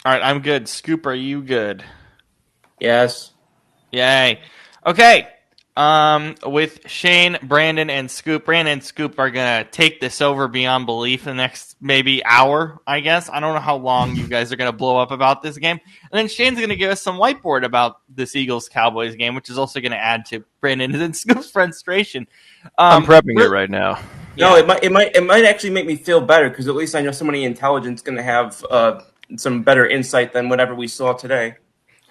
All right, I'm good. Scoop, are you good? Yes. Yay. Okay. With Shane, Brandon, and Scoop. Brandon and Scoop are gonna take this over beyond belief in the next maybe hour, I guess. I don't know how long you guys are gonna blow up about this game. And then Shane's gonna give us some whiteboard about this Eagles Cowboys game, which is also gonna add to Brandon and Scoop's frustration. I'm prepping it Re- right now. No, yeah. it might actually make me feel better because at least I know somebody intelligent's going to have some better insight than whatever we saw today.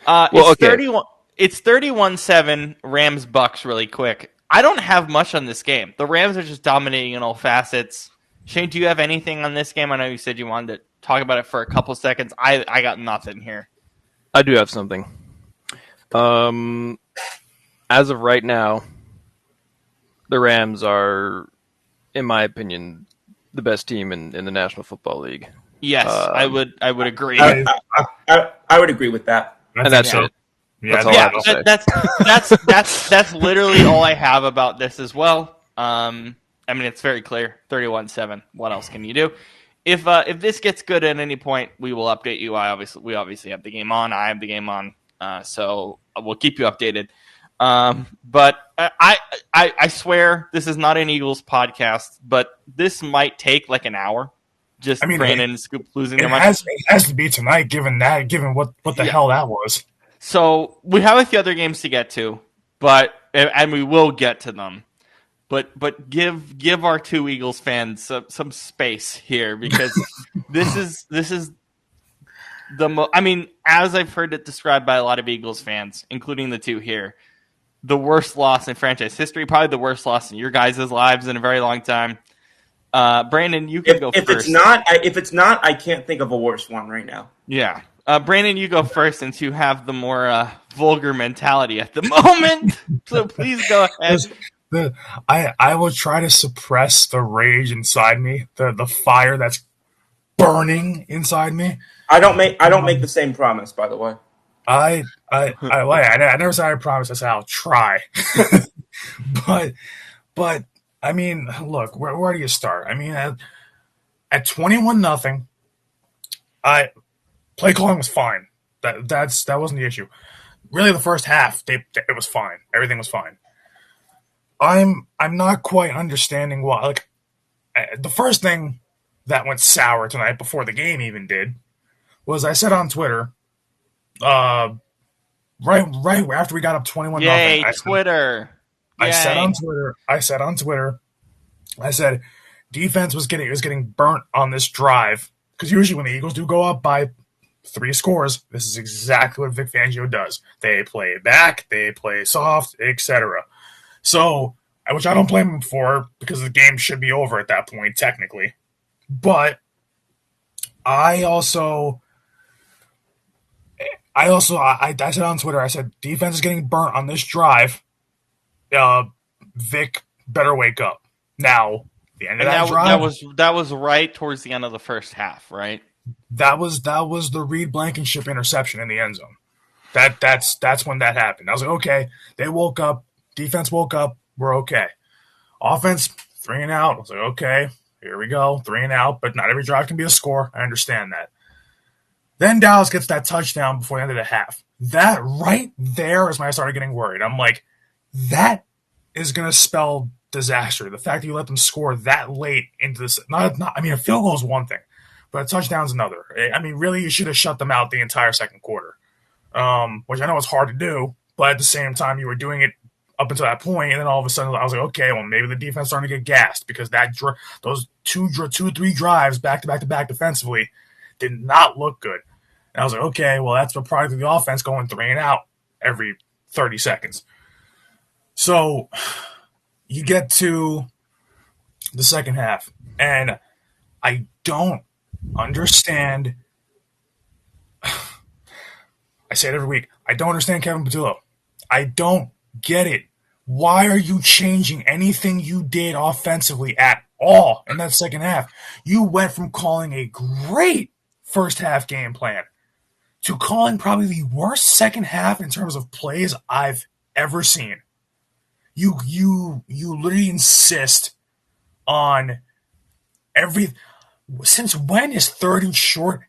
Well, It's okay. 31. It's 31-7 Rams Bucks really quick. I don't have much on this game. The Rams are just dominating in all facets. Shane, do you have anything on this game? I know you said you wanted to talk about it for a couple seconds. I got nothing here. I do have something. Um, as of right now, the Rams are, in my opinion, the best team in the National Football League. Yes, Um, I would agree. I, I, I would agree with that. I and think that's so. it. Yeah, That's I all think I Yeah, have to so. say. that's literally all I have about this as well. I mean, it's very clear. 31-7. What else can you do? If this gets good at any point, we will update you. We obviously have the game on. I have the game on. So we'll keep you updated. But I swear this is not an Eagles podcast, but this might take like an hour. Just I mean, Brandon and Scoop losing It their mind. has to be tonight, given what the Yeah. hell that was. So we have a few other games to get to, but and we will get to them. But give our two Eagles fans some space here because this is I mean, as I've heard it described by a lot of Eagles fans, including the two here, the worst loss in franchise history, probably the worst loss in your guys' lives in a very long time. Brandon, you can If go if first. it's not, I can't think of a worse one right now. Yeah. Brandon, you go first since you have the more vulgar mentality at the moment. So please go ahead. I will try to suppress the rage inside me, the fire that's burning inside me. I don't make the same promise, by the way. I never said I promise. I said I'll try. but but I mean, look, where do you start? I mean, at 21-0, I play calling was fine. That wasn't the issue. Really, the first half, it was fine. Everything was fine. I'm not quite understanding why. Like the first thing that went sour tonight before the game even did was I said on Twitter, uh, right after we got up 21-0, Yay, Twitter. I said on Yay. Twitter, I said defense was getting burnt on this drive because usually when the Eagles do go up by 3 scores, this is exactly what Vic Fangio does. They play back, they play soft, etc. So, which I don't blame him for because the game should be over at that point technically. But I also I said on Twitter, I said defense is getting burnt on this drive. Uh, Vic better wake up now. The end of And that drive, that was right towards the end of the first half, right? that was the Reed Blankenship interception in the end zone. That's when that happened. I was like, okay, they woke up, defense woke up, we're okay. Offense 3-and-out. I was like, okay, here we go, 3-and-out. But not every drive can be a score. I understand that. Then Dallas gets that touchdown before the end of the half. That right there is when I started getting worried. I'm like, that is going to spell disaster. The fact that you let them score that late into this, I mean, a field goal is one thing, but a touchdown's another. I mean, really, you should have shut them out the entire second quarter, which I know is hard to do, but at the same time, you were doing it up until that point, and then all of a sudden, I was like, okay, well, maybe the defense starting to get gassed because those three drives back to back defensively did not look good. And I was like, okay, well, that's a product of the offense going 3-and-out every 30 seconds. So you get to the second half, and I don't understand. I say it every week. I don't understand Kevin Patillo. I don't get it. Why are you changing anything you did offensively at all in that second half? You went from calling a great first half game plan to calling probably the worst second half in terms of plays I've ever seen. You literally insist on every. Since when is third and short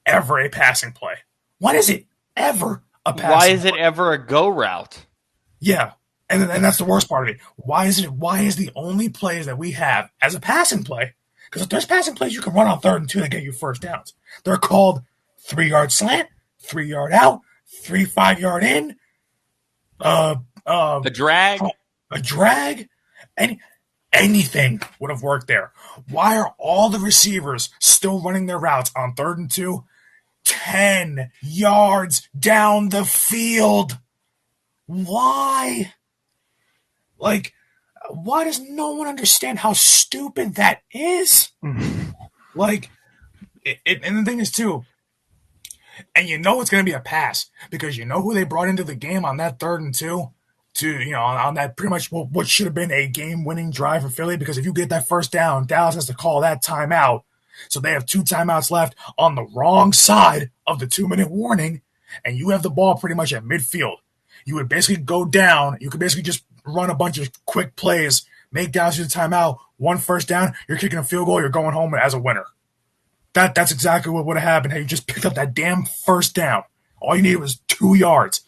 ever a passing play? When is it ever a passing Why is play? it ever a go route? Yeah. And that's the worst part of it. Why is the only plays that we have as a passing play? Because there's passing plays you can run on 3rd and 2 that get you first downs. They're called 3-yard slant, 3-yard out, 5-yard in, A drag? a drag, anything would have worked there. Why are all the receivers still running their routes on 3rd and 2? 10 yards down the field. Why? Like, why does no one understand how stupid that is? Like, and the thing is, too, and you know it's going to be a pass because you know who they brought into the game on that 3rd and 2 to, on that pretty much what should have been a game-winning drive for Philly, because if you get that first down, Dallas has to call that timeout. So they have 2 timeouts left on the wrong side of the 2-minute warning, and you have the ball pretty much at midfield. You would basically go down. You could basically just run a bunch of quick plays, make Dallas use the timeout, 1 first down, you're kicking a field goal, you're going home as a winner. That's exactly what would have happened had you just picked up that damn first down. All you needed was 2 yards.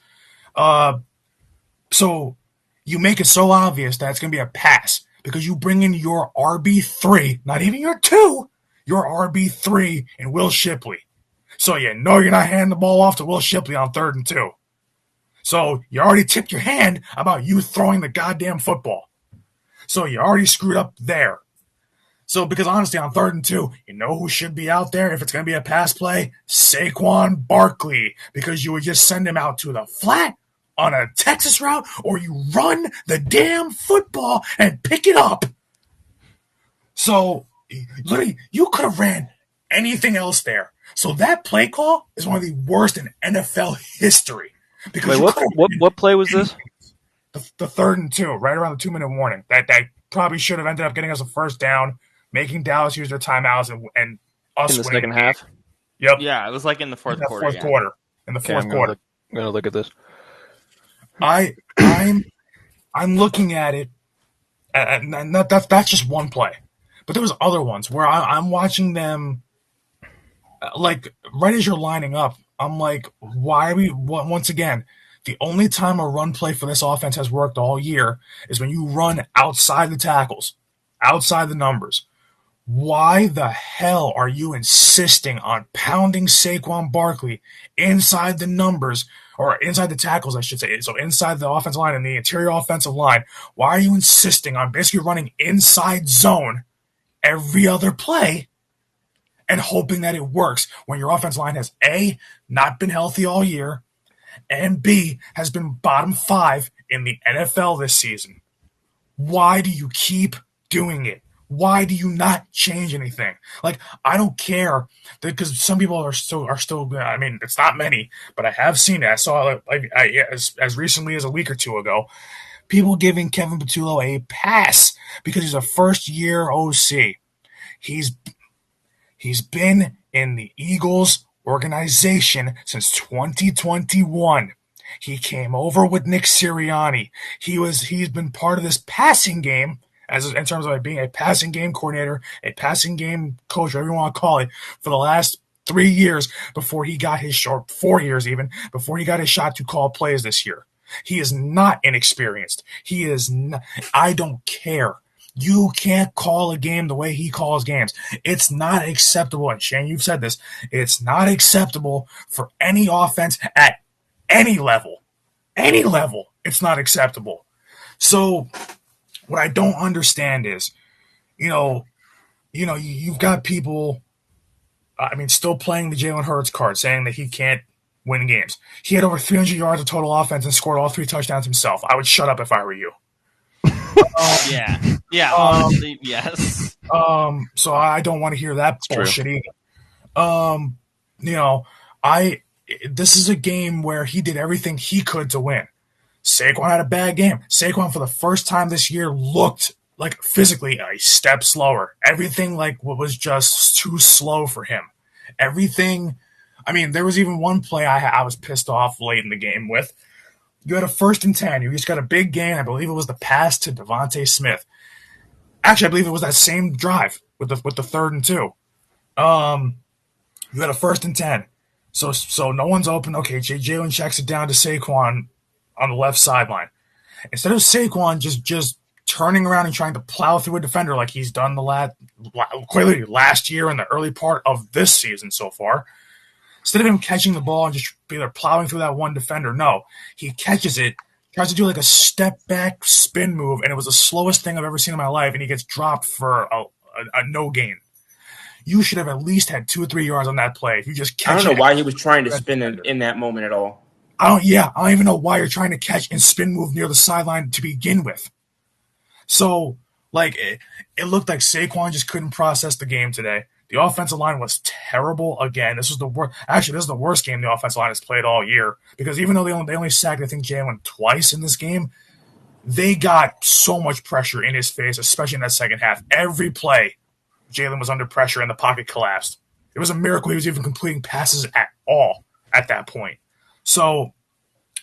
So you make it so obvious that it's going to be a pass because you bring in your RB3, not even your 2, your RB3 and Will Shipley. So you know you're not handing the ball off to Will Shipley on 3rd and 2. So you already tipped your hand about you throwing the goddamn football. So you already screwed up there. So because honestly, on 3rd and 2, you know who should be out there if it's going to be a pass play? Saquon Barkley, because you would just send him out to the flat on a Texas route, or you run the damn football and pick it up. So literally, you could have ran anything else there. So that play call is one of the worst in NFL history. Because Wait, what play was this? The 3rd and 2, right around the 2-minute warning. That probably should have ended up getting us a first down, making Dallas use their timeouts and us In the winning second half? Yep. Yeah, it was like in the fourth quarter. Fourth yeah. quarter. In the Okay, fourth quarter. I'm going to look at this. I'm looking at it, and that's just one play. But there was other ones where I'm watching them, like, right as you're lining up, I'm like, why are we, once again, the only time a run play for this offense has worked all year is when you run outside the tackles, outside the numbers. Why the hell are you insisting on pounding Saquon Barkley inside the numbers, or inside the tackles, I should say, so inside the offensive line and the interior offensive line? Why are you insisting on basically running inside zone every other play and hoping that it works when your offensive line has A, not been healthy all year, and B, has been bottom 5 in the NFL this season? Why do you keep doing it? Why do you not change anything? Like, I don't care, because some people are still. I mean, it's not many, but I have seen it. I saw as recently as a week or 2 ago, people giving Kevin Patullo a pass because he's a first-year OC. He's been in the Eagles organization since 2021. He came over with Nick Sirianni. He's been part of this passing game, in terms of being a passing game coordinator, a passing game coach, whatever you want to call it, for the last 3 years before he got his shot, 4 years even, before he got his shot to call plays this year. He is not inexperienced. He is not, I don't care. You can't call a game the way he calls games. It's not acceptable, and Shane, you've said this, it's not acceptable for any offense at any level. Any level, it's not acceptable. So what I don't understand is, you've got people, still playing the Jalen Hurts card, saying that he can't win games. He had over 300 yards of total offense and scored all 3 touchdowns himself. I would shut up if I were you. Yeah, honestly, yes. So I don't want to hear that bullshit either. This is a game where he did everything he could to win. Saquon had a bad game. Saquon, for the first time this year, looked like physically a step slower. Everything was just too slow for him. Everything. There was even one play I was pissed off late in the game with. You had a 1st and 10. You just got a big gain. I believe it was the pass to Devontae Smith. Actually, I believe it was that same drive with the 3rd and 2. You had a 1st and 10. So no one's open. Okay, Jalen checks it down to Saquon on the left sideline. Instead of Saquon just turning around and trying to plow through a defender like he's done clearly last year and the early part of this season so far, instead of him catching the ball and just either plowing through that one defender, no, he catches it, tries to do like a step back spin move, and it was the slowest thing I've ever seen in my life, and he gets dropped for a no gain. You should have at least had 2 or 3 yards on that play. If you just catch I don't it know why he was trying to spin in that moment at all. I don't even know why you're trying to catch and spin move near the sideline to begin with. So, like, it looked like Saquon just couldn't process the game today. The offensive line was terrible again. This was the worst. Actually, this is the worst game the offensive line has played all year, because even though they only sacked, I think, Jalen twice in this game, they got so much pressure in his face, especially in that second half. Every play, Jalen was under pressure and the pocket collapsed. It was a miracle he was even completing passes at all at that point. So,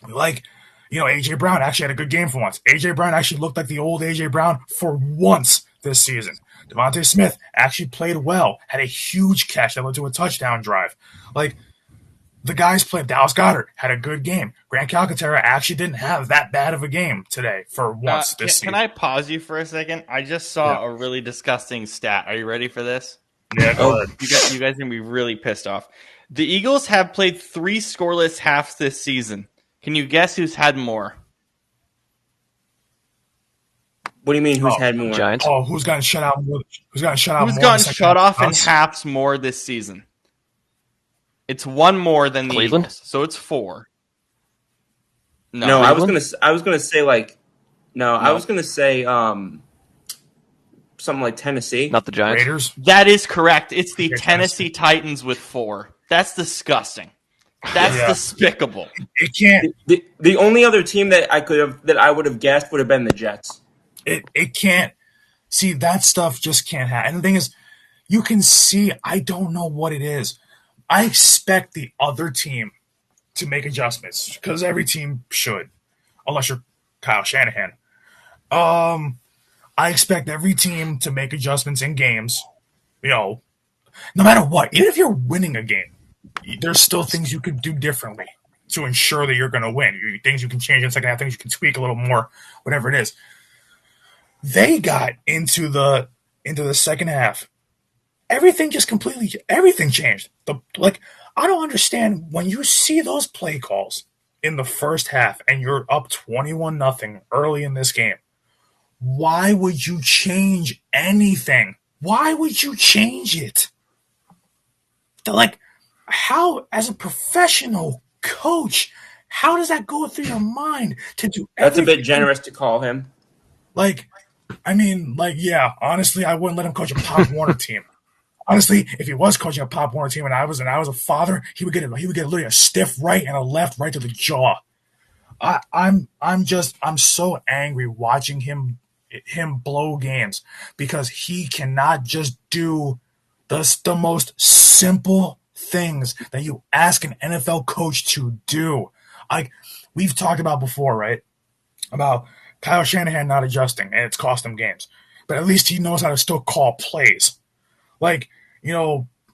like, A.J. Brown actually had a good game for once. A.J. Brown actually looked like the old A.J. Brown for once this season. Devontae Smith actually played well, had a huge catch that led to a touchdown drive. Like, the guys played. Dallas Goedert had a good game. Grant Calcaterra actually didn't have that bad of a game today for once this season. Can I pause you for a second? I just saw a really disgusting stat. Are you ready for this? Yeah, go ahead. You guys are going to be really pissed off. The Eagles have played 3 scoreless halves this season. Can you guess who's had more? What do you mean? Who's had more? Giants. Oh, who's gotten shut out more? Who's gotten shut out Who's more? gotten shut off in Us? halves more this season? It's 1 more than the Cleveland? Eagles, so it's 4. No, I was Cleveland? gonna say I was gonna say something like Tennessee. Not the Giants. Raiders. That is correct. It's the Okay, Tennessee Titans with 4. That's disgusting. That's Yeah. despicable. It can't. The only other team that I would have guessed would have been the Jets. It can't. See, that stuff just can't happen. And the thing is, you can see. I don't know what it is. I expect the other team to make adjustments because every team should, unless you're Kyle Shanahan. I expect every team to make adjustments in games. No matter what, even if you're winning a game, there's still things you could do differently to ensure that you're going to win. Things you can change in the second half, things you can tweak a little more, whatever it is. They got into the second half. Everything changed. I don't understand when you see those play calls in the first half and you're up 21-0 early in this game. Why would you change anything? Why would you change it? How, as a professional coach, how does that go through your mind to do That's a everything? bit generous to call him. Yeah, honestly, I wouldn't let him coach a Pop Warner team. Honestly, if he was coaching a Pop Warner team and I was a father, he would get literally a stiff right and a left right to the jaw. I'm so angry watching him blow games because he cannot just do the most simple things that you ask an NFL coach to do. Like we've talked about before, right? About Kyle Shanahan not adjusting, and it's cost him games. But at least he knows how to still call plays.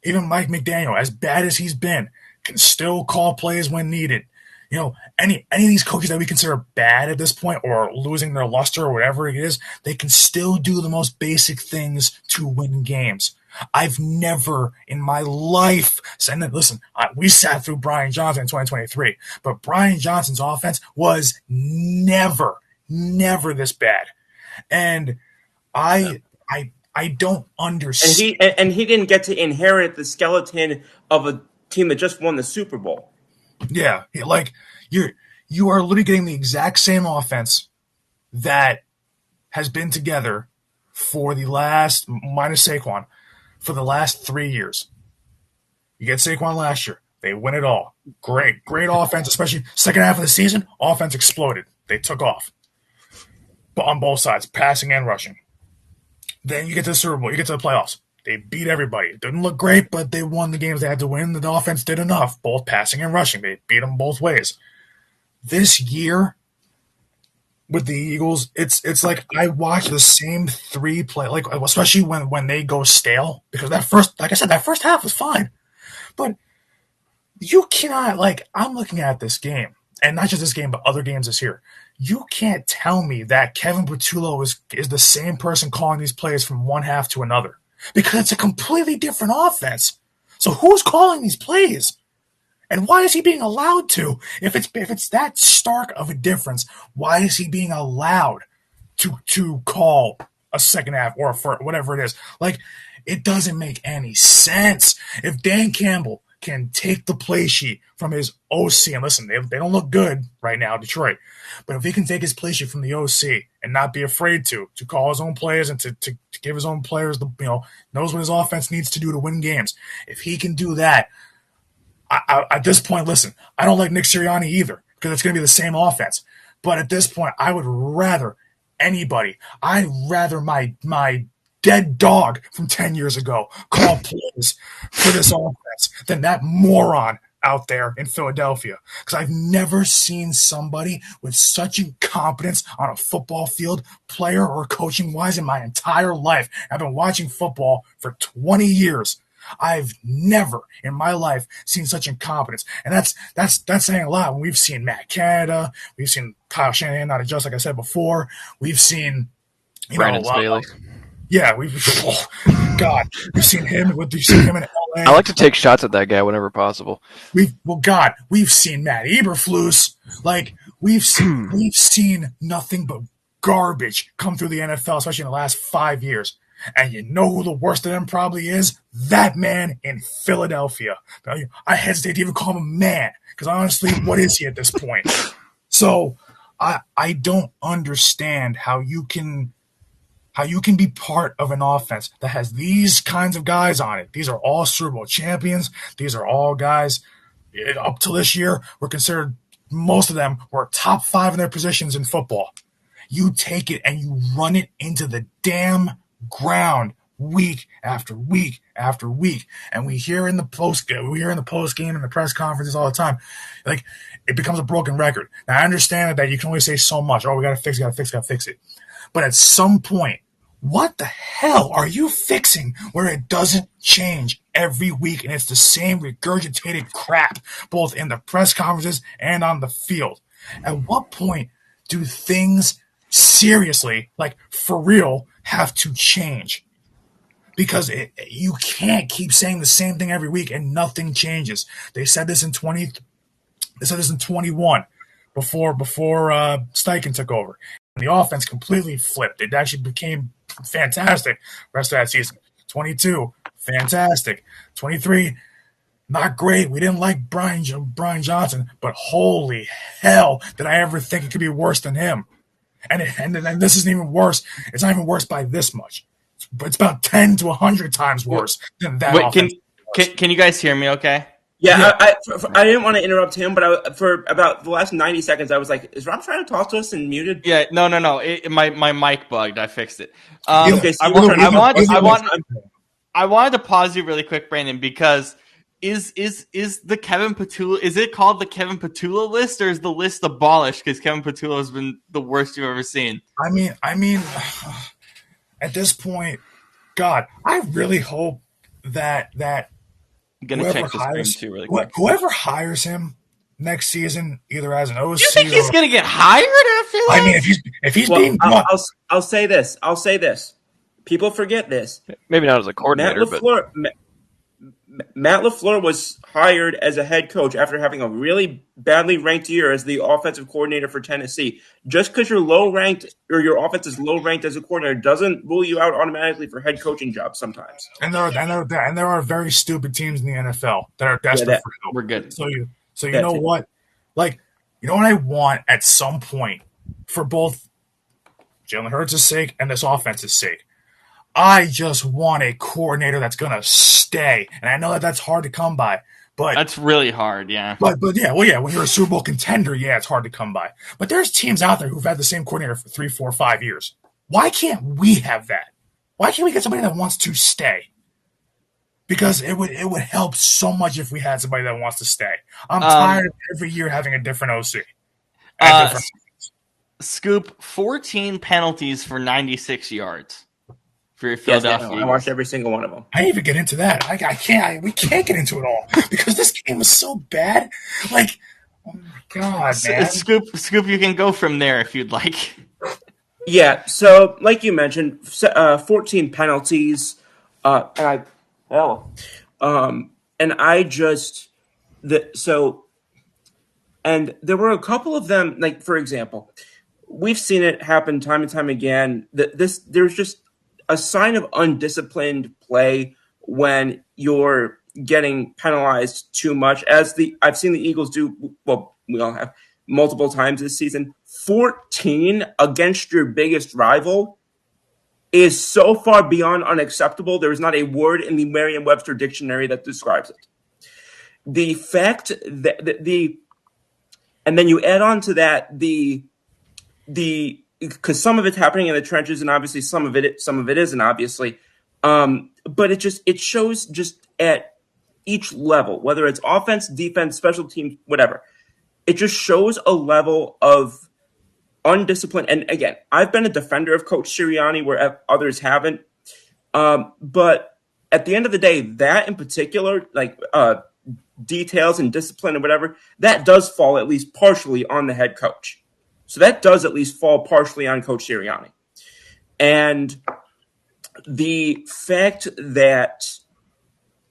Even Mike McDaniel, as bad as he's been, can still call plays when needed. Any of these coaches that we consider bad at this point or losing their luster or whatever it is, they can still do the most basic things to win games. I've never in my life said, listen, we sat through Brian Johnson in 2023, but Brian Johnson's offense was never this bad. And I don't understand. And he didn't get to inherit the skeleton of a team that just won the Super Bowl. Yeah, you are literally getting the exact same offense that has been together for the last, minus Saquon, for the last 3 years. You get Saquon last year. They win it all. Great offense, especially second half of the season. Offense exploded. They took off. But on both sides, passing and rushing. Then you get to the Super Bowl. You get to the playoffs. They beat everybody. It didn't look great, but they won the games they had to win. The offense did enough, both passing and rushing. They beat them both ways. This year, with the Eagles, it's like I watch the same 3 play, especially when they go stale, because that first half was fine, but You cannot, like, I'm looking at this game, and not just this game, but other games this year. You can't tell me that Kevin Patullo is the same person calling these plays from one half to another, because it's a completely different offense. So who's calling these plays? And why is he being allowed to? If it's that stark of a difference, why is he being allowed to call a second half or for whatever it is? Like, it doesn't make any sense. If Dan Campbell can take the play sheet from his OC, and listen, they don't look good right now, Detroit, but if he can take his play sheet from the OC and not be afraid to call his own plays and to give his own players knows what his offense needs to do to win games. If he can do that, at this point, listen, I don't like Nick Sirianni either because it's going to be the same offense. But at this point, I would rather I'd rather my dead dog from 10 years ago call plays for this offense than that moron out there in Philadelphia. Because I've never seen somebody with such incompetence on a football field, player or coaching-wise, in my entire life. I've been watching football for 20 years. I've never in my life seen such incompetence. And that's saying a lot when we've seen Matt Canada, we've seen Kyle Shanahan not adjust, like I said before. We've seen Brandon Staley. Yeah, we've seen him in LA. I like to take shots at that guy whenever possible. We've seen Matt Eberflus. Like we've seen nothing but garbage come through the NFL, especially in the last 5 years. And you know who the worst of them probably is? That man in Philadelphia. I hesitate to even call him a man because honestly, what is he at this point? So I don't understand how you can be part of an offense that has these kinds of guys on it. These are all Super Bowl champions. These are all guys up till this year were considered, most of them were top 5 in their positions in football. You take it and you run it into the damn ground week after week after week. And we hear in the post game and the press conferences all the time, like it becomes a broken record. Now I understand that you can only say so much. Oh, we gotta fix it. But at some point, what the hell are you fixing where it doesn't change every week and it's the same regurgitated crap, both in the press conferences and on the field? At what point do things seriously, like for real, have to change? Because you can't keep saying the same thing every week and nothing changes. They said this in 21 before Steichen took over. The offense completely flipped. It actually became fantastic rest of that season. 22, fantastic. 23, not great. We didn't like Brian Johnson, but holy hell, did I ever think it could be worse than him? And this isn't even worse. It's not even worse by this much. It's about 10 to 100 times worse than that. Wait, can you guys hear me okay? Yeah. I didn't want to interrupt him, but for about the last 90 seconds, I was like, is Rob trying to talk to us and muted? Yeah, no. My mic bugged. I fixed it. Okay, so I wanted to pause you really quick, Brandon, because is the Kevin Patullo, is it called the Kevin Patullo list, or is the list abolished because Kevin Patullo has been the worst you've ever seen? I mean, at this point, God, I really hope that I'm gonna check the screen too really quick. Whoever hires him next season, either as an OC, you think he's gonna get hired? I mean, if he's being, I'll say this. People forget this. Maybe not as a coordinator, Matt LaFleur was hired as a head coach after having a really badly ranked year as the offensive coordinator for Tennessee. Just because you're low ranked or your offense is low ranked as a coordinator doesn't rule you out automatically for head coaching jobs sometimes. And there are very stupid teams in the NFL that are desperate for help. We're good. So you know what? Like, you know what I want at some point for both Jalen Hurts' sake and this offense's sake? I just want a coordinator that's going to stay. And I know that that's hard to come by. But that's really hard, yeah. But yeah, when you're a Super Bowl contender, yeah, it's hard to come by. But there's teams out there who've had the same coordinator for 3, 4, 5 years. Why can't we have that? Why can't we get somebody that wants to stay? Because it would help so much if we had somebody that wants to stay. I'm tired of every year having a different OC. Scoop, 14 penalties for 96 yards for your Yes, Philadelphia I Eagles. watched every single one of them. I didn't even get into that. I can't. We can't get into it all because this game was so bad. Like, oh my god, man. Scoop, you can go from there if you'd like. Yeah, so like you mentioned, 14 penalties, and I just and there were a couple of them. Like for example, we've seen it happen time and time again. There's just a sign of undisciplined play when you're getting penalized too much, as I've seen the Eagles do. Well, we all have multiple times this season. 14 against your biggest rival is so far beyond unacceptable. There is not a word in the Merriam-Webster dictionary that describes it. The fact that and then you add on to that because some of it's happening in the trenches, and obviously some of it isn't, obviously. But it shows just at each level, whether it's offense, defense, special teams, whatever. It just shows a level of undisciplined. And again, I've been a defender of Coach Sirianni where others haven't. But at the end of the day, that in particular, like details and discipline and whatever, that does fall at least partially on the head coach. So that does at least fall partially on Coach Sirianni. And the fact that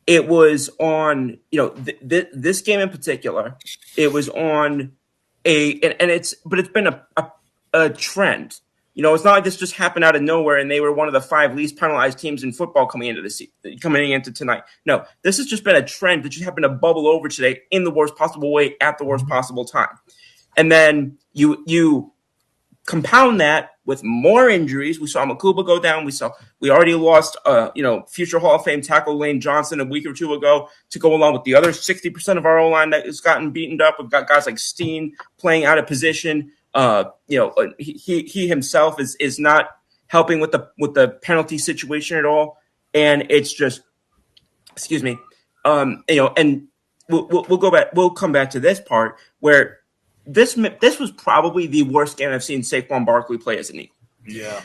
it was on, this game in particular, it was on it's been a trend. It's not like this just happened out of nowhere and they were one of the 5 least penalized teams in football coming into tonight. No, this has just been a trend that just happened to bubble over today in the worst possible way at the worst possible time. And then you compound that with more injuries. We saw Makuba go down. We already lost future Hall of Fame tackle Lane Johnson a week or two ago to go along with the other 60% of our O-line that has gotten beaten up. We've got guys like Steen playing out of position. He himself is not helping with the penalty situation at all, and it's just, excuse me, and we'll go back. We'll come back to this part where this was probably the worst game I've seen Saquon Barkley play as an Eagle. Yeah.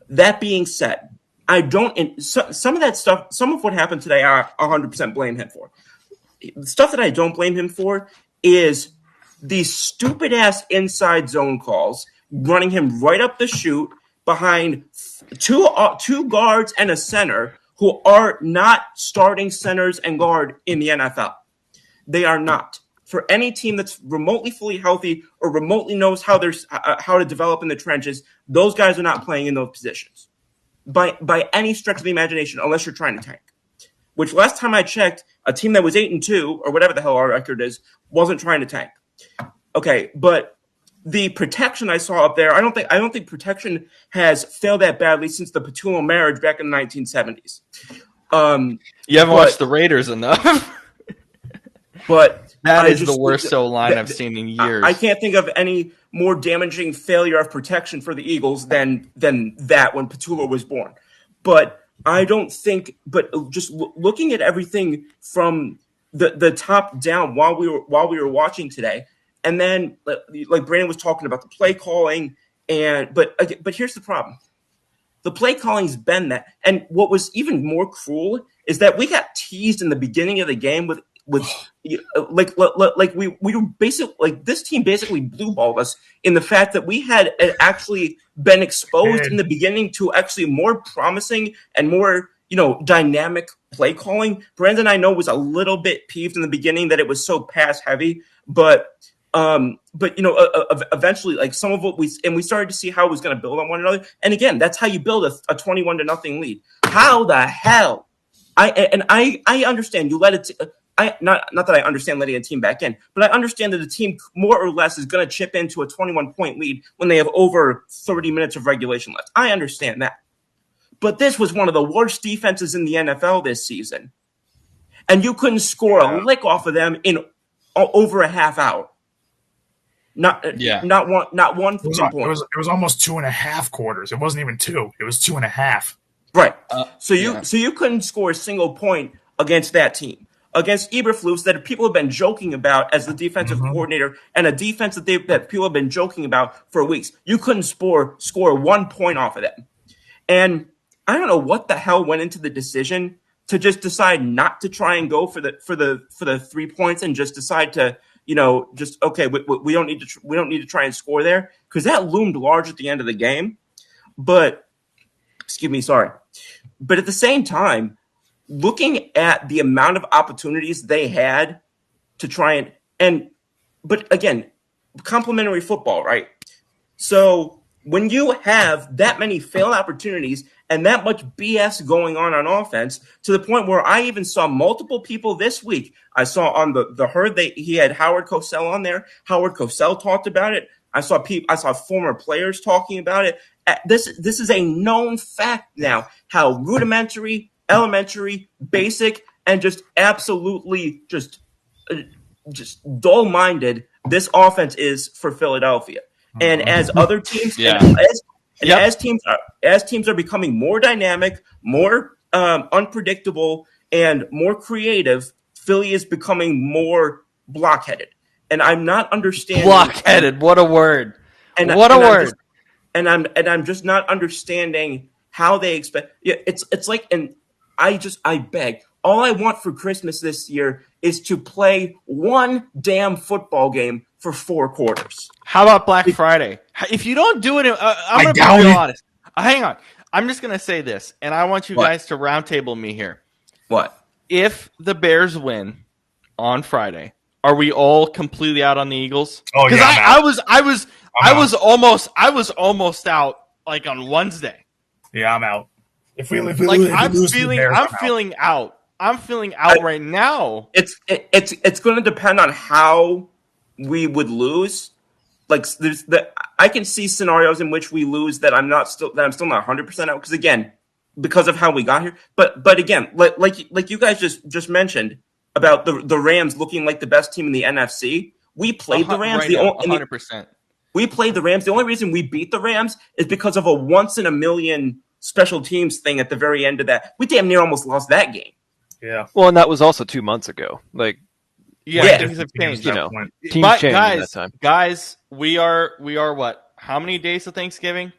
That being said, some of that stuff, some of what happened today, I 100% blame him for. The stuff that I don't blame him for is these stupid ass inside zone calls, running him right up the chute behind two guards and a center who are not starting centers and guard in the NFL. They are not. For any team that's remotely fully healthy or remotely knows how to develop in the trenches, those guys are not playing in those positions by any stretch of the imagination, unless you're trying to tank. Which last time I checked, a team that was 8-2 or whatever the hell our record is wasn't trying to tank. Okay, but the protection I saw up there, I don't think protection has failed that badly since the Petulo marriage back in the 1970s. You haven't watched the Raiders enough. But that is the worst O-line I've seen in years. I can't think of any more damaging failure of protection for the Eagles than that when Petulo was born. But I don't think. But just looking at everything from the top down while we were watching today, and then like Brandon was talking about the play calling, but here's the problem: the play calling's been that, and what was even more cruel is that we got teased in the beginning of the game with we were basically like this team basically blue balled us in the fact that we had actually been exposed in the beginning to actually more promising and more dynamic play calling. Brandon, I know, was a little bit peeved in the beginning that it was so pass heavy, but eventually, like some of what we started to see how it was going to build on one another. And again, that's how you build a 21-0 lead. How the hell? I understand you let it. Not that I understand letting a team back in, but I understand that a team more or less is going to chip into a 21-point lead when they have over 30 minutes of regulation left. I understand that. But this was one of the worst defenses in the NFL this season. And you couldn't score a lick off of them in over a half hour. Not one. It was almost 2.5 quarters. It wasn't even 2. It was 2.5. Right. So you couldn't score a single point against that team. Against Eberflus, that people have been joking about as the defensive coordinator, and a defense that people have been joking about for weeks. You couldn't score 1 point off of them. And I don't know what the hell went into the decision to just decide not to try and go for the 3 points and just decide to, just okay, we don't need to try and score there, because that loomed large at the end of the game. But excuse me, sorry. But at the same time, looking at the amount of opportunities they had to try but again, complimentary football, right? So when you have that many failed opportunities and that much BS going on offense, to the point where I even saw multiple people this week. I saw on the herd he had Howard Cosell on there. Howard Cosell talked about it. I saw former players talking about it. This is a known fact now, how rudimentary, elementary, basic, and just absolutely just dull-minded this offense is for Philadelphia. And as other teams, as teams are becoming more dynamic, more unpredictable, and more creative, Philly is becoming more blockheaded. And I'm not understanding blockheaded. What a word! I'm just not understanding how they expect. Yeah, it's like, and I beg. All I want for Christmas this year is to play one damn football game for 4 quarters. How about Black Friday? If you don't do it, I'm going to be real honest. Hang on. I'm just going to say this, and I want you guys to roundtable me here. What? If the Bears win on Friday, are we all completely out on the Eagles? Oh yeah, I was almost out like on Wednesday. Yeah, I'm out. If we lose I'm feeling out. I'm feeling out right now. It's going to depend on how we would lose. Like I can see scenarios in which we lose that I'm still not 100% out, because of how we got here. But again, like you guys just mentioned about the Rams looking like the best team in the NFC. We played the Rams. 100%. We played the Rams. The only reason we beat the Rams is because of a once in a million special teams thing at the very end of that. We damn near almost lost that game. Yeah. Well, and that was also 2 months ago. Like, things have changed. Teams changed in that time. Guys, we are what? How many days to Thanksgiving?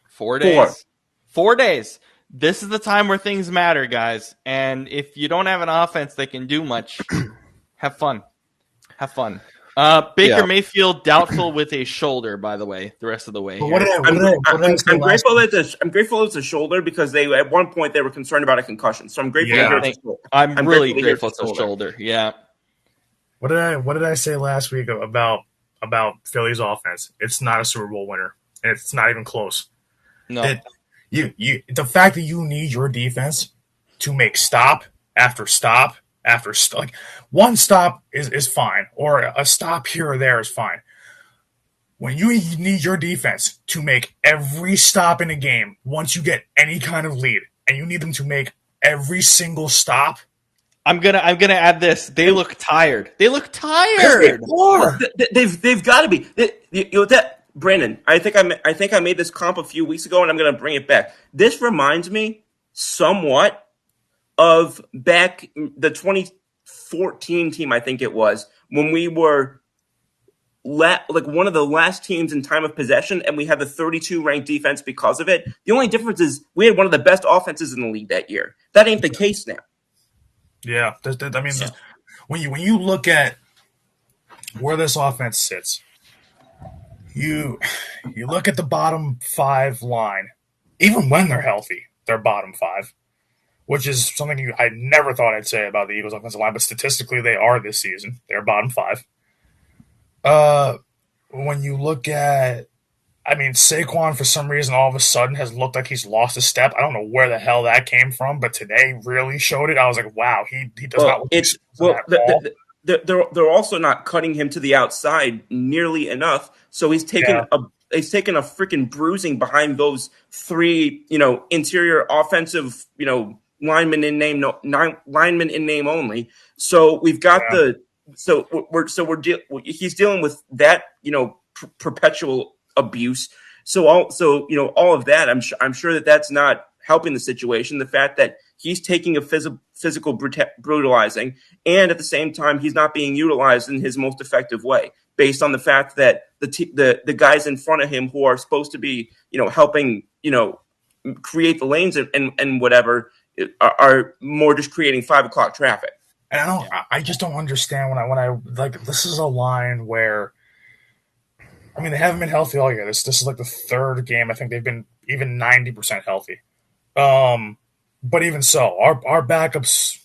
4 days. 4 days. This is the time where things matter, guys. And if you don't have an offense that can do much, have fun. Baker Mayfield doubtful with a shoulder, by the way, the rest of the way. I'm grateful it's a shoulder, because at one point they were concerned about a concussion. So I'm grateful. I'm really grateful it's a shoulder. Yeah. What did I say last week about Philly's offense? It's not a Super Bowl winner, and it's not even close. No. The fact that you need your defense to make stop after stop after like one stop is fine, or a stop here or there is fine. When you need your defense to make every stop in a game, once you get any kind of lead, and you need them to make every single stop, I'm gonna add this. They look tired. They've got to be. Brandon, I think I made this comp a few weeks ago, and I'm going to bring it back. This reminds me somewhat of back the 2014 team, I think it was, when we were like one of the last teams in time of possession, and we had the 32 ranked defense because of it. The only difference is we had one of the best offenses in the league that year. That ain't the case now. Yeah, when you look at where this offense sits, you look at the bottom 5 line. Even when they're healthy, they're bottom 5, which is something I never thought I'd say about the Eagles' offensive line, but statistically they are this season. They're bottom 5. When you look at, Saquon, for some reason, all of a sudden has looked like he's lost a step. I don't know where the hell that came from, but today really showed it. I was like, wow, he does not look they're also not cutting him to the outside nearly enough. So he's taken a freaking bruising behind those 3, interior offensive, linemen in name only. So we've got he's dealing with that, perpetual abuse. So all of that, I'm sure that's not helping the situation. The fact that he's taking a physical brutalizing, and at the same time he's not being utilized in his most effective way, based on the fact that the guys in front of him who are supposed to be helping create the lanes and whatever are more just creating 5 o'clock traffic. And I just don't understand when I like, this is a line where, I mean, they haven't been healthy all year. This is like the third game I think they've been even 90% healthy. But even so, our backups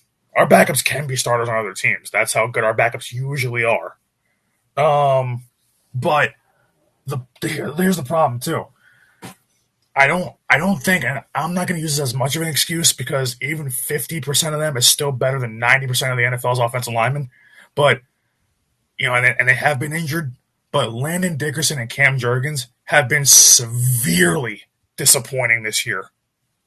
can be starters on other teams. That's how good our backups usually are. But here's the problem too. I don't think, and I'm not going to use this as much of an excuse because even 50% of them is still better than 90% of the NFL's offensive linemen. But, you know, and they have been injured, but Landon Dickerson and Cam Jurgens have been severely disappointing this year.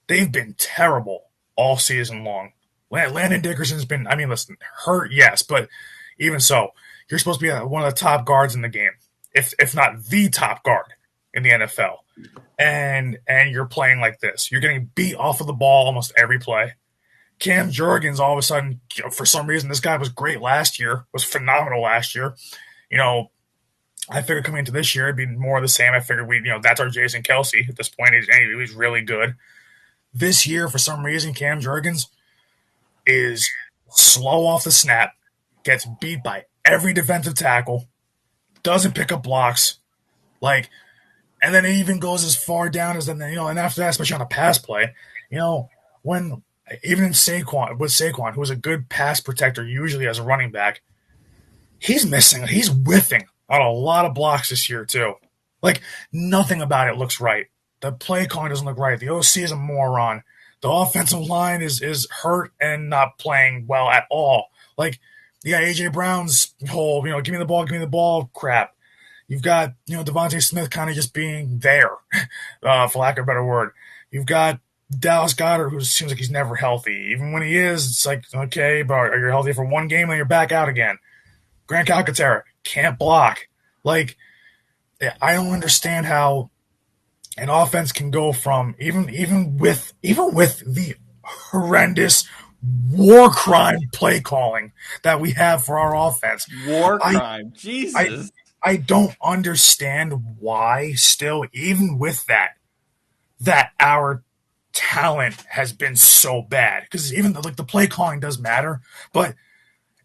They've been terrible all season long. Landon Dickerson's been, I mean, listen, hurt, yes, but even so, you're supposed to be one of the top guards in the game, if not the top guard in the NFL. And you're playing like this. You're getting beat off of the ball almost every play. Cam Jurgens, all of a sudden, you know, for some reason, this guy was great last year, was phenomenal last year. You know, I figured coming into this year, it'd be more of the same. I figured that's our Jason Kelce at this point. He's really good. This year, for some reason, Cam Jurgens is slow off the snap, gets beat by every defensive tackle, doesn't pick up blocks, and then it even goes as far down as then, and after that, especially on a pass play, when even in Saquon, who is a good pass protector usually as a running back, he's whiffing on a lot of blocks this year too. Nothing about it looks right. The play calling doesn't look right. The OC is a moron. The offensive line is hurt and not playing well at all. You got A.J. Brown's whole, give me the ball crap. You've got, Devontae Smith kind of just being there, for lack of a better word. You've got Dallas Goedert, who seems like he's never healthy. Even when he is, it's like, okay, but are you healthy for one game, then you're back out again. Grant Calcaterra can't block. I don't understand how an offense can go from even with the horrendous war crime play calling that we have for our offense. War crime, Jesus. I don't understand why still, even with that our talent has been so bad. Because even the play calling does matter, but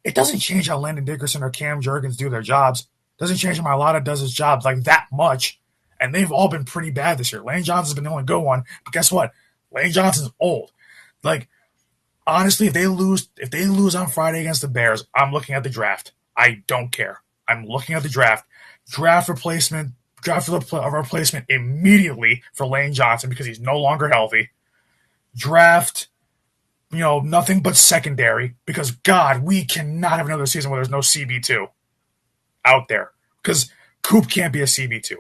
it doesn't change how Landon Dickerson or Cam Jurgens do their jobs. It doesn't change how Mailata does his job that much. And they've all been pretty bad this year. Lane Johnson's been the only good one. But guess what? Lane Johnson's old. Honestly, if they lose on Friday against the Bears, I'm looking at the draft. I don't care. I'm looking at the draft. Draft replacement immediately for Lane Johnson because he's no longer healthy. Draft, nothing but secondary because, God, we cannot have another season where there's no CB2 out there because Coop can't be a CB2.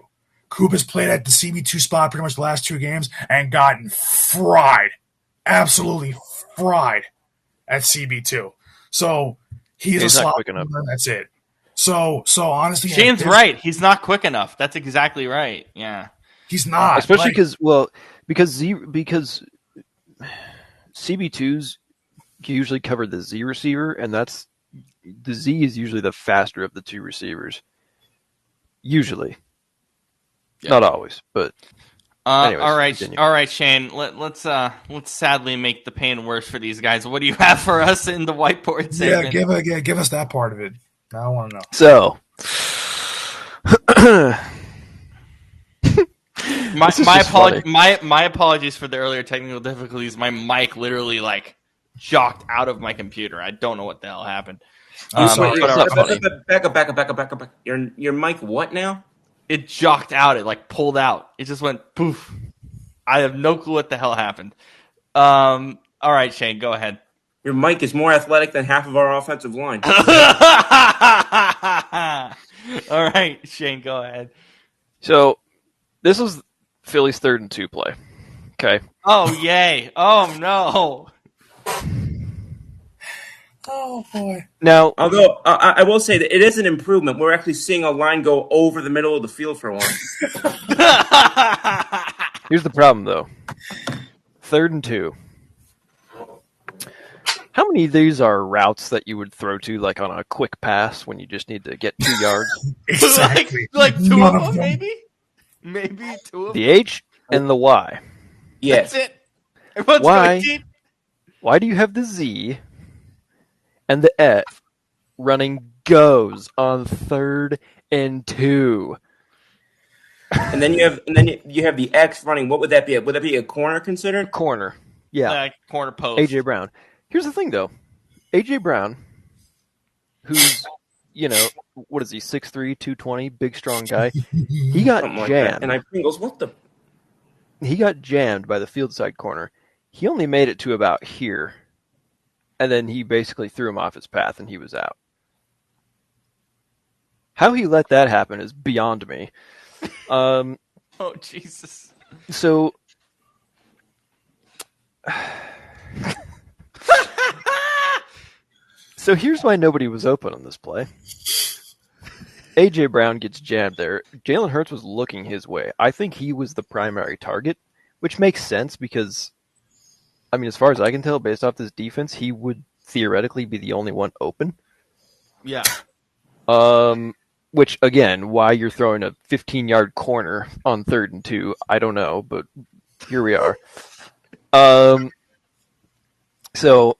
Coop has played at the CB2 spot pretty much the last 2 games and gotten fried. Absolutely fried at CB2. So he's a slot and that's it. So honestly, Shane's right. He's not quick enough. That's exactly right. Yeah, he's not. Especially because CB2s usually cover the Z receiver, and the Z is usually the faster of the 2 receivers. Usually, not always, but. Anyways, all right, Shane. Let's sadly make the pain worse for these guys. What do you have for us in the whiteboard segment? Give us that part of it. I want to know. So, my apologies for the earlier technical difficulties. My mic literally jocked out of my computer. I don't know what the hell happened. Back up. Your mic what now? It jocked out. It pulled out. It just went poof. I have no clue what the hell happened. All right, Shane, go ahead. Your mic is more athletic than half of our offensive line. All right, Shane, go ahead. So, this is Philly's 3rd and 2 play. Okay. Oh, yay. Oh, no. Oh, boy. Now, although I will say that it is an improvement. We're actually seeing a line go over the middle of the field for once. Here's the problem, though. 3rd and 2. How many of these are routes that you would throw to, on a quick pass when you just need to get 2 yards? Exactly. 2 of them, maybe? Maybe 2 of them? The H and the Y. Yes. That's it. Everyone's Why? going deep. Why do you have the Z and the F running goes on 3rd and 2? And then you have the X running. What would that be? Would that be a corner considered? Corner. Yeah. Corner post. AJ Brown. Here's the thing, though. AJ Brown, who's, what is he, 6'3", 220, big, strong guy. He got Something like that. jammed. And Pringles, what the? He got jammed by the field side corner. He only made it to about here. And then he basically threw him off his path and he was out. How he let that happen is beyond me. Oh, Jesus. So So here's why nobody was open on this play. A.J. Brown gets jammed there. Jalen Hurts was looking his way. I think he was the primary target, which makes sense because, I mean, as far as I can tell, based off this defense, he would theoretically be the only one open. Yeah. Which, again, why you're throwing a 15-yard corner on 3rd and 2, I don't know, but here we are. So,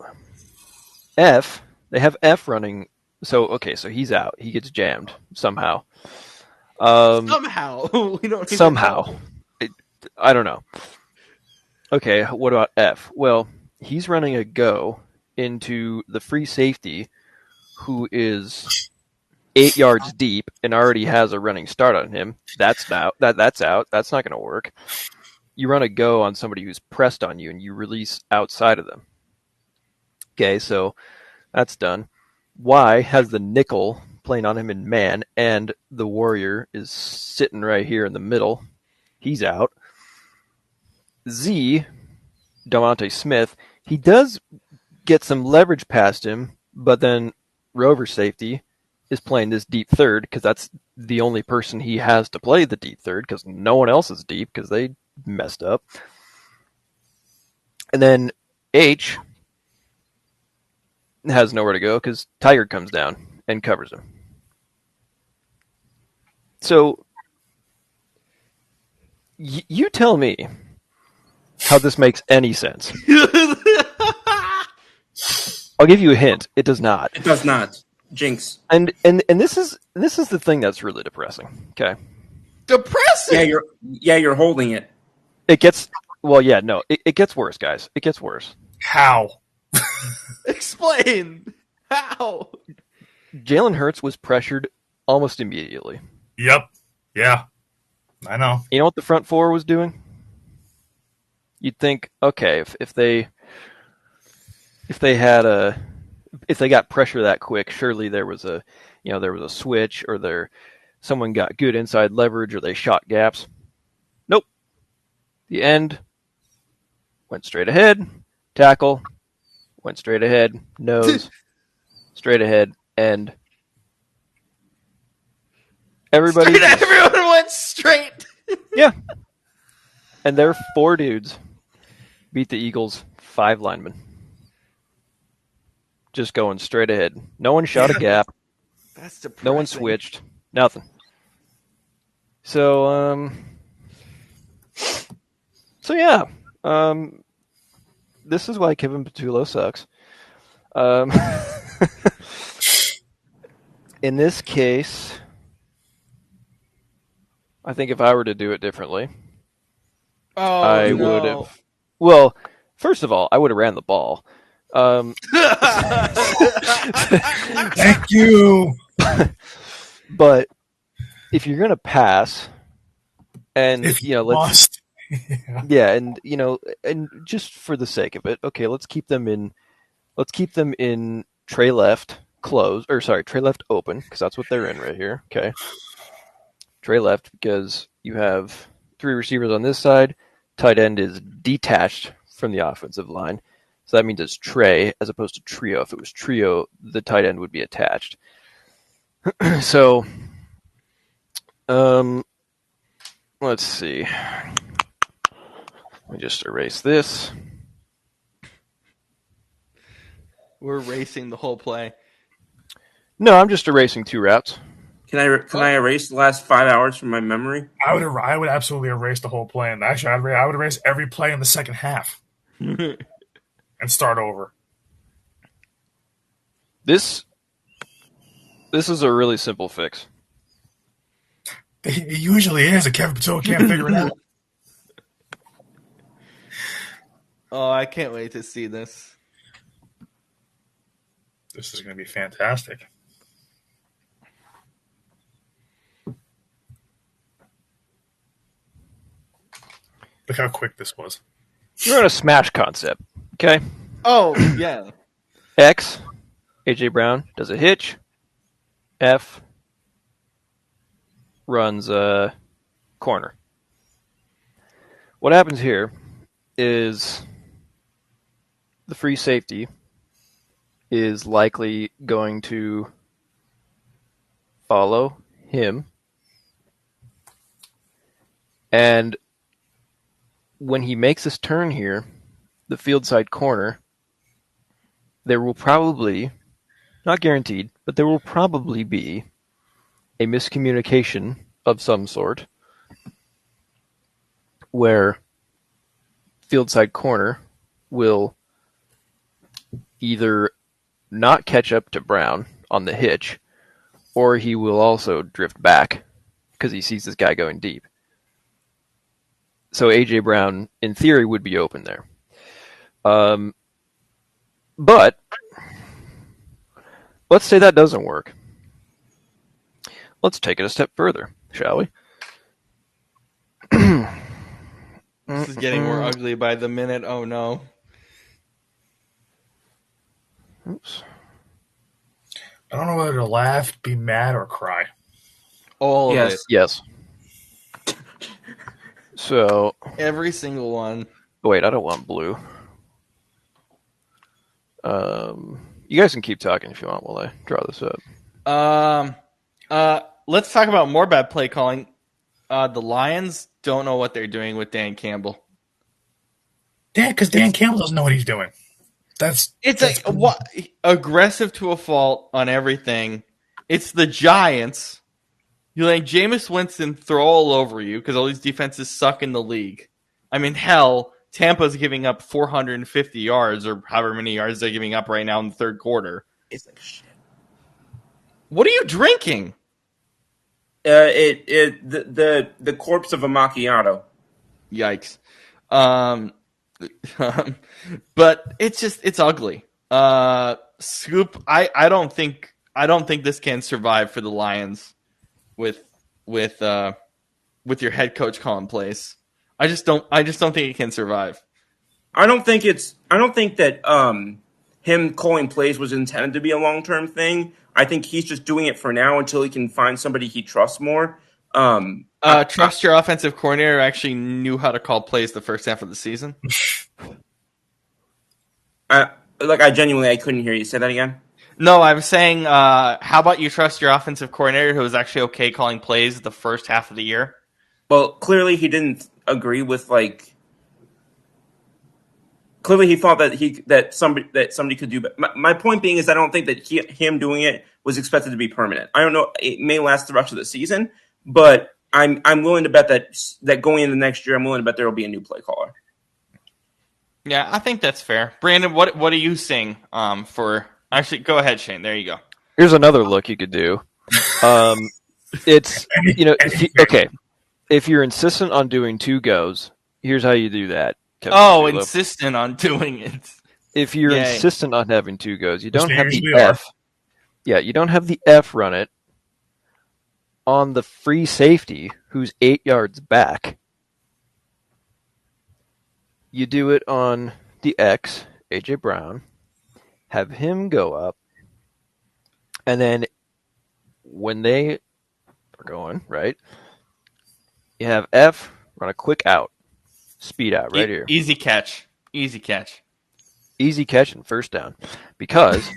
they have F running. So he's out. He gets jammed somehow. Somehow. We don't even Somehow. know. I don't know. Okay, what about F? Well, he's running a go into the free safety who is 8 yards deep and already has a running start on him. That's out. That's out. That's not going to work. You run a go on somebody who's pressed on you and you release outside of them. Okay, so that's done. Y has the nickel playing on him in man, and the Warrior is sitting right here in the middle. He's out. Z, Devontae Smith, he does get some leverage past him, but then Rover safety is playing this deep third because that's the only person he has to play the deep third because no one else is deep because they messed up. And then H has nowhere to go because Tiger comes down and covers him. So you tell me how this makes any sense. I'll give you a hint. It does not. It does not. Jinx. And this is the thing that's really depressing. Okay. Depressing. You're holding it. It gets it gets worse, guys. It gets worse. How? Explain. How? Jalen Hurts was pressured almost immediately. Yep. Yeah. I know. You know what the front four was doing? You'd think, okay, if they got pressure that quick, surely there was a switch or someone got good inside leverage or they shot gaps. Nope. The end went straight ahead, tackle, went straight ahead, nose, straight ahead, end. Everybody Everyone went straight. Yeah. And their 4 dudes beat the Eagles' 5 linemen. Just going straight ahead. No one shot a gap. That's depressing. No one switched. Nothing. So, yeah. This is why Kevin Patullo sucks. In this case, I think if I were to do it differently, I would have. Well, first of all, I would have ran the ball. Thank you. But if you're gonna pass, and If you know, let's must. yeah, and and just for the sake of it, okay, let's keep them in tray left tray left open because that's what they're in right here. Okay, tray left because you have 3 receivers on this side. Tight end is detached from the offensive line. So that means it's tray as opposed to trio. If it was trio, the tight end would be attached. So, let's see. Let me just erase this. We're racing the whole play. No, I'm just erasing 2 routes. Can I erase the last 5 hours from my memory? I would absolutely erase the whole play. And actually, I would erase every play in the second half and start over. This is a really simple fix. It usually is. And Kevin Patillo can't figure it out. Oh, I can't wait to see this. This is going to be fantastic. Look how quick this was. You're on a smash concept, okay? Oh, yeah. X, AJ Brown does a hitch. F runs a corner. What happens here is the free safety is likely going to follow him. And when he makes this turn here, the field side corner, there will probably, not guaranteed, but there will probably be a miscommunication of some sort where field side corner will either not catch up to Brown on the hitch, or he will also drift back because he sees this guy going deep. So AJ Brown, in theory, would be open there. But let's say that doesn't work. Let's take it a step further, shall we? This is getting more ugly by the minute. Oh, no. Oops. I don't know whether to laugh, be mad, or cry. All of Yes. it. Yes. So, Every single one. wait, I don't want blue. You guys can keep talking if you want while I draw this up. Let's talk about more bad play calling. The Lions don't know what they're doing with Dan Campbell. Because Dan Campbell doesn't know what he's doing. It's like what aggressive to a fault on everything. It's the Giants. You let Jameis Winston throw all over you because all these defenses suck in the league. I mean, hell, Tampa's giving up 450 yards or however many yards they're giving up right now in the third quarter. It's like shit. What are you drinking? The corpse of a macchiato. Yikes. But it's ugly. Scoop, I don't think this can survive for the Lions with your head coach calling plays. I just don't think it can survive. I don't think that him calling plays was intended to be a long-term thing. I think he's just doing it for now until he can find somebody he trusts more. Trust your offensive coordinator who actually knew how to call plays the first half of the season. I genuinely I couldn't hear you. Say that again. No, I was saying, how about you trust your offensive coordinator who was actually okay calling plays the first half of the year? Well, clearly he didn't agree with Clearly he thought that somebody could do. But my point being is I don't think that him doing it was expected to be permanent. I don't know. It may last the rest of the season, but I'm willing to bet that going into next year, I'm willing to bet there will be a new play caller. Yeah, I think that's fair. Brandon, what are you seeing for? Actually, go ahead, Shane. There you go. Here's another look you could do. It's okay. If you're insistent on doing 2 goes, here's how you do that. Kevin Oh, Patillo. insistent on doing it. If you're Yay. insistent on having 2 goes, you don't they have the usually are. F. Yeah, you don't have the F run it on the free safety who's 8 yards back. You do it on the X, AJ Brown, have him go up, and then when they are going, right, you have F run a quick out, speed out right here. Easy catch. Easy catch. Easy catch and first down. Because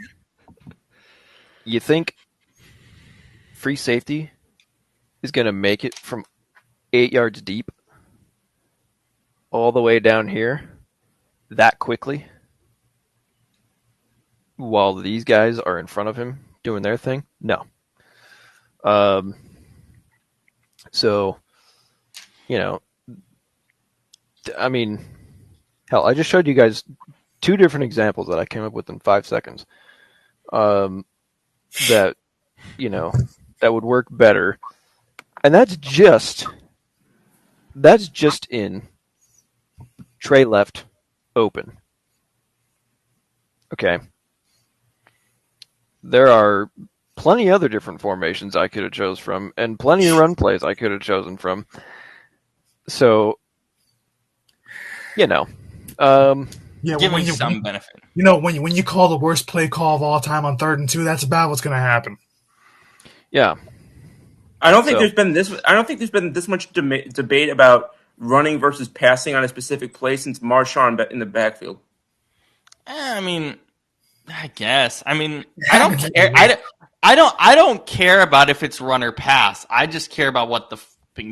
you think free safety is going to make it from 8 yards deep all the way down here that quickly while these guys are in front of him doing their thing? No. So, you know, I mean, hell, I just showed you guys 2 different examples that I came up with in 5 seconds. That, that would work better. And that's just in Trey left open. Okay. There are plenty other different formations I could have chose from, and plenty of run plays I could have chosen from. So, Yeah, Give me some benefit. When you call the worst play call of all time on 3rd and 2, that's about what's going to happen. Yeah. I don't think there's been this much debate about running versus passing on a specific play since Marshawn in the backfield. I mean, I guess. I mean, I don't care. I don't care about if it's run or pass. I just care about what the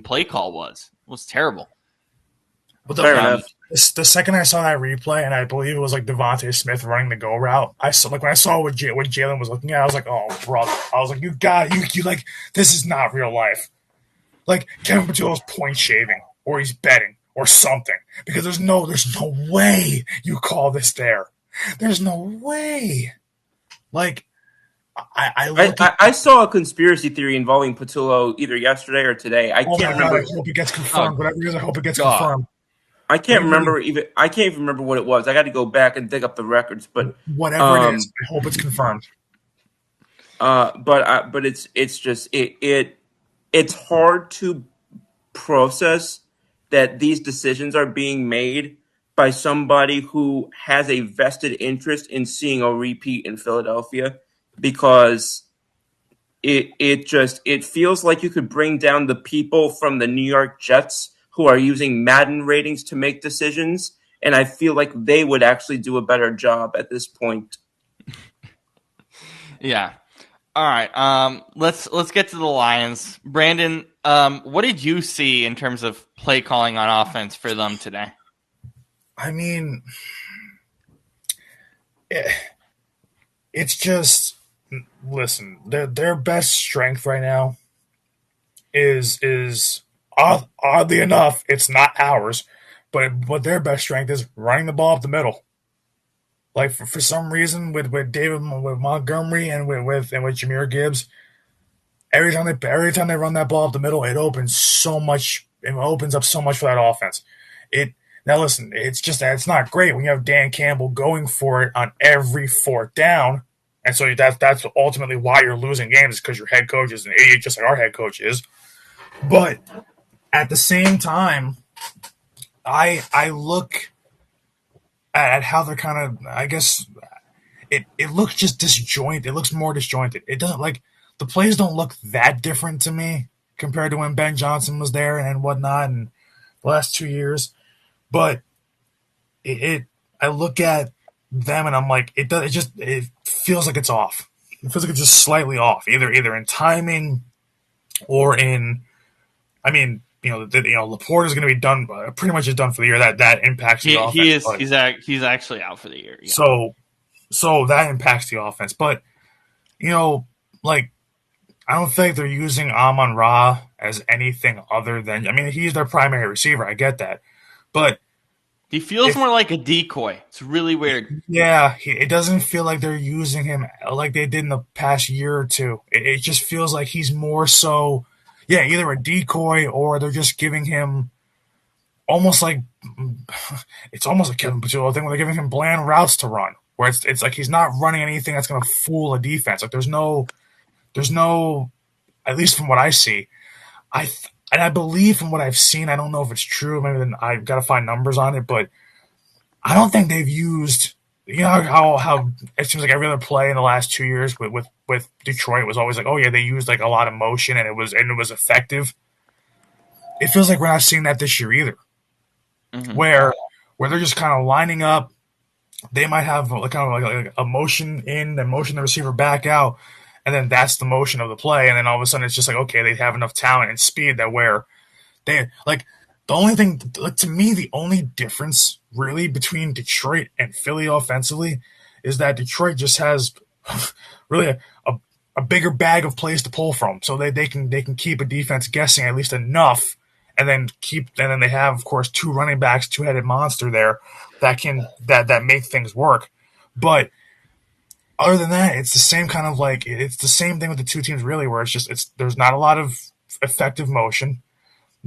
play call was. It was terrible. But Fair enough. The second I saw that replay, and I believe it was like Devontae Smith running the go route, I saw when I saw what Jalen was looking at, I was like, oh brother, I was like, you like this is not real life. Like Kevin Patullo's point shaving, or he's betting, or something, because there's no way you call this there. There's no way. Like I saw a conspiracy theory involving Patullo either yesterday or today. I can't remember. I hope it gets confirmed. Whatever it is, I hope it gets confirmed. I can't remember even. I can't even remember what it was. I got to go back and dig up the records. But whatever it is, I hope it's confirmed. But it's just it's hard to process that these decisions are being made by somebody who has a vested interest in seeing a repeat in Philadelphia, because it feels like you could bring down the people from the New York Jets who are using Madden ratings to make decisions, and I feel like they would actually do a better job at this point. Yeah. All right. Let's get to the Lions. Brandon, what did you see in terms of play calling on offense for them today? I mean, it's just, listen, their best strength right now is oddly enough, it's not ours, but their best strength is running the ball up the middle. Like for some reason with Montgomery and with Jahmyr Gibbs, every time they run that ball up the middle, it opens so much. It opens up so much for that offense. Now listen, it's not great when you have Dan Campbell going for it on every 4th down, and so that's ultimately why you're losing games, is because your head coach is an idiot, just like our head coach is. But at the same time, I look at how they're kind of, I guess, it looks just disjointed. It looks more disjointed. It doesn't, like, the plays don't look that different to me compared to when Ben Johnson was there and whatnot in the last 2 years. But I look at them and I'm like, it feels like it's off. It feels like it's just slightly off, either in timing or in, I mean, Laporte is going to be done, pretty much is done for the year. That impacts the offense. He is. He's actually out for the year. Yeah. So that impacts the offense. But like, I don't think they're using Amon-Ra as anything other than. I mean, he's their primary receiver. I get that, but he feels more like a decoy. It's really weird. Yeah, it doesn't feel like they're using him like they did in the past year or two. It just feels like he's more so. Yeah, either a decoy or they're just giving him almost like it's almost a Kevin Patullo thing where they're giving him bland routes to run, where it's like he's not running anything that's going to fool a defense. Like there's no, at least from what I see, I believe from what I've seen, I don't know if it's true. Maybe then I've got to find numbers on it, but I don't think they've used. You know how it seems like every other play in the last 2 years with Detroit was always like, oh yeah, they used like a lot of motion and it was effective. It feels like we're not seeing that this year either, where they're just kind of lining up. They might have kind of like a motion in, then motion the receiver back out, and then that's the motion of the play, and then all of a sudden it's just like, okay, they have enough talent and speed that where they like. The only thing, like, to me, the only difference really between Detroit and Philly offensively is that Detroit just has really a bigger bag of plays to pull from, so they can keep a defense guessing at least enough, and then they have, of course, two running backs, two-headed monster there that make things work. But other than that, it's the same kind of like it's the same thing with the two teams really, where there's not a lot of effective motion,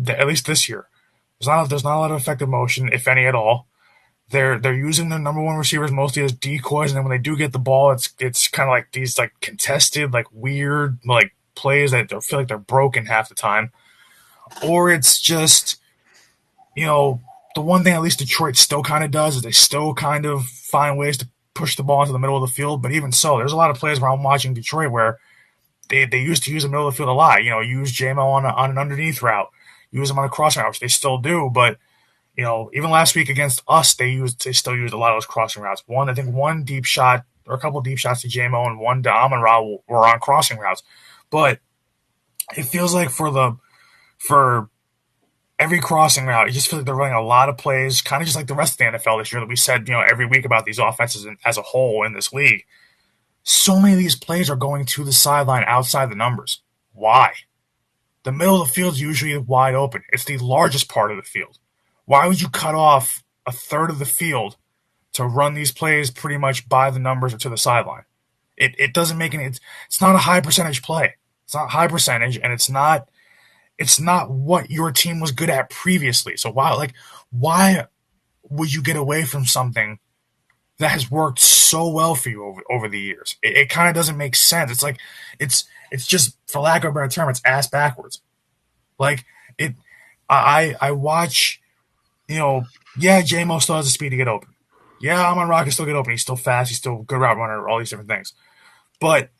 at least this year. There's not a lot of effective motion, if any at all. They're using their number one receivers mostly as decoys, and then when they do get the ball, it's kind of like these like contested, like weird like plays that feel like they're broken half the time, or it's just the one thing at least Detroit still kind of does is they still kind of find ways to push the ball into the middle of the field. But even so, there's a lot of plays where I'm watching Detroit where they used to use the middle of the field a lot. Use JMO on an underneath route, use them on a crossing route, which they still do, but. Even last week against us, they still used a lot of those crossing routes. I think one deep shot or a couple of deep shots to JMO and one to Amon-Ra were on crossing routes. But it feels like for every crossing route, it just feels like they're running a lot of plays, kind of just like the rest of the NFL this year that we said, every week about these offenses as a whole in this league. So many of these plays are going to the sideline outside the numbers. Why? The middle of the field is usually wide open. It's the largest part of the field. Why would you cut off a third of the field to run these plays pretty much by the numbers or to the sideline? It doesn't make any. It's not a high percentage play. It's not high percentage, and it's not what your team was good at previously. So why would you get away from something that has worked so well for you over the years? It kind of doesn't make sense. It's like it's just, for lack of a better term, it's ass backwards. Like it. I watch. JMO still has the speed to get open. Yeah, Amon-Ra can still get open. He's still fast. He's still a good route runner, all these different things. But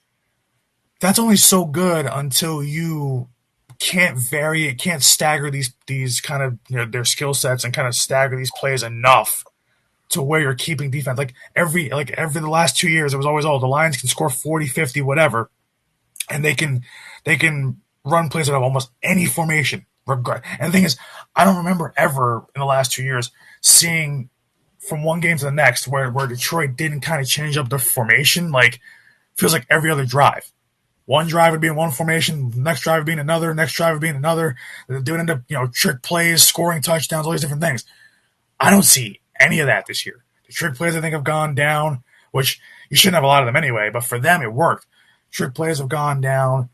that's only so good until you can't vary it, can't stagger these kind of their skill sets and kind of stagger these plays enough to where you're keeping defense. Like every the last 2 years, it was always, the Lions can score 40, 50, whatever, and they can run plays out of almost any formation. And the thing is, I don't remember ever in the last 2 years seeing from one game to the next where Detroit didn't kind of change up the formation. Like, feels like every other drive. One drive would be in one formation, next drive would be in another, next drive would be in another. They would end up, trick plays, scoring touchdowns, all these different things. I don't see any of that this year. The trick plays, I think, have gone down, which you shouldn't have a lot of them anyway, but for them, it worked. Trick plays have gone down.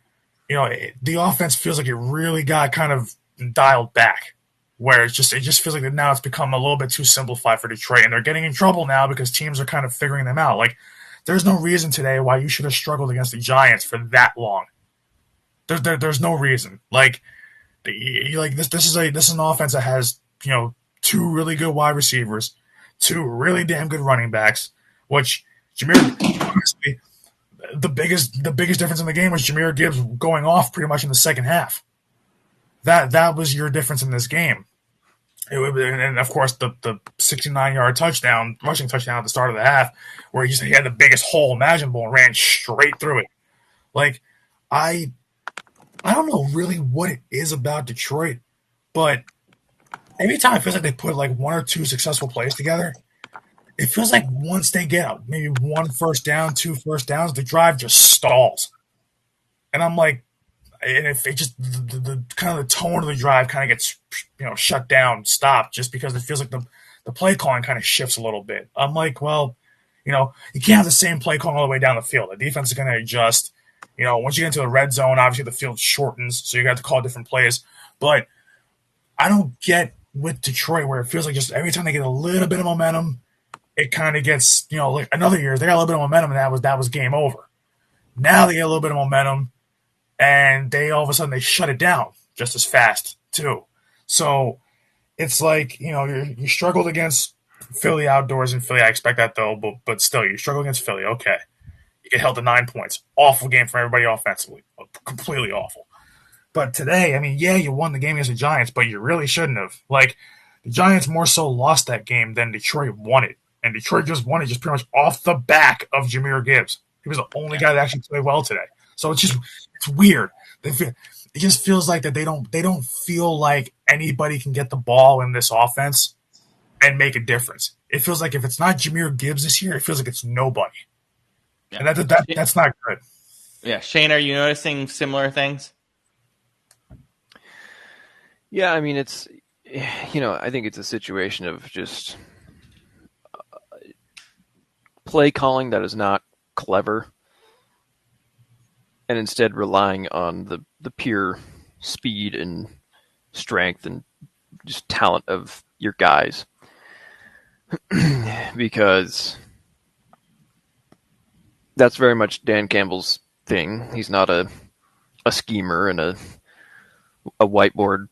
The offense feels like it really got kind of dialed back, where it just feels like that now it's become a little bit too simplified for Detroit, and they're getting in trouble now because teams are kind of figuring them out. Like, there's no reason today why you should have struggled against the Giants for that long. There's no reason. This is an offense that has two really good wide receivers, two really damn good running backs, which honestly, the biggest difference in the game was Jahmyr Gibbs going off pretty much in the second half. That was your difference in this game. And of course, the 69-yard rushing touchdown at the start of the half, where he had the biggest hole imaginable and ran straight through it. Like, I don't know really what it is about Detroit, but every time it feels like they put like one or two successful plays together, it feels like once they get maybe one first down, two first downs, the drive just stalls. And I'm like, and if it just the kind of the tone of the drive kind of gets shut down, stopped, just because it feels like the play calling kind of shifts a little bit. I'm like, well, you can't have the same play calling all the way down the field. The defense is going to adjust. Once you get into the red zone, obviously the field shortens, so you got to call different plays. But I don't get with Detroit where it feels like just every time they get a little bit of momentum, it kind of gets like another year they got a little bit of momentum and that was game over. Now they get a little bit of momentum. And they all of a sudden they shut it down just as fast too. So it's like you struggled against Philly outdoors in Philly. I expect that though, but still you struggle against Philly. Okay, you get held to 9 points. Awful game for everybody offensively, completely awful. But today, you won the game against the Giants, but you really shouldn't have. Like, the Giants more so lost that game than Detroit won it, and Detroit just won it just pretty much off the back of Jahmyr Gibbs. He was the only guy that actually played well today. So it's weird. It just feels like that they don't feel like anybody can get the ball in this offense and make a difference. It feels like if it's not Jahmyr Gibbs this year, it feels like it's nobody. Yeah. And that's not good. Yeah, Shane, are you noticing similar things? Yeah, I mean, it's, I think it's a situation of just play calling that is not clever, and instead relying on the pure speed and strength and just talent of your guys. Because that's very much Dan Campbell's thing. He's not a schemer and a whiteboard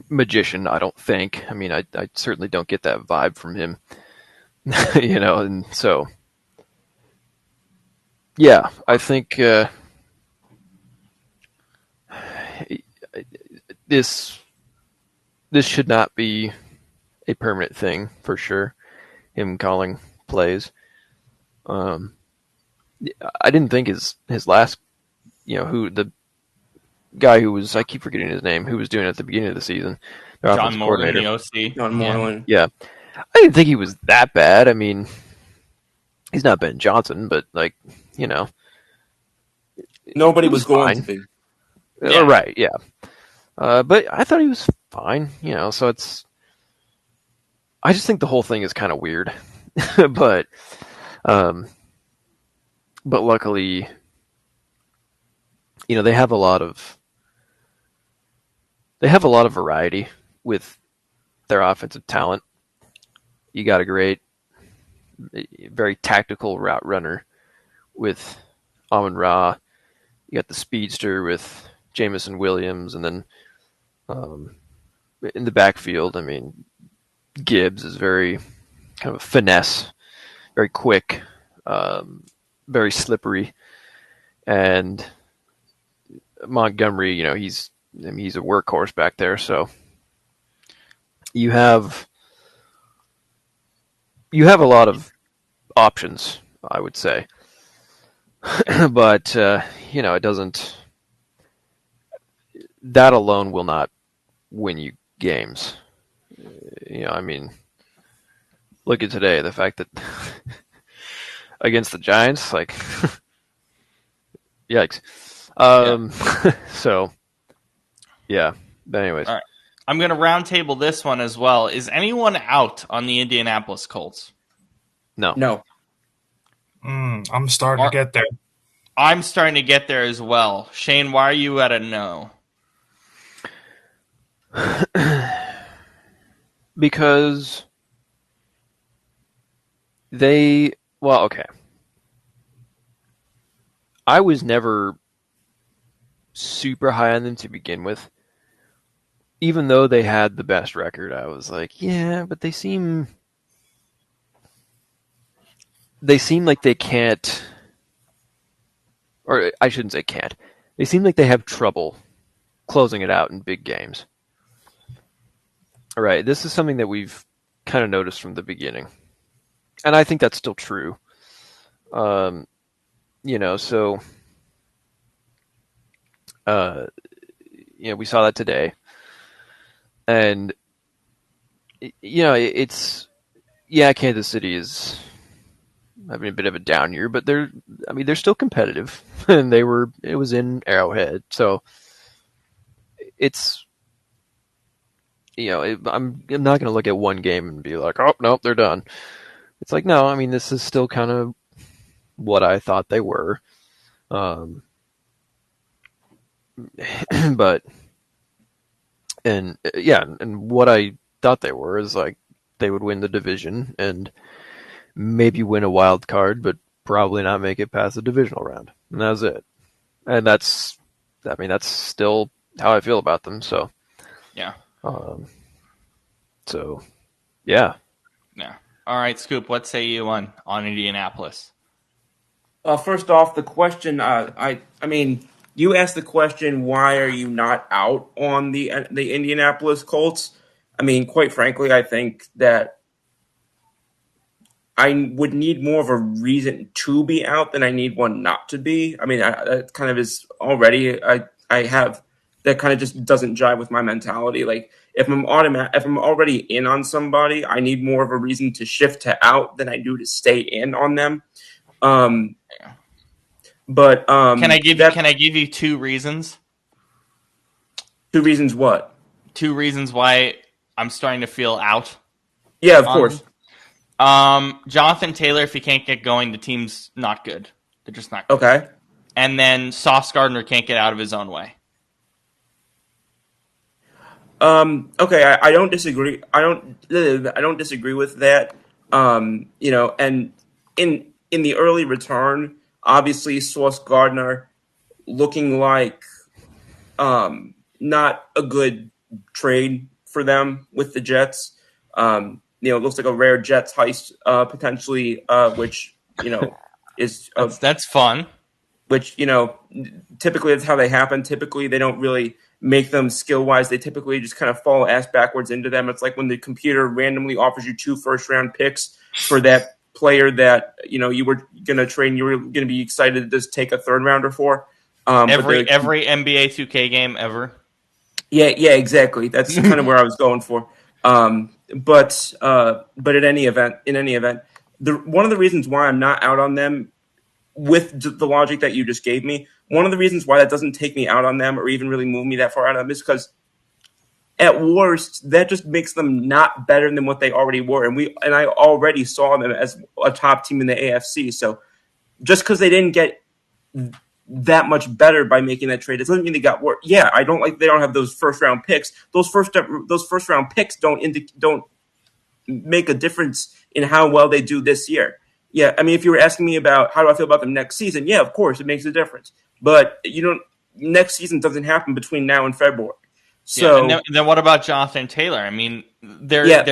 magician, I don't think. I mean, I certainly don't get that vibe from him. And so yeah, I think this should not be a permanent thing for sure. Him calling plays. I didn't think his last, who the guy who was, I keep forgetting his name, who was doing it at the beginning of the season. John Moran, the OC. John Moreland. Yeah, I didn't think he was that bad. I mean, he's not Ben Johnson, but Nobody He was was going fine. to be. Yeah. Right, yeah. But I thought he was fine, so I just think the whole thing is kind of weird. but luckily, they have a lot of variety with their offensive talent. You got a great, very tactical route runner with Amon Ra. You got the speedster with Jamison Williams, and then in the backfield, I mean, Gibbs is very kind of finesse, very quick, very slippery, and Montgomery, he's a workhorse back there. So you have a lot of options, I would say, but it doesn't. That alone will not win you games. I mean, look at today. The fact that against the Giants, like, yikes. So, yeah. But anyways, All right. I'm going to roundtable this one as well. Is anyone out on the Indianapolis Colts? no. No. I'm starting to get there. I'm starting to get there as well. Shane, why are you at a no? Because okay. I was never super high on them to begin with. Even though they had the best record, I was like, yeah, but they seem like they can't, or I shouldn't say can't. They seem like they have trouble closing it out in big games. All right, this is something that we've kind of noticed from the beginning, and I think that's still true. So we saw that today, and it's Kansas City is having a bit of a down year, but they're still competitive, and it was in Arrowhead, so it's. I'm not going to look at one game and be like, oh, no, they're done. It's like, no, I mean, this is still kind of what I thought they were. But, and what I thought they were is like, they would win the division and maybe win a wild card, but probably not make it past the divisional round. And that's it. And that's still how I feel about them. So, Yeah. So, yeah. Yeah. All right, Scoop, what say you on Indianapolis? First off, the question. I mean, you asked the question, why are you not out on the Indianapolis Colts? I mean, quite frankly, I think that I would need more of a reason to be out than I need one not to be. I mean, that kind of is already. I have that kind of just doesn't jive with my mentality. Like if I'm already in on somebody, I need more of a reason to shift to out than I do to stay in on them. But But Can I give you two reasons? two reasons? What? Two reasons why I'm starting to feel out. Yeah, of course. Jonathan Taylor, if he can't get going, the team's not good. They're just not good. Okay. And then Sauce Gardner can't get out of his own way. Okay, I don't disagree. I don't disagree with that. And in the early return, obviously Sauce Gardner looking like not a good trade for them with the Jets. It looks like a rare Jets heist potentially, which is that's fun. Which typically that's how they happen. Typically, they don't really make them skill wise. They typically just kind of fall ass backwards into them. It's like when the computer randomly offers you 2 first-round picks for that player that you were going to trade and you were going to be excited to just take a third rounder for. Every NBA 2K game ever. Yeah, exactly. That's kind of where I was going for. But in any event, one of the reasons why I'm not out on them, with the logic that you just gave me, one of the reasons why that doesn't take me out on them or even really move me that far out of them is because at worst, that just makes them not better than what they already were. And I already saw them as a top team in the AFC. So just because they didn't get that much better by making that trade, it doesn't mean they got worse. Yeah, I don't like they don't have those first round picks. Those first round picks don't make a difference in how well they do this year. Yeah, I mean, if you were asking me about how do I feel about them next season, yeah, of course, it makes a difference. But next season doesn't happen between now and February. So and then what about Jonathan Taylor? I mean, there is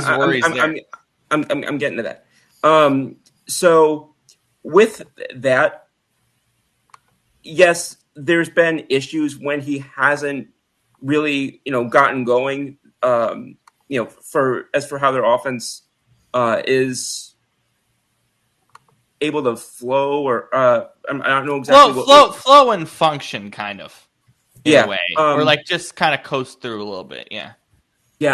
worries there. I'm getting to that. So with that, yes, there's been issues when he hasn't really gotten going. For how their offense is able to flow, or I don't know exactly flow and function, kind of in a way, or like just kind of coast through a little bit. Yeah,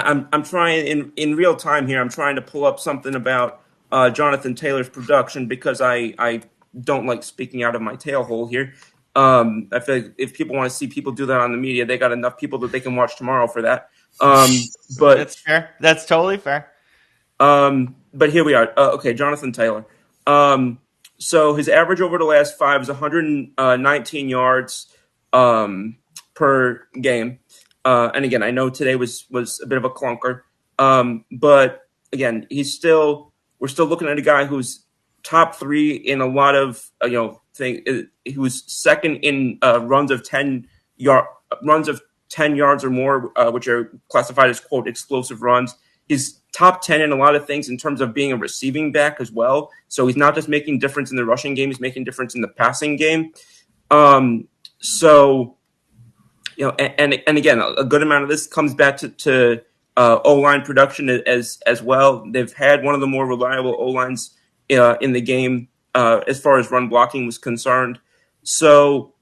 I'm trying in real time here. I'm trying to pull up something about Jonathan Taylor's production because I don't like speaking out of my tail hole here. I feel like if people want to see people do that on the media, they got enough people that they can watch tomorrow for that. But that's fair. That's totally fair. But here we are. Okay, Jonathan Taylor. So his average over the last 5 is 119 yards per game. And again, I know today was a bit of a clunker. But again, we're still looking at a guy who's top 3 in a lot of thing. He was second in runs of 10 yards or more, which are classified as quote explosive runs. He's top 10 in a lot of things in terms of being a receiving back as well. So he's not just making difference in the rushing game; he's making difference in the passing game. And again, a good amount of this comes back to O-line production as well. They've had one of the more reliable O-lines in the game as far as run blocking was concerned. So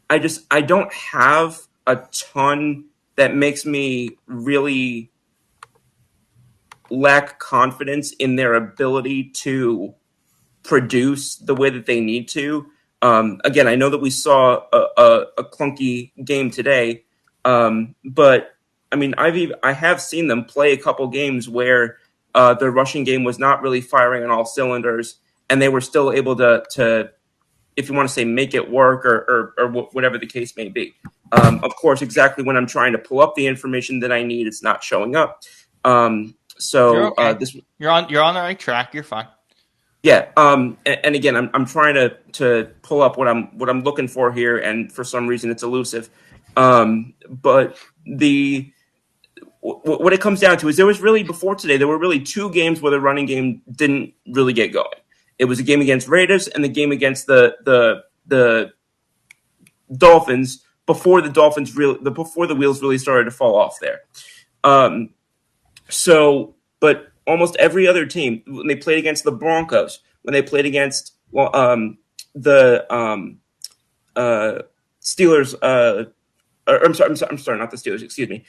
I don't have a ton that makes me really lack confidence in their ability to produce the way that they need to. Again, I know that we saw a clunky game today, but I mean, I have seen them play a couple games where their rushing game was not really firing on all cylinders, and they were still able to if you want to say make it work or whatever the case may be. Of course, exactly when I'm trying to pull up the information that I need, it's not showing up. So you're okay. You're on the right track. You're fine. Yeah. And again, I'm trying to pull up what I'm looking for here, and for some reason it's elusive. But what it comes down to is there was really before today there were really 2 games where the running game didn't really get going. It was a game against Raiders and the game against the Dolphins before the wheels really started to fall off there. But almost every other team, when they played against the Broncos, when they played against the Steelers, I'm sorry, not the Steelers. Excuse me.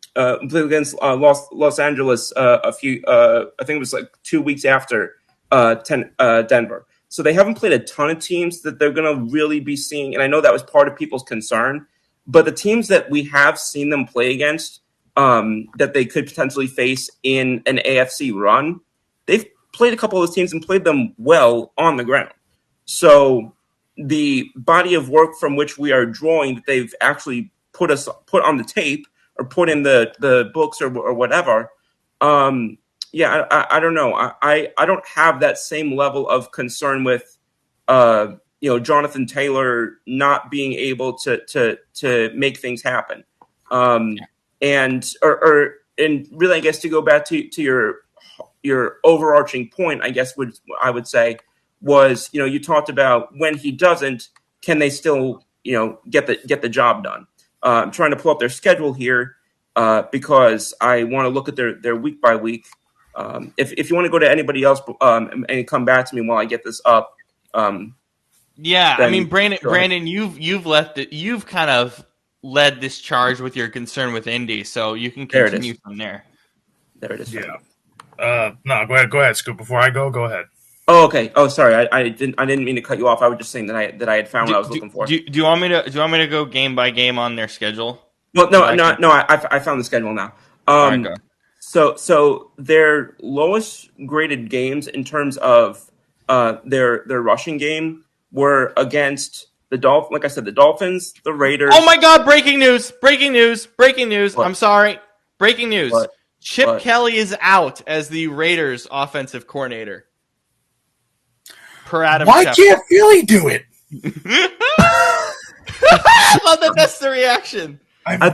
Played against Los Angeles I think it was like 2 weeks after Denver. So they haven't played a ton of teams that they're going to really be seeing. And I know that was part of people's concern. But the teams that we have seen them play against that they could potentially face in an AFC run, they've played a couple of those teams and played them well on the ground. So the body of work from which we are drawing that they've actually put on the tape or put in the books or whatever, I don't know. I don't have that same level of concern with Jonathan Taylor not being able to make things happen. And really, I guess to go back to your overarching point, I guess I would say was, you talked about when he doesn't, can they still, get the job done? I'm trying to pull up their schedule here because I want to look at their week by week. If you want to go to anybody else and come back to me while I get this up. Yeah, I mean, Brandon, you've kind of led this charge with your concern with Indy, so you can continue from there. There it is. Yeah. No, go ahead, Scoop. Before I go ahead. Oh, okay. Oh, sorry. I didn't mean to cut you off. I was just saying that I had found what I was looking for. Do you want me to go game by game on their schedule? Well, no. I found the schedule now. All right, go. So their lowest graded games in terms of their rushing game were against the Dolphins. Like I said, the Dolphins, the Raiders. Oh my God! Breaking news! What? I'm sorry. Breaking news. What? Chip Kelly is out as the Raiders offensive coordinator. Per Adam Why Schefter. can't Philly do it? I love that. That's the reaction. I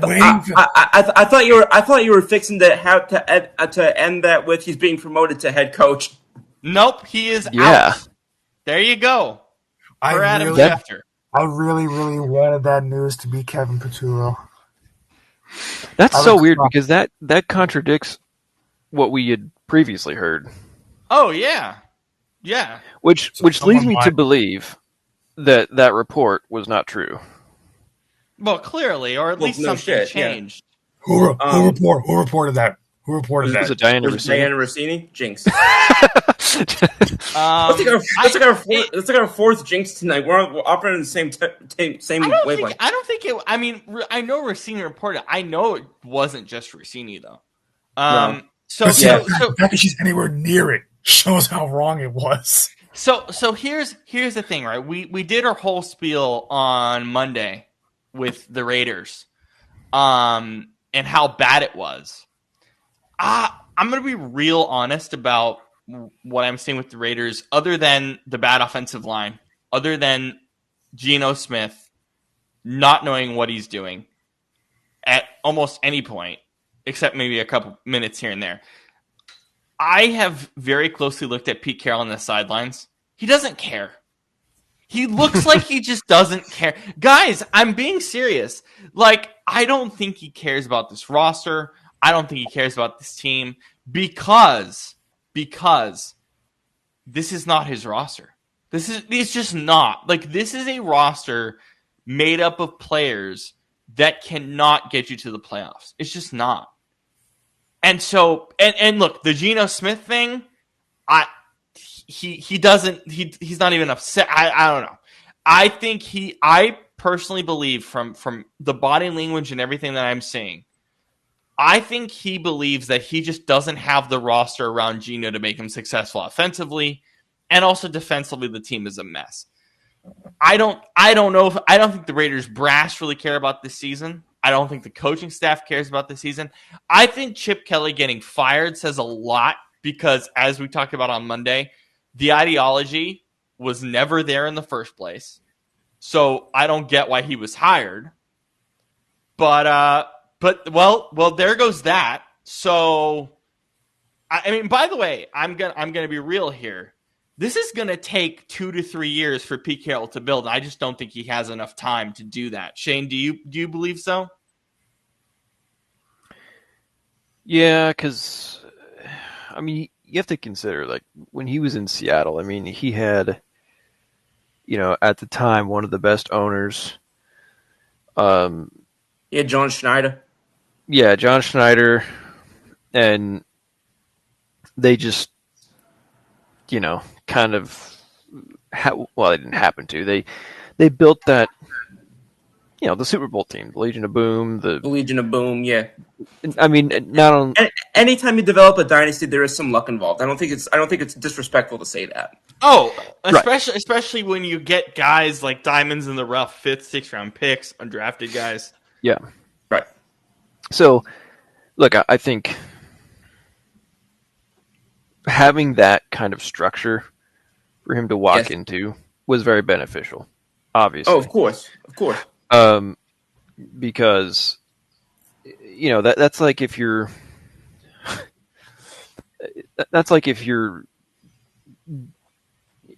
thought you were fixing to have to end that with he's being promoted to head coach. Nope, he is out. There you go. Per Adam Schefter. I really, really wanted that news to be Kevin Patullo. That's so weird because that contradicts what we had previously heard. Oh yeah, yeah. Which leads me to believe that report was not true. Well, clearly, or at least something changed. Yeah. Who reported that? Who reported that? Was it Diana Rossini? Diana Rossini? Jinx. That's like our fourth jinx tonight. We're operating the same wavelength. I don't think it. I mean, I know Rossini reported. I know it wasn't just Rossini though. No. So the fact that she's anywhere near it shows how wrong it was. So here's the thing, right? We did our whole spiel on Monday with the Raiders, and how bad it was. I'm going to be real honest about what I'm seeing with the Raiders, other than the bad offensive line, other than Geno Smith not knowing what he's doing at almost any point, except maybe a couple minutes here and there. I have very closely looked at Pete Carroll on the sidelines. He doesn't care. He looks like he just doesn't care. Guys, I'm being serious. Like, I don't think he cares about this roster. I don't think he cares about this team because this is not his roster. It's just not. Like, this is a roster made up of players that cannot get you to the playoffs. It's just not. And so, and look, the Geno Smith thing, he's not even upset. I don't know. I personally believe from the body language and everything that I'm seeing, I think he believes that he just doesn't have the roster around Geno to make him successful offensively, and also defensively the team is a mess. I don't think the Raiders brass really care about this season. I don't think the coaching staff cares about this season. I think Chip Kelly getting fired says a lot because, as we talked about on Monday, the ideology was never there in the first place. So I don't get why he was hired. But there goes that. So, I mean, by the way, I'm gonna be real here. This is gonna take 2 to 3 years for Pete Carroll to build. I just don't think he has enough time to do that. Shane, do you believe so? Yeah, because I mean, you have to consider, like, when he was in Seattle. I mean, he had, at the time, one of the best owners. Yeah, John Schneider. Yeah, John Schneider, and they just, kind of well, they didn't happen to. They built that, the Super Bowl team, the Legion of Boom. The Legion of Boom, yeah. I mean, not on. Anytime you develop a dynasty, there is some luck involved. I don't think it's disrespectful to say that. Oh, Right. especially when you get guys like diamonds in the rough, 5th, 6th round picks, undrafted guys. Yeah. Right. So, look, I think having that kind of structure for him to walk Yes. into was very beneficial. Obviously. Oh, of course. Because that's like if you're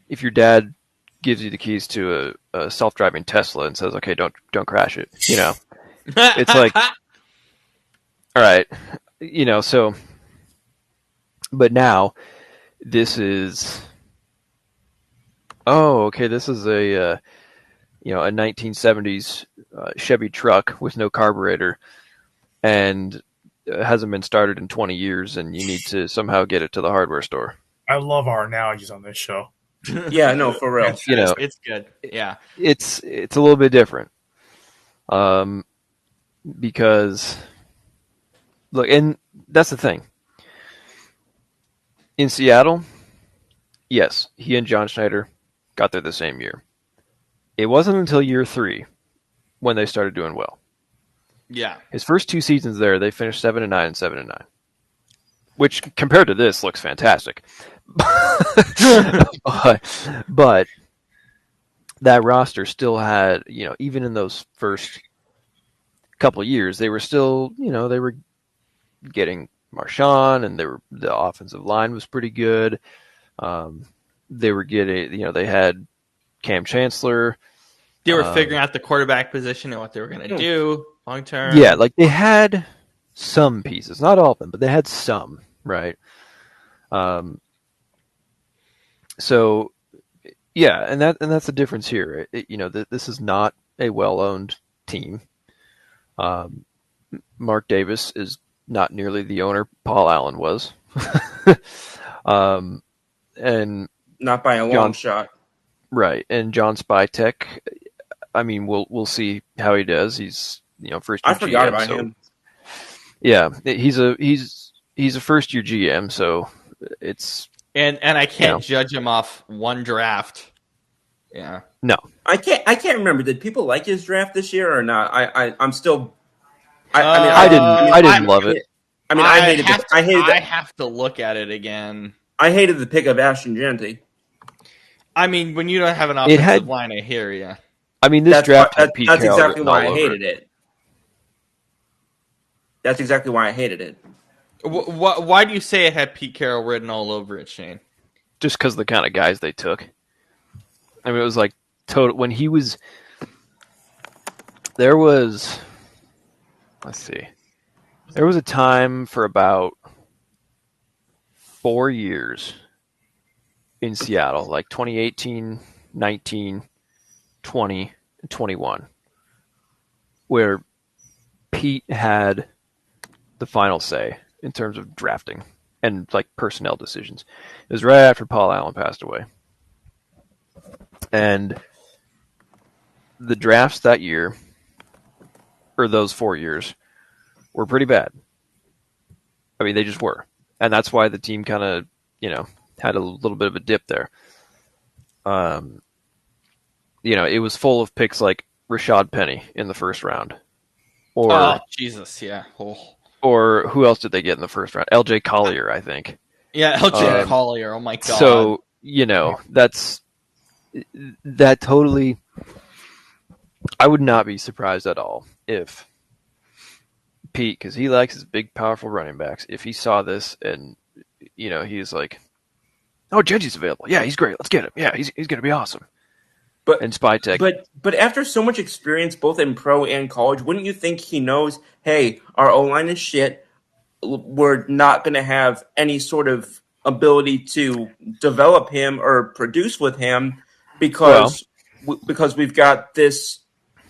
if your dad gives you the keys to a self-driving Tesla and says, "Okay, don't crash it." It's like, all right, so. But now, this is. Oh, okay. This is a 1970s Chevy truck with no carburetor, and hasn't been started in 20 years, and you need to somehow get it to the hardware store. I love our analogies on this show. Yeah, no, for real. It's good. Yeah, it's a little bit different, because look, and that's the thing. In Seattle, yes, he and John Schneider got there the same year. It wasn't until year 3 when they started doing well. yeah. His first 2 seasons there, they finished 7-9 and 7-9, which compared to this looks fantastic. but that roster still had, even in those first couple of years, they were still, they were getting Marshawn, and the offensive line was pretty good. They were getting, they had Cam Chancellor. They were figuring out the quarterback position and what they were going to do long term. Yeah, like they had some pieces, not all of them, but they had some, right? So, yeah, and that's the difference here. This is not a well-owned team. Mark Davis is not nearly the owner Paul Allen was, and Not by a long shot. Right, and John Spytek. I mean, we'll see how he does. He's first year I forgot GM, about so, him. Yeah, he's a first year GM, so it's and I can't judge him off one draft. Yeah, no. I can't remember. Did people like his draft this year or not? I'm still. I didn't love it. I mean, I hated. I have to look at it again. I hated the pick of Ashton Genty. I mean, when you don't have an offensive line, I hear you. I mean, this draft had Pete That's Carroll exactly why all I hated it. That's exactly why I hated it. Why do you say it had Pete Carroll written all over it, Shane? Just because of the kind of guys they took. I mean, it was like total. When he was, there was. Let's see. There was a time for about 4 years in Seattle, like 2018, 19, 20, and 21, where Pete had the final say in terms of drafting and like personnel decisions. It was right after Paul Allen passed away. And the drafts that year, or those 4 years, were pretty bad. I mean, they just were. And that's why the team kind of, had a little bit of a dip there. It was full of picks like Rashad Penny in the first round. Or Jesus, yeah. Oh. Or who else did they get in the first round? LJ Collier, I think. Yeah, LJ Collier. Oh my god. So, that totally, I would not be surprised at all if Pete, because he likes his big, powerful running backs, if he saw this and, he's like, oh, Genji's available. Yeah, he's great. Let's get him. Yeah, he's going to be awesome. And Spytek. But after so much experience, both in pro and college, wouldn't you think he knows, hey, our O-line is shit. We're not going to have any sort of ability to develop him or produce with him because we've got this,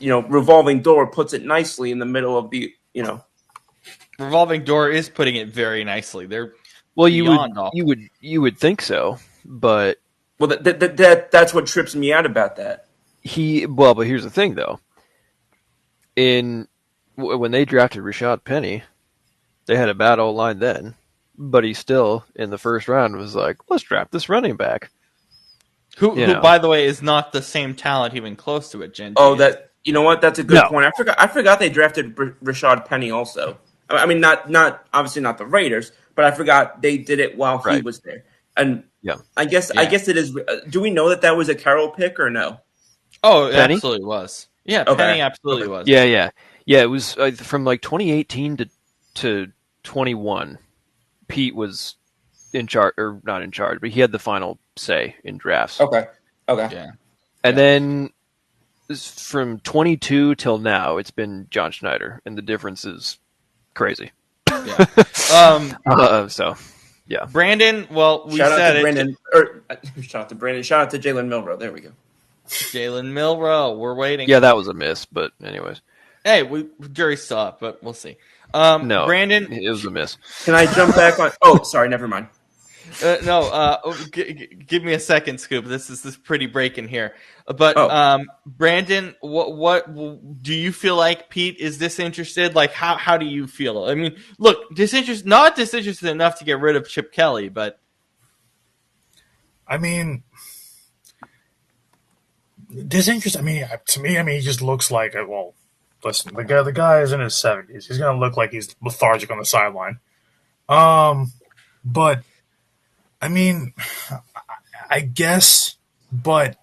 revolving door puts it nicely in the middle of the, Revolving door is putting it very nicely. They're you would think so, but Well, that's what trips me out about that. But here's the thing, though. When they drafted Rashad Penny, they had a bad old line then, but he still in the first round was like, let's draft this running back. Who, by the way, is not the same talent even close to it. Gen. Oh, you know what? That's a good No. point. I forgot they drafted Rashad Penny also. I mean, not obviously not the Raiders, but I forgot they did it while he was there. And Yeah. I guess it is. Do we know that was a Carroll pick or no? Oh, it Penny? absolutely was. Yeah, Okay. Penny absolutely was. Yeah. It was from like 2018 to 21. Pete was in charge, or not in charge, but he had the final say in drafts. Okay. Yeah. And then from 22 till now, it's been John Schneider, and the difference is crazy. Yeah. So, yeah. Brandon, well, we Shout out said to it. Brandon. Or shout out to Brandon. Shout out to Jalen Milrow. There we go. Jalen Milrow, we're waiting. Yeah, that was a miss, but anyways. Hey, jury saw it, but we'll see. No, Brandon, it was a miss. Can I jump back on? Oh, sorry. Never mind. give me a second, Scoop. This is pretty breaking here. But Brandon, what do you feel like Pete is disinterested? Like how do you feel? I mean, look, not disinterested enough to get rid of Chip Kelly, but I mean, disinterested. I mean, to me, he just looks like well. Listen, the guy is in his 70s. He's gonna look like he's lethargic on the sideline. But I mean, I guess, but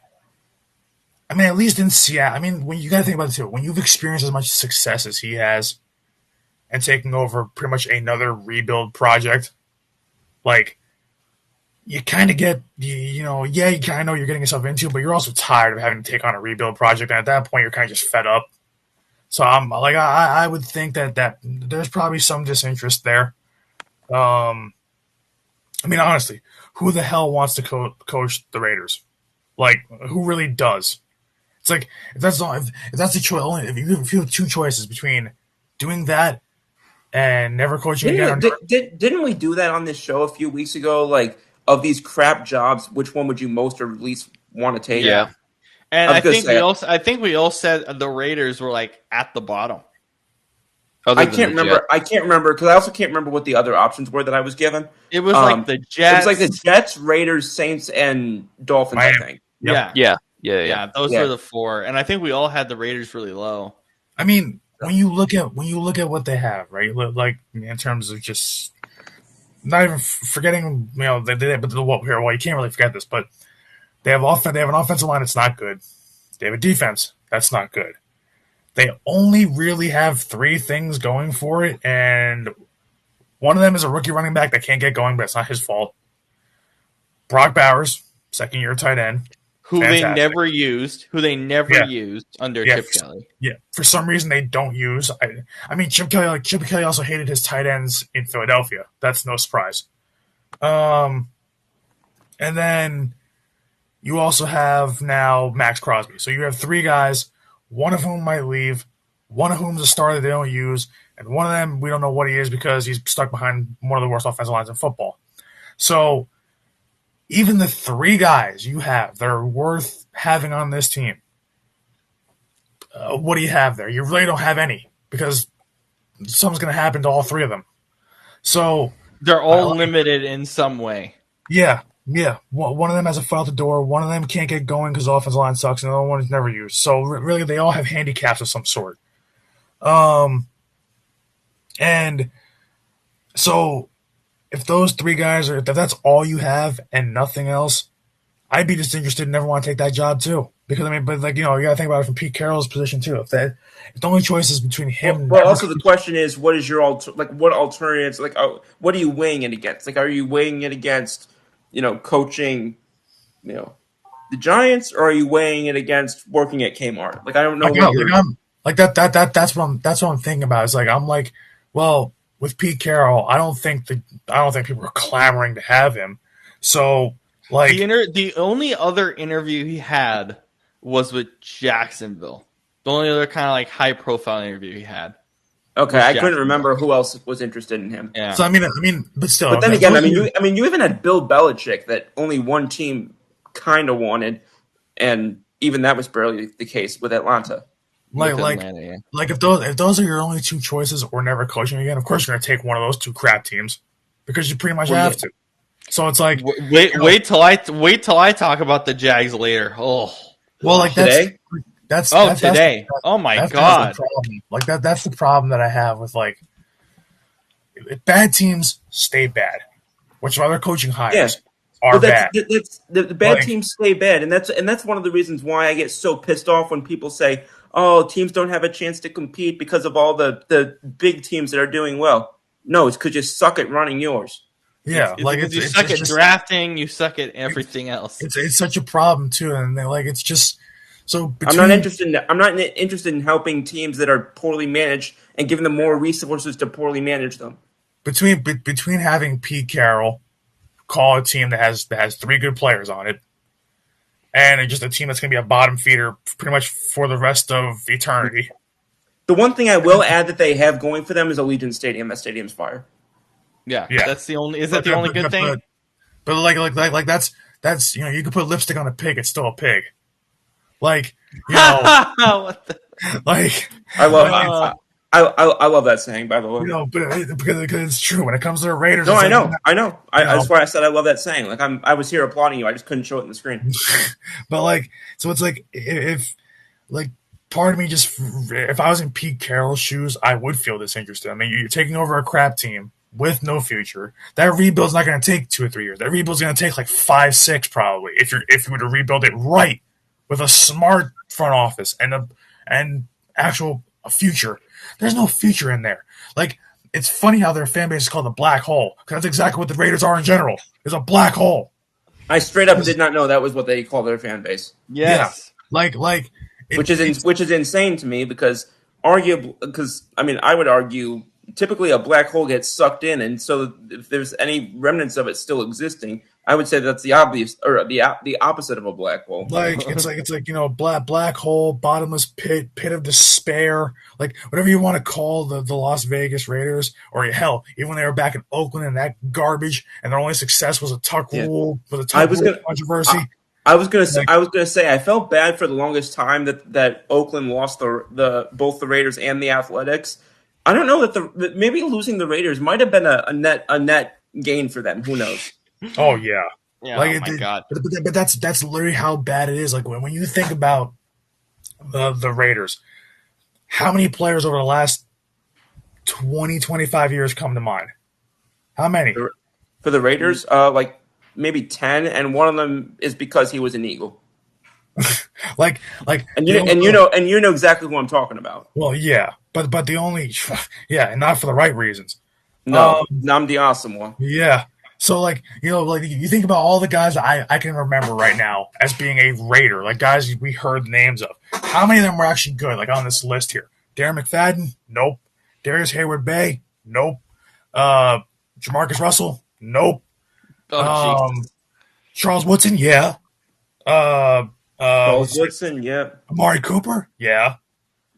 I mean, at least in Seattle. I mean, when you gotta think about it too, when you've experienced as much success as he has, and taking over pretty much another rebuild project, like you kind of get, you kind of know you're getting yourself into, but you're also tired of having to take on a rebuild project, and at that point, you're kind of just fed up. So I'm like, I would think that there's probably some disinterest there. I mean, honestly, who the hell wants to coach the Raiders? Like, who really does? It's like if that's the choice, if you have two choices between doing that and never coaching again. Didn't we do that on this show a few weeks ago? Like, of these crap jobs, which one would you most or least want to take? Yeah. And I think we all said the Raiders were like at the bottom. I can't remember because I also can't remember what the other options were that I was given. It was like the Jets. It was like the Jets, Raiders, Saints, and Dolphins. Miami. I think. Yeah. Yeah. Those were the four, and I think we all had the Raiders really low. I mean, when you look at what they have, right? Like in terms of just not even forgetting, but well, you can't really forget this, but they have an offensive line that's not good. They have a defense that's not good. They only really have three things going for it, and one of them is a rookie running back that can't get going, but it's not his fault. Brock Bowers, second-year tight end. Who Fantastic. they never used under Chip Kelly. Yeah, for some reason they don't use. I mean, Chip Kelly also hated his tight ends in Philadelphia. That's no surprise. And then you also have now Max Crosby. So you have three guys, one of whom might leave, one of whom's a star that they don't use, and one of them we don't know what he is because he's stuck behind one of the worst offensive lines in football. So even the three guys you have that are worth having on this team, what do you have there? You really don't have any because something's going to happen to all three of them. So they're all limited in some way. Yeah. One of them has a foot out the door. One of them can't get going because the offensive line sucks, and the other one is never used. So really, they all have handicaps of some sort. And so if those three guys if that's all you have and nothing else, I'd be disinterested and never want to take that job too. Because you gotta think about it from Pete Carroll's position too. If the only choice is between him, well, also the question is, what is your what alternatives? Like, what are you weighing it against? Like, are you weighing it against, coaching, the Giants, or are you weighing it against working at Kmart? Like, I don't know. That's what I'm thinking about. It's like I'm like, well, with Pete Carroll, I don't think people are clamoring to have him. So like the only other interview he had was with Jacksonville. The only other kind of like high profile interview he had. Okay, I couldn't remember who else was interested in him. Yeah. So I mean, but still. But then again, you even had Bill Belichick that only one team kind of wanted, and even that was barely the case with Atlanta. Like With like Atlanta, yeah. like if those are your only two choices or never coaching again, of course you're gonna take one of those two crap teams because you pretty much Well, have yeah. to. So it's like Wait till I talk about the Jags later. Oh, well, like Today? that's today. Oh my that's god. the problem. Like that's the problem that I have with like if bad teams stay bad, which other coaching hires are But that's, bad. that's the bad Like- teams stay bad, and that's one of the reasons why I get so pissed off when people say, "Oh, teams don't have a chance to compete because of all the big teams that are doing well." No, it's because you suck at running yours. Yeah, It's like because you it's suck at just- drafting, you suck at everything else. It's such a problem too, and like it's just so. I'm not interested in helping teams that are poorly managed and giving them more resources to poorly manage them. between having Pete Carroll call a team that has three good players on it, and just a team that's going to be a bottom feeder pretty much for the rest of eternity. The one thing I will add that they have going for them is Allegiant Stadium. That stadium's fire. Yeah, Yeah. that's the only. Is that the only good thing? But like that's you can put lipstick on a pig; it's still a pig. Like What the- like I love Uh, I love that saying, by the way. because it's true when it comes to the Raiders. No, it's I like, know, I know. You know. That's why I said I love that saying. Like I was here applauding you. I just couldn't show it on the screen. But like, so it's like if like part of me just if I was in Pete Carroll's shoes, I would feel disinterested. I mean, you're taking over a crap team with no future. That rebuild's not going to take 2 or 3 years. That rebuild's going to take like 5, 6 probably. If you were to rebuild it right with a smart front office and actual future. There's no future in there. Like it's funny how their fan base is called the black hole because that's exactly what the Raiders are in general. It's a black hole. I straight up did not know that was what they call their fan base, yes. Like which is insane to me because I mean I would argue typically a black hole gets sucked in, and so if there's any remnants of it still existing, I would say that's the obvious or the opposite of a black hole. Like it's like black hole, bottomless pit of despair, like whatever you want to call the Las Vegas Raiders, or hell, even when they were back in Oakland and that garbage, and their only success was a tuck rule with a tuck rule controversy. I was gonna say I felt bad for the longest time that Oakland lost the both the Raiders and the Athletics. I don't know that maybe losing the Raiders might have been a net gain for them. Who knows? Oh yeah, Yeah. like oh my god. But that's literally how bad it is. Like when you think about the Raiders, how many players over the last 20, 25 years come to mind? How many? For the Raiders, like maybe 10, and one of them is because he was an Eagle. Like And you know exactly who I'm talking about. Well, yeah, but the only and not for the right reasons. No, Namdi Asamoah. Yeah. So like you think about all the guys I can remember right now as being a Raider, like guys we heard names of. How many of them were actually good? Like on this list here, Darren McFadden, nope. Darius Hayward-Bay, nope. Jamarcus Russell, nope. Oh, Jesus. Charles Woodson, yeah. Charles Woodson, yeah. Amari Cooper, yeah.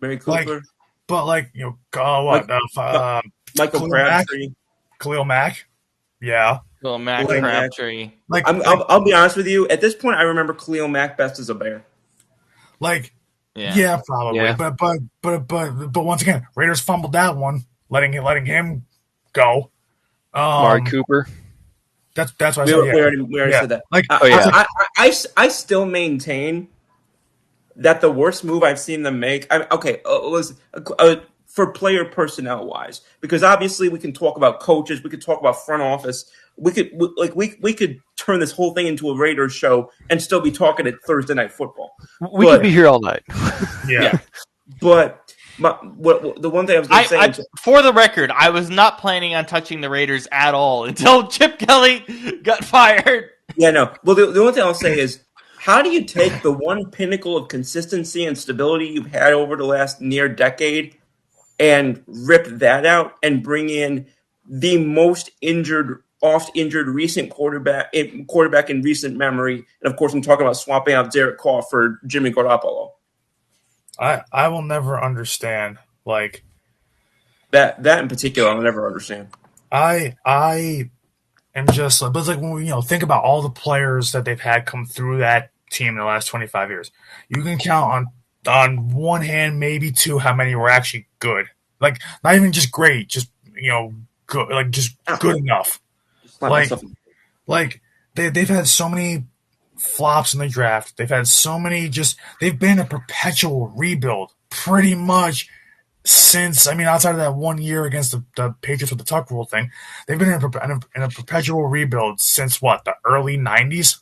Mary Cooper. But Michael Khalil Crabtree. Khalil Mack, yeah. Well, Matt Khalil Mack. Crabtree. Like I'll be honest with you. At this point, I remember Khalil Mack best as a Bear. Yeah, probably. Yeah. But once again, Raiders fumbled that one, letting him go. Amari Cooper. That's what I We said. Yeah. already said that. Like, Oh, yeah. I still maintain that the worst move I've seen them make. Was for player personnel wise, because obviously we can talk about coaches, we could talk about front office, we could turn this whole thing into a Raiders show and still be talking at Thursday Night Football. We could be here all night. yeah. But the one thing I was going to say, For the record, I was not planning on touching the Raiders at all until Chip Kelly got fired. yeah, no. Well, the only thing I'll say is, how do you take the one pinnacle of consistency and stability you've had over the last near decade and rip that out and bring in the most oft injured recent quarterback in recent memory? And of course, I'm talking about swapping out Derek Carr for Jimmy Garoppolo. I will never understand. Like That in particular, I'll never understand. I and just but it's like when we think about all the players that they've had come through that team in the last 25 years, you can count on one hand, maybe two, how many were actually good. Like not even just great, just good, like just good enough. Just let Like myself. like they've had so many flops in the draft. They've had so many they've been a perpetual rebuild pretty much since, outside of that 1 year against the Patriots with the Tuck rule thing. They've been in a perpetual rebuild since what, the early 90s?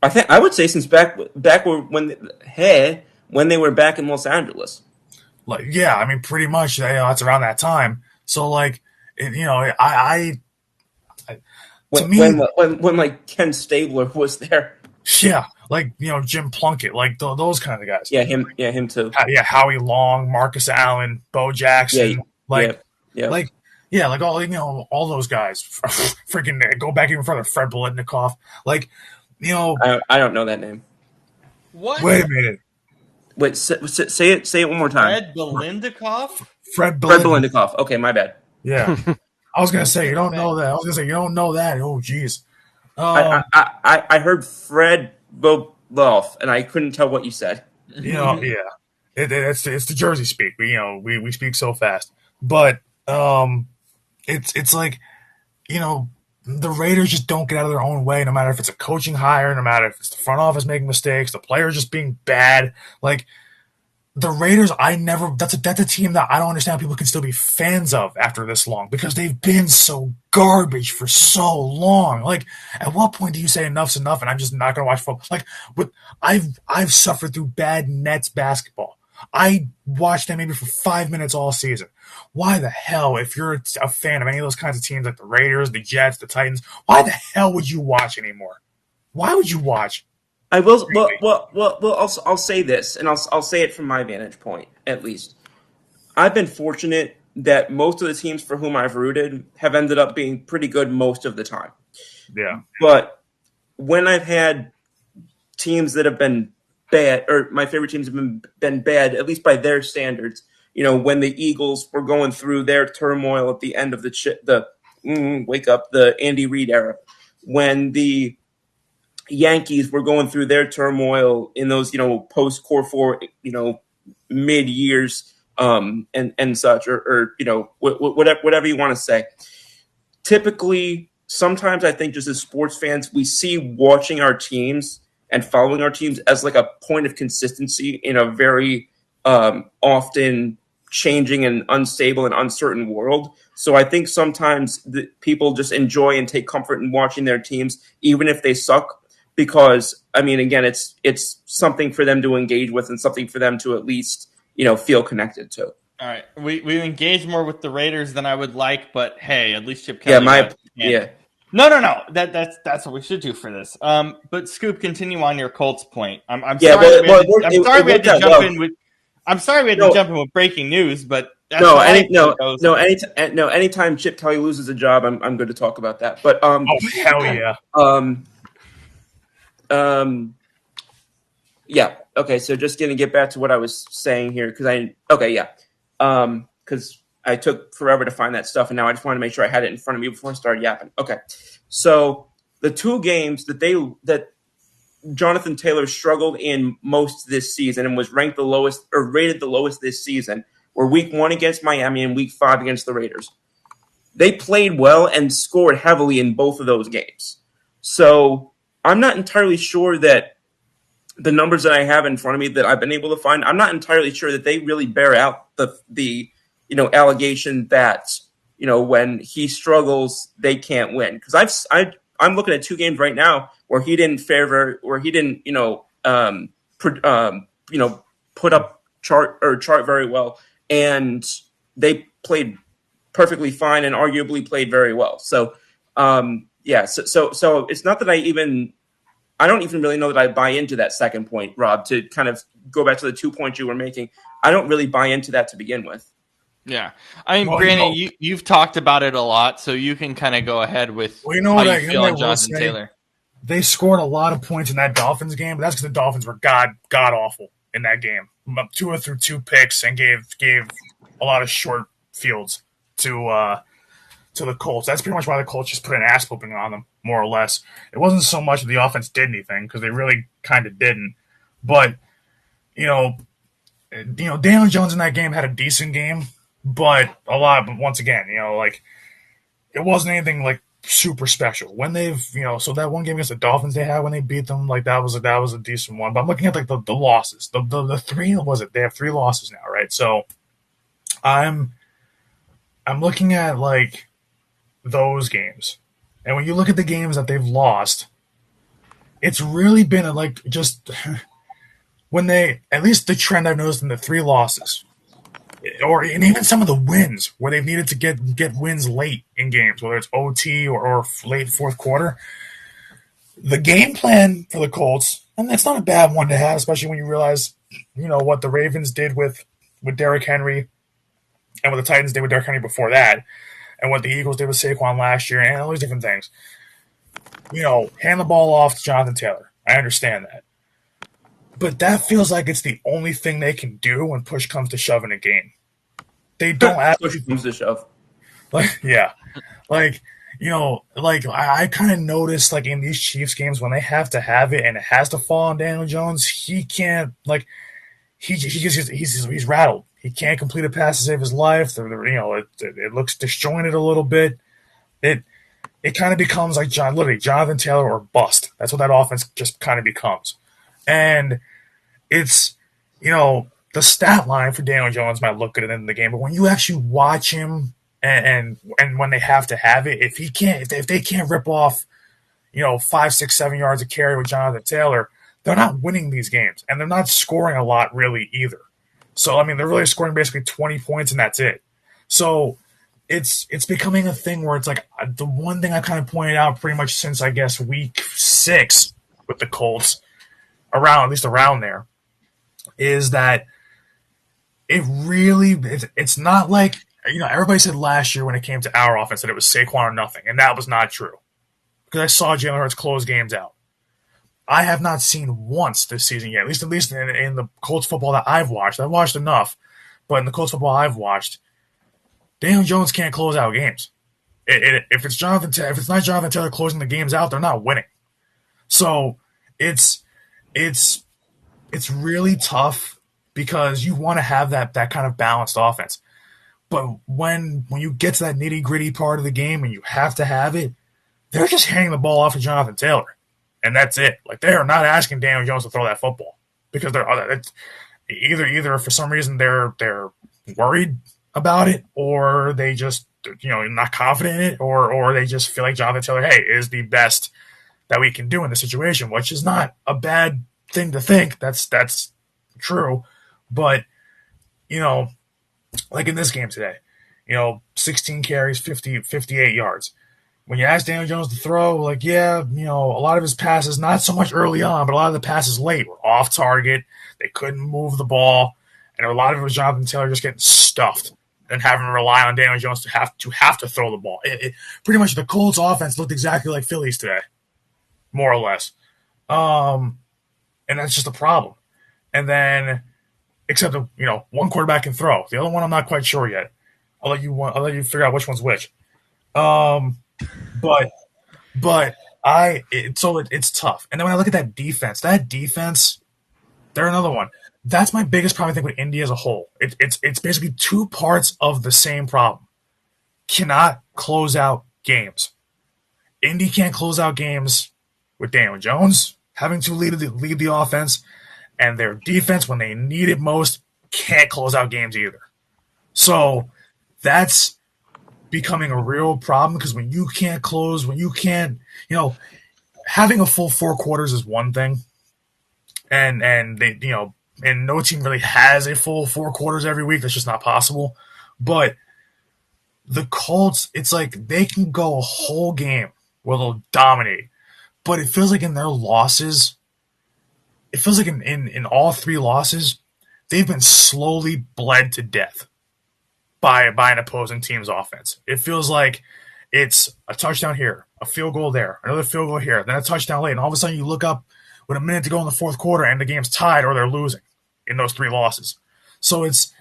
I would say since back when they were back in Los Angeles. Like, yeah, pretty much, it's around that time. So like, I to When me, when like Ken Stabler was there. yeah, like, Jim Plunkett, like those kind of guys. Him too. Yeah, Howie Long, Marcus Allen, Bo Jackson, Yeah, like, yeah. like, yeah, like all those guys. Freaking go back even further, Fred Biletnikoff. Like, I don't know that name. What? wait a minute, Wait, say it one more time. Fred Belindikoff? Fred Fred Biletnikoff. Biletnikoff. Okay, my bad. Yeah, I was gonna say you don't know that. I was gonna say you don't know that. Oh, jeez. I heard Fred Biletnikoff, and I couldn't tell what you said. Yeah, it's the Jersey speak. We speak so fast, but it's like the Raiders just don't get out of their own way. No matter if it's a coaching hire, no matter if it's the front office making mistakes, the players just being bad. Like the Raiders, that's a team that I don't understand how people can still be fans of after this long, because they've been so garbage for so long. Like, at what point do you say enough's enough and I'm just not going to watch football? Like, I've suffered through bad Nets basketball. I watched them maybe for 5 minutes all season. Why the hell, if you're a fan of any of those kinds of teams like the Raiders, the Jets, the Titans, why the hell would you watch anymore? Why would you watch? I will. Well. I'll say this, and I'll say it from my vantage point, at least. I've been fortunate that most of the teams for whom I've rooted have ended up being pretty good most of the time. Yeah. But when I've had teams that have been bad, or my favorite teams have been bad, at least by their standards, when the Eagles were going through their turmoil at the end of the Andy Reid era, when the Yankees were going through their turmoil in those, post core four, mid years, and such, or whatever you want to say. Typically, sometimes I think just as sports fans, we see watching our teams and following our teams as like a point of consistency in a very often changing and unstable and uncertain world. So I think sometimes people just enjoy and take comfort in watching their teams, even if they suck. Because again, it's something for them to engage with and something for them to at least feel connected to. All right, we engage more with the Raiders than I would like, but hey, at least Chip Kelly. No. That's what we should do for this. But Scoop, continue on your Colts point. I'm sorry we had to jump in with. I'm sorry we had to jump in with breaking news, but anytime Chip Kelly loses a job, I'm going to talk about that. But oh hell yeah. Yeah. Okay. So just going to get back to what I was saying here, because I took forever to find that stuff, and now I just wanted to make sure I had it in front of me before I started yapping. Okay. So the two games that Jonathan Taylor struggled in most this season and was ranked the lowest or rated the lowest this season were Week 1 against Miami and Week 5 against the Raiders. They played well and scored heavily in both of those games. So I'm not entirely sure that the numbers that I have in front of me that I've been able to find, I'm not entirely sure that they really bear out the allegation that, when he struggles, they can't win. Because I'm looking at two games right now where he didn't put up chart very well, and they played perfectly fine and arguably played very well. So so it's not that I don't even really know that I buy into that second point, Rob, to kind of go back to the 2 points you were making. I don't really buy into that to begin with. Yeah. Brandon, you've talked about it a lot, so you can kind of go ahead with how you feel on Jonathan Taylor. They scored a lot of points in that Dolphins game, but that's because the Dolphins were god awful in that game. Tua threw 2 picks and gave a lot of short fields to to the Colts. That's pretty much why the Colts just put an ass whooping on them, more or less. It wasn't so much that the offense did anything, because they really kind of didn't. But, Daniel Jones in that game had a decent game, but once again, it wasn't anything like super special. When so that one game against the Dolphins they had when they beat them, like that was a decent one. But I'm looking at like the losses. The three, was it? They have 3 losses now, right? So I'm looking at like those games. And when you look at the games that they've lost, it's really been like just when at least the trend I've noticed in the 3 losses, and even some of the wins where they've needed to get wins late in games, whether it's OT or late fourth quarter. The game plan for the Colts, and that's not a bad one to have, especially when you realize, what the Ravens did with Derrick Henry and what the Titans did with Derrick Henry before that, and what the Eagles did with Saquon last year, and all these different things. Hand the ball off to Jonathan Taylor. I understand that. But that feels like it's the only thing they can do when push comes to shove in a game. They don't push comes to shove. I kind of noticed like in these Chiefs games when they have to have it and it has to fall on Daniel Jones, he can't he's rattled. He can't complete a pass to save his life. It looks disjointed a little bit. It kind of becomes like Jonathan Taylor or bust. That's what that offense just kind of becomes. And it's, the stat line for Daniel Jones might look good in the game, but when you actually watch him and when they have to have it, if they can't rip off, 5, 6, 7 yards of carry with Jonathan Taylor, they're not winning these games, and they're not scoring a lot really either. So, they're really scoring basically 20 points and that's it. So it's becoming a thing where it's like the one thing I kind of pointed out pretty much since, I guess, week 6 with the Colts, at least around there, is that it's not like, everybody said last year when it came to our offense that it was Saquon or nothing, and that was not true. Because I saw Jalen Hurts close games out. I have not seen once this season yet, at least in the Colts football that I've watched. I've watched enough, but in the Colts football I've watched, Daniel Jones can't close out games. If it's not Jonathan Taylor closing the games out, they're not winning. So it's really tough because you want to have that kind of balanced offense. But when you get to that nitty-gritty part of the game and you have to have it, they're just handing the ball off to Jonathan Taylor. And that's it. Like, they are not asking Daniel Jones to throw that football because they're either for some reason they're worried about it, or they just not confident in it, or they just feel like Jonathan Taylor, hey, is the best that we can do in this situation, which is not a bad thing to think. That's true, but like in this game today, 16 carries, 58 yards. When you ask Daniel Jones to throw, a lot of his passes, not so much early on, but a lot of the passes late were off target. They couldn't move the ball, and a lot of it was Jonathan Taylor just getting stuffed and having to rely on Daniel Jones to have to throw the ball. Pretty much the Colts offense looked exactly like Philly's today, more or less. And that's just a problem. And then, except one quarterback can throw. The other one I'm not quite sure yet. I'll let you figure out which one's which. But it's tough. And then when I look at that defense, they're another one. That's my biggest problem, I think, with Indy as a whole. It's basically 2 parts of the same problem. Cannot close out games. Indy can't close out games with Daniel Jones having to lead the offense, and their defense, when they need it most, can't close out games either. So that's becoming a real problem, because when you can't close, having a full 4 quarters is one thing, and they, and no team really has a full 4 quarters every week. That's just not possible. But the Colts, it's like they can go a whole game where they'll dominate, but it feels like in their losses, it feels like in all 3 losses, they've been slowly bled to death by an opposing team's offense. It feels like it's a touchdown here, a field goal there, another field goal here, then a touchdown late, and all of a sudden you look up with a minute to go in the fourth quarter and the game's tied or they're losing in those 3 losses. So it's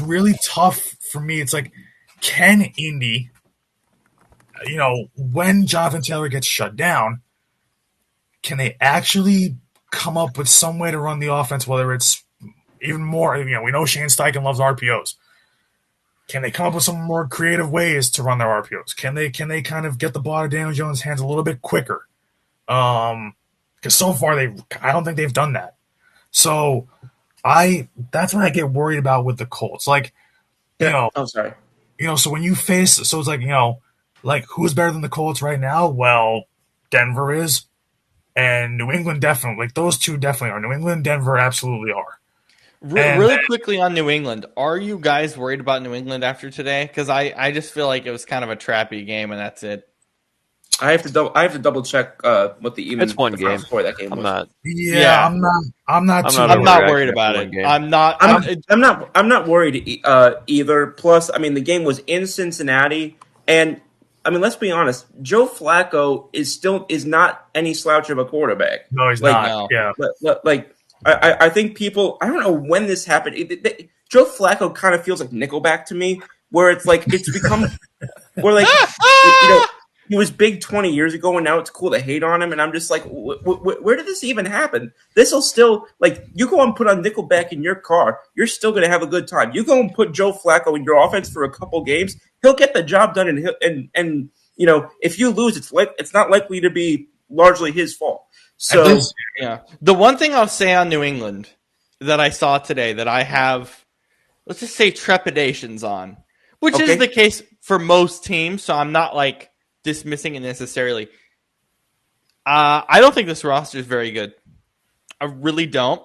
really tough for me. It's like can Indy, when Jonathan Taylor gets shut down, can they actually come up with some way to run the offense, whether it's even more, we know Shane Steichen loves RPOs. Can they come up with some more creative ways to run their RPOs? Can they kind of get the ball out of Daniel Jones' hands a little bit quicker? Because so far I don't think they've done that. So that's what I get worried about with the Colts. Like, I'm sorry. So when you face, so it's like who's better than the Colts right now? Well, Denver is, and New England definitely. Like those two definitely are. New England, Denver absolutely are. Really quickly on New England, are you guys worried about New England after today? Because I just feel like it was kind of a trappy game, and that's it. I have to double check what the It's one final game. score of that game I'm was. not. Yeah, I'm not. I'm not worried after about one it. game. I'm not. I'm not worried either. Plus, I mean, the game was in Cincinnati, and I mean, let's be honest. Joe Flacco is not any slouch of a quarterback. No, he's Like, not. Yeah. Like, I think people. I don't know when this happened. Joe Flacco kind of feels like Nickelback to me, where it's like it's become where like he was big 20 years ago, and now it's cool to hate on him. And I'm just like, where did this even happen? This will still, like, you go and put on Nickelback in your car, you're still going to have a good time. You go and put Joe Flacco in your offense for a couple games, he'll get the job done. And if you lose, it's not likely to be largely his fault. So, Yeah. The one thing I'll say on New England that I saw today that I have, let's just say, trepidations on, which Okay. is the case for most teams, so I'm not like dismissing it necessarily. I don't think this roster is very good. I really don't.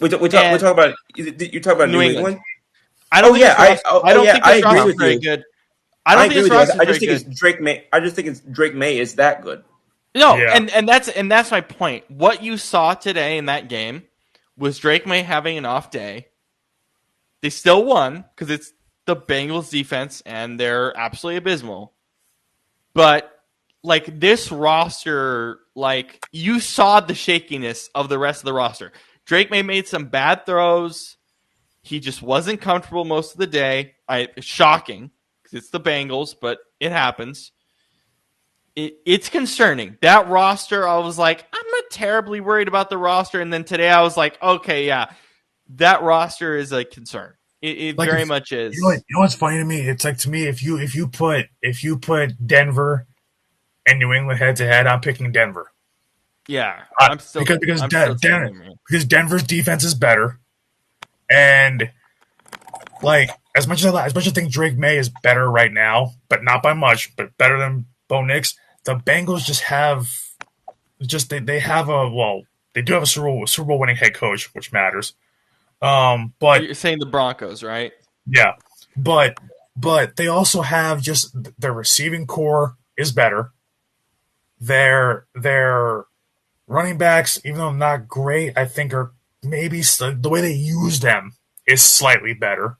we talk about you talk about New England. I don't think I this agree roster is with very you. good. I don't think agree this with roster you. I is just very think good. it's Drake May. I just think it's Drake May is that good. No, Yeah. and that's my point. What you saw today in that game was Drake May having an off day. They still won because it's the Bengals defense and they're absolutely abysmal. But like this roster, like you saw the shakiness of the rest of the roster. Drake May made some bad throws. He just wasn't comfortable most of the day. Shocking because it's the Bengals, but it happens. It's concerning. That roster, I was like, I'm not terribly worried about the roster. And then today I was like, okay, yeah, that roster is a concern. It Like, very much is. You know what's funny to me? It's like, to me, if you put Denver and New England head to head, I'm picking Denver. Yeah, I'm still because I'm still saying Denver. because Denver's defense is better, and like as much as I think Drake May is better right now, but not by much, but better than Bo Nix. The Bengals they have they do have a Super Bowl winning head coach, which matters. But You're saying the Broncos, right? yeah, but they also have just their receiving core is better. Their running backs, even though not great, I think are maybe the way they use them is slightly better.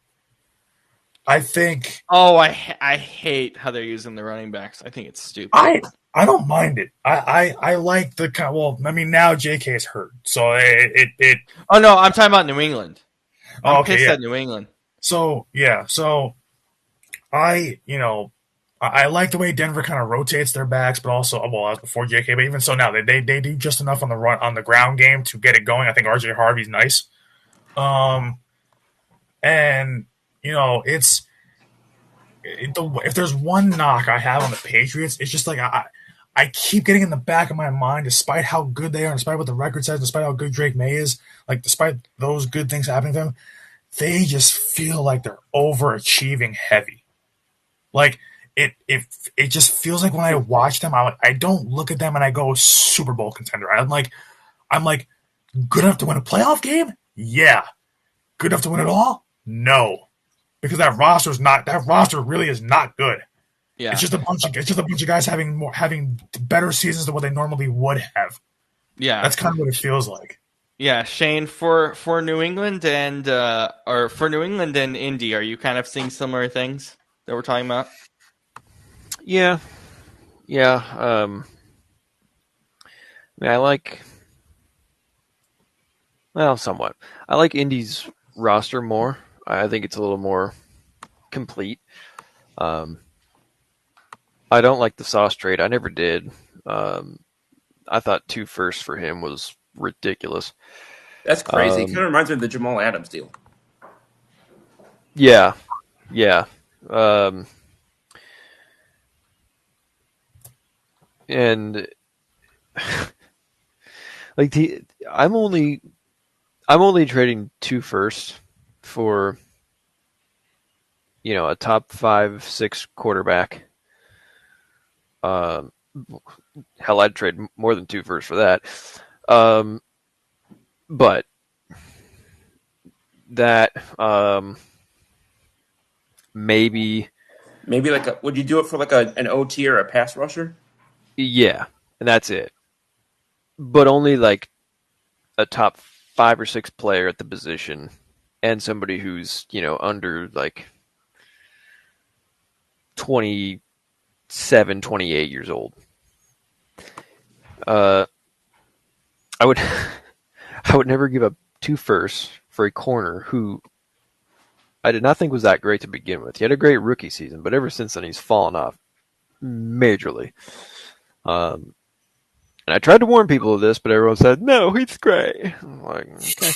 I think. Oh, I hate how they're using the running backs. I think it's stupid. I don't mind it. I like the kind. Well, I mean now J.K. is hurt, so it. Oh no, I'm talking about New England. I'm pissed yeah. at New England. So I like the way Denver kind of rotates their backs, but also that was before JK, but even so now they do just enough on the ground game to get it going. I think RJ Harvey's nice. And if there's one knock I have on the Patriots, it's just like I keep getting in the back of my mind, despite how good they are, despite what the record says, despite how good Drake May is, like despite those good things happening to them, they just feel like they're overachieving heavy. Like it just feels like when I watch them, I don't look at them and I go Super Bowl contender. I'm like good enough to win a playoff game? Yeah. Good enough to win it all? No. Because that roster really is not good. Yeah, It's just a bunch of guys having better seasons than what they normally would have. yeah. That's kind of what it feels like. Yeah, Shane, for New England and Indy, are you kind of seeing similar things that we're talking about? Yeah. I mean, somewhat. I like Indy's roster more. I think it's a little more complete. Um, I don't like the Sauce trade. I never did. I thought 2 firsts for him was ridiculous. That's crazy. It kind of reminds me of the Jamal Adams deal. Yeah, yeah. Um, and like I'm only trading 2 firsts for a top 5, 6 quarterback. Um, hell, I'd trade more than 2 firsts for that. But that maybe Maybe would you do it for an OT or a pass rusher? yeah, and that's it. But only like a top 5 or 6 player at the position, and somebody who's under like 27, 28 years old. I would I would never give up 2 firsts for a corner who I did not think was that great to begin with. He had a great rookie season, but ever since then he's fallen off majorly. And I tried to warn people of this, but everyone said, no, he's great. I'm like, okay.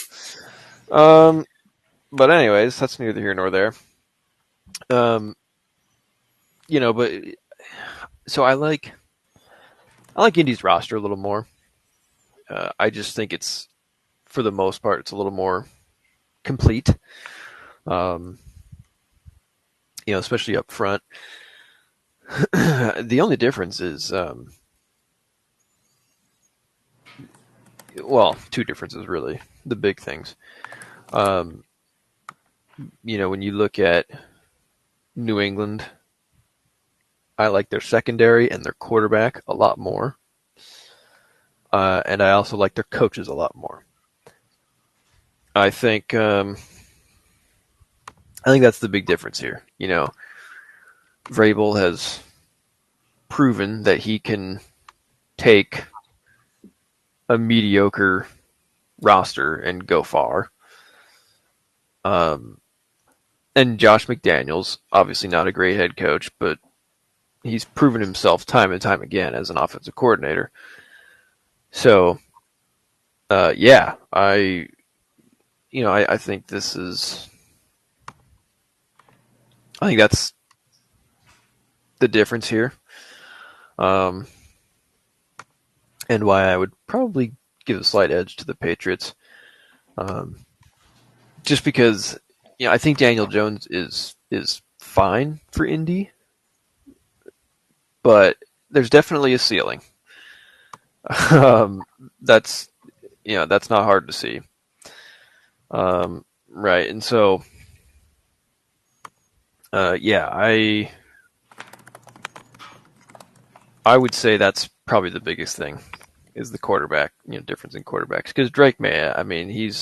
But anyways, that's neither here nor there. But so I like Indy's roster a little more. I just think it's, for the most part, it's a little more complete. Especially up front. The only difference is, two differences really. The big things. When you look at New England, I like their secondary and their quarterback a lot more. And I also like their coaches a lot more. I think that's the big difference here. Vrabel has proven that he can take a mediocre roster and go far. And Josh McDaniels, obviously not a great head coach, but he's proven himself time and time again as an offensive coordinator. So, I think I think that's the difference here. And why I would probably give a slight edge to the Patriots. Just because, I think Daniel Jones is fine for Indy, but there's definitely a ceiling. That's not hard to see. Right, and so, I would say that's probably the biggest thing, is the quarterback, difference in quarterbacks. Because Drake May, he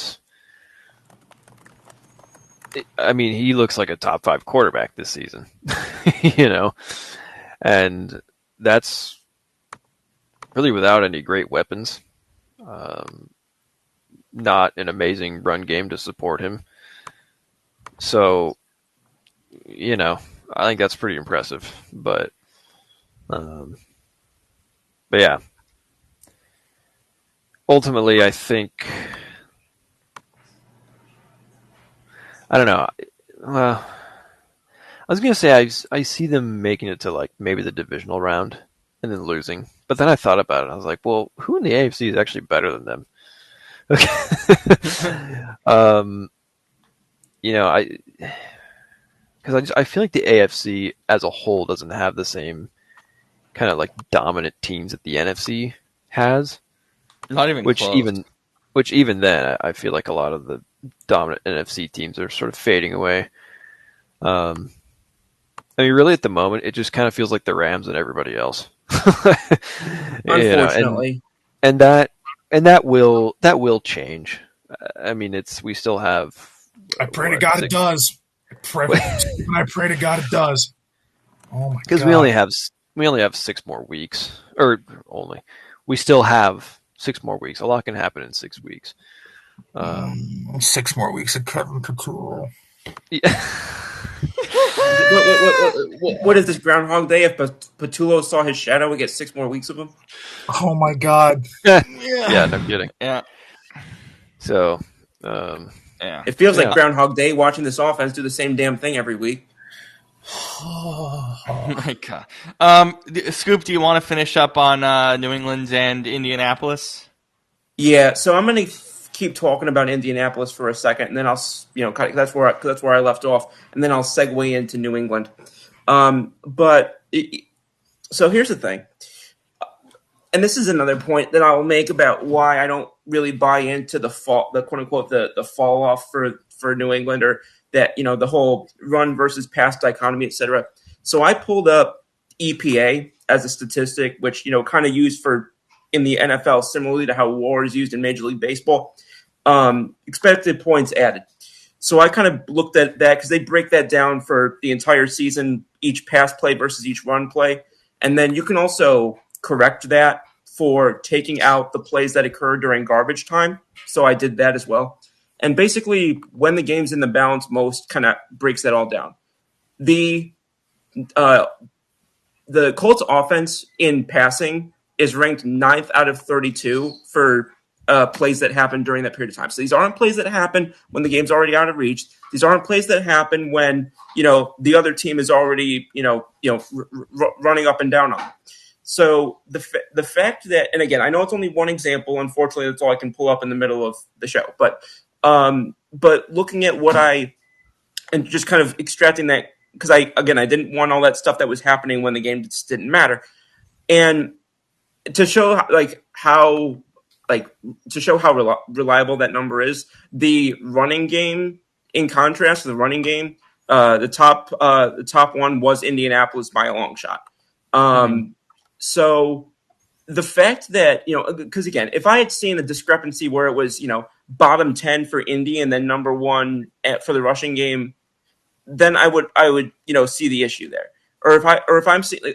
looks like a top 5 quarterback this season, and that's really without any great weapons. Not an amazing run game to support him. So, I think that's pretty impressive. But yeah. Ultimately, I think, I don't know. Well, I was going to say I see them making it to like maybe the divisional round and then losing. But then I thought about it. And I was like, well, who in the AFC is actually better than them? Okay. Because I feel like the AFC as a whole doesn't have the same kind of like dominant teams that the NFC has. Not even Which close. even then, I feel like a lot of the dominant NFC teams are sort of fading away. Really at the moment, it just kind of feels like the Rams and everybody else. Unfortunately. And that will change. We still have. I pray to God it does. I pray to God it does. Oh my God! Because we only have 6 more weeks, we still have 6 more weeks. A lot can happen in 6 weeks. 6 more weeks of Kevin Couture. Yeah. What is this, Groundhog Day? If Patullo saw his shadow, we get 6 more weeks of him. Oh my God. Yeah, no kidding. Yeah. So, Yeah. It feels Yeah. like Groundhog Day watching this offense do the same damn thing every week. Oh my God. Scoop, do you want to finish up on New England and Indianapolis? Yeah, so I'm going to keep talking about Indianapolis for a second, and then I'll, that's where I left off, and then I'll segue into New England. So here's the thing, and this is another point that I'll make about why I don't really buy into the quote unquote the fall off for New England, or that the whole run versus pass dichotomy, etc. So I pulled up EPA as a statistic, which kind of used for in the NFL, similarly to how WAR is used in Major League Baseball, expected points added. So I kind of looked at that because they break that down for the entire season, each pass play versus each run play. And then you can also correct that for taking out the plays that occur during garbage time. So I did that as well. And basically, when the game's in the balance, most kind of breaks that all down. The Colts offense in passing is ranked 9th out of 32 for plays that happen during that period of time. So these aren't plays that happen when the game's already out of reach. These aren't plays that happen when the other team is already running up and down on them. So the fact that, and again, I know it's only one example. Unfortunately, that's all I can pull up in the middle of the show. But looking at and just kind of extracting that, because I didn't want all that stuff that was happening when the game just didn't matter, and to show how reliable that number is. The running game, in contrast to the running game, the top one was Indianapolis by a long shot. So the fact that because again, if I had seen a discrepancy where it was bottom 10 for Indy and then number 1 for the rushing game, then I would see the issue there. Or if I'm seeing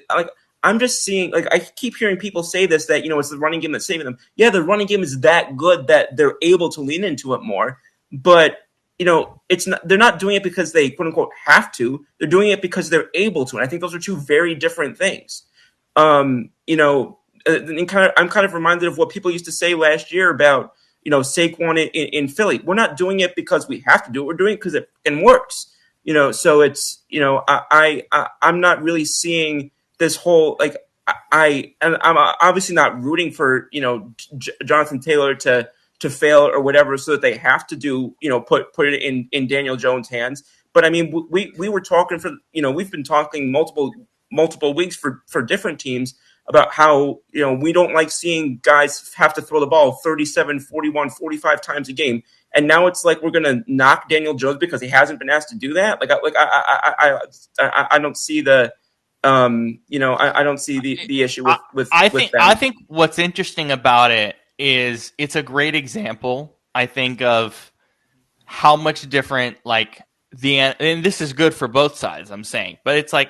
I'm just seeing, I keep hearing people say this, that, it's the running game that's saving them. Yeah, the running game is that good that they're able to lean into it more. But, it's not, they're not doing it because they, quote unquote, have to. They're doing it because they're able to. And I think those are two very different things. I'm kind of reminded of what people used to say last year about, Saquon in Philly. We're not doing it because we have to do it. We're doing it because it works. So it's, I'm not really seeing this whole I'm obviously not rooting for Jonathan Taylor to fail or whatever, so that they have to do put it in Daniel Jones' hands. But I mean, we were talking we've been talking multiple weeks for different teams about how we don't like seeing guys have to throw the ball 37, 41, 45 times a game, and now it's like we're gonna knock Daniel Jones because he hasn't been asked to do that. I don't see the. I don't see the issue with them. I think what's interesting about it is it's a great example, I think, of how much different and this is good for both sides, I'm saying, but it's I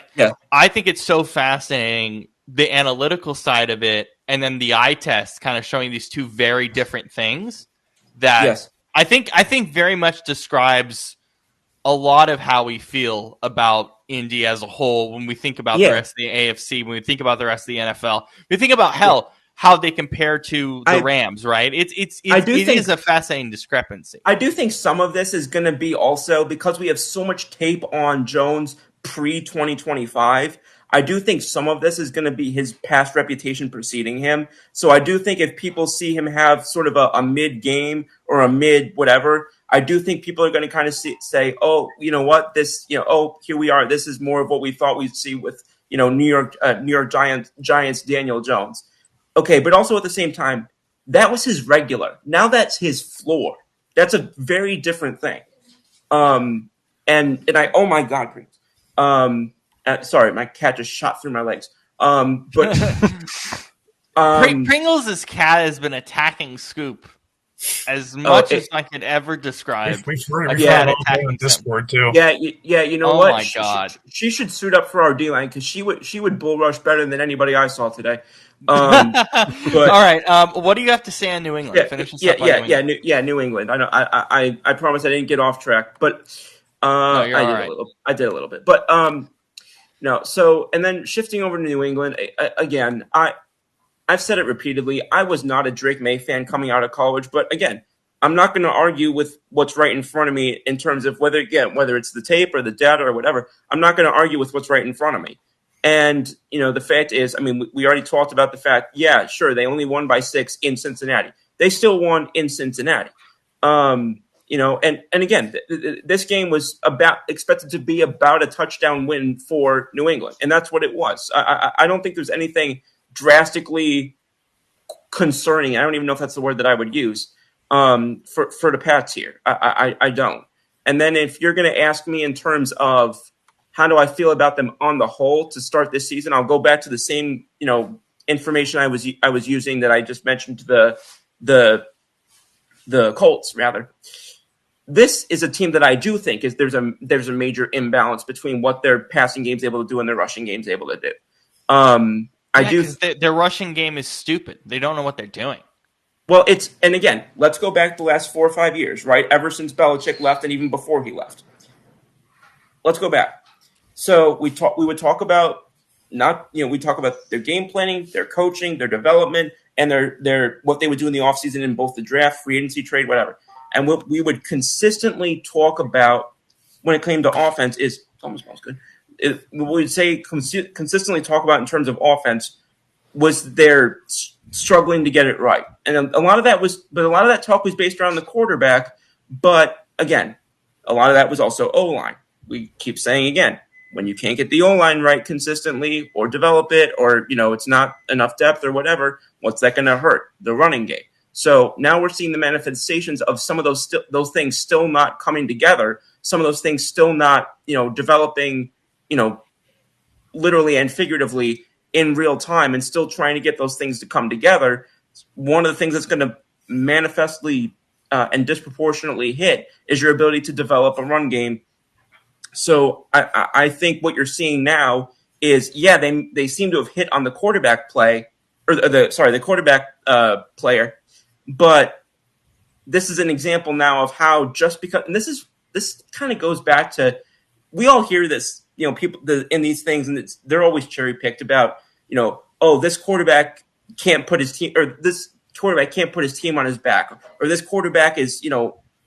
think it's so fascinating, the analytical side of it, and then the eye test kind of showing these two very different things that yes. I think very much describes a lot of how we feel about Indy as a whole when we think about the rest of the AFC, when we think about the rest of the NFL, we think about how they compare to the Rams, right? It is a fascinating discrepancy. I do think some of this is going to be also because we have so much tape on Jones pre-2025. I do think some of this is going to be his past reputation preceding him. So I do think if people see him have sort of a mid-game or a mid-whatever, I do think people are going to kind of say, oh, you know what, this, here we are. This is more of what we thought we'd see with, New York Giants Daniel Jones. Okay, but also at the same time, that was his regular. Now that's his floor. That's a very different thing. And I, oh my God, Prince. Sorry, my cat just shot through my legs. But Pringles' cat has been attacking Scoop as much as I could ever describe. We've heard on Discord too. Yeah. You know what? Oh my God, she should suit up for our D-line because she would bull rush better than anybody I saw today. But, all right. What do you have to say on New England? New England. I know. I promise I didn't get off track, but No, you're I all did right. I did a little bit, but no. So and then shifting over to New England again, I've said it repeatedly. I was not a Drake May fan coming out of college, but again, I'm not going to argue with what's right in front of me in terms of whether it's the tape or the data or whatever. I'm not going to argue with what's right in front of me. And the fact is, I mean, we already talked about the fact. Yeah, sure, they only won by 6 in Cincinnati. They still won in Cincinnati. And again, this game was expected to be about a touchdown win for New England, and that's what it was. I don't think there's anything drastically concerning. I don't even know if that's the word that I would use for the Pats here. I don't. And then if you're going to ask me in terms of how do I feel about them on the whole to start this season, I'll go back to the same information I was using that I just mentioned to the Colts rather. This is a team that I do think is there's a major imbalance between what their passing game's able to do and their rushing game's able to do. Their rushing game is stupid. They don't know what they're doing. Well, and again, let's go back the last 4 or 5 years, right? Ever since Belichick left and even before he left. Let's go back. So we would talk about we talk about their game planning, their coaching, their development, and their what they would do in the offseason in both the draft, free agency, trade, whatever. And what we would consistently talk about when it came to offense is almost smells good. We would say consistently talk about in terms of offense was their struggling to get it right, and a lot of that talk was based around the quarterback. But again, a lot of that was also O-line. We keep saying again, when you can't get the O-line right consistently or develop it, or it's not enough depth or whatever, what's that going to hurt? The running game. So now we're seeing the manifestations of some of those things still not coming together. Some of those things still not developing, literally and figuratively in real time, and still trying to get those things to come together. One of the things that's going to manifestly and disproportionately hit is your ability to develop a run game. So I think what you're seeing now is, they seem to have hit on the quarterback play, or the quarterback player, but this is an example now of how just because, and this kind of goes back to, we all hear this, people in these things, and they're always cherry picked about, this quarterback can't put his team, or this quarterback can't put his team on his back, or this quarterback is,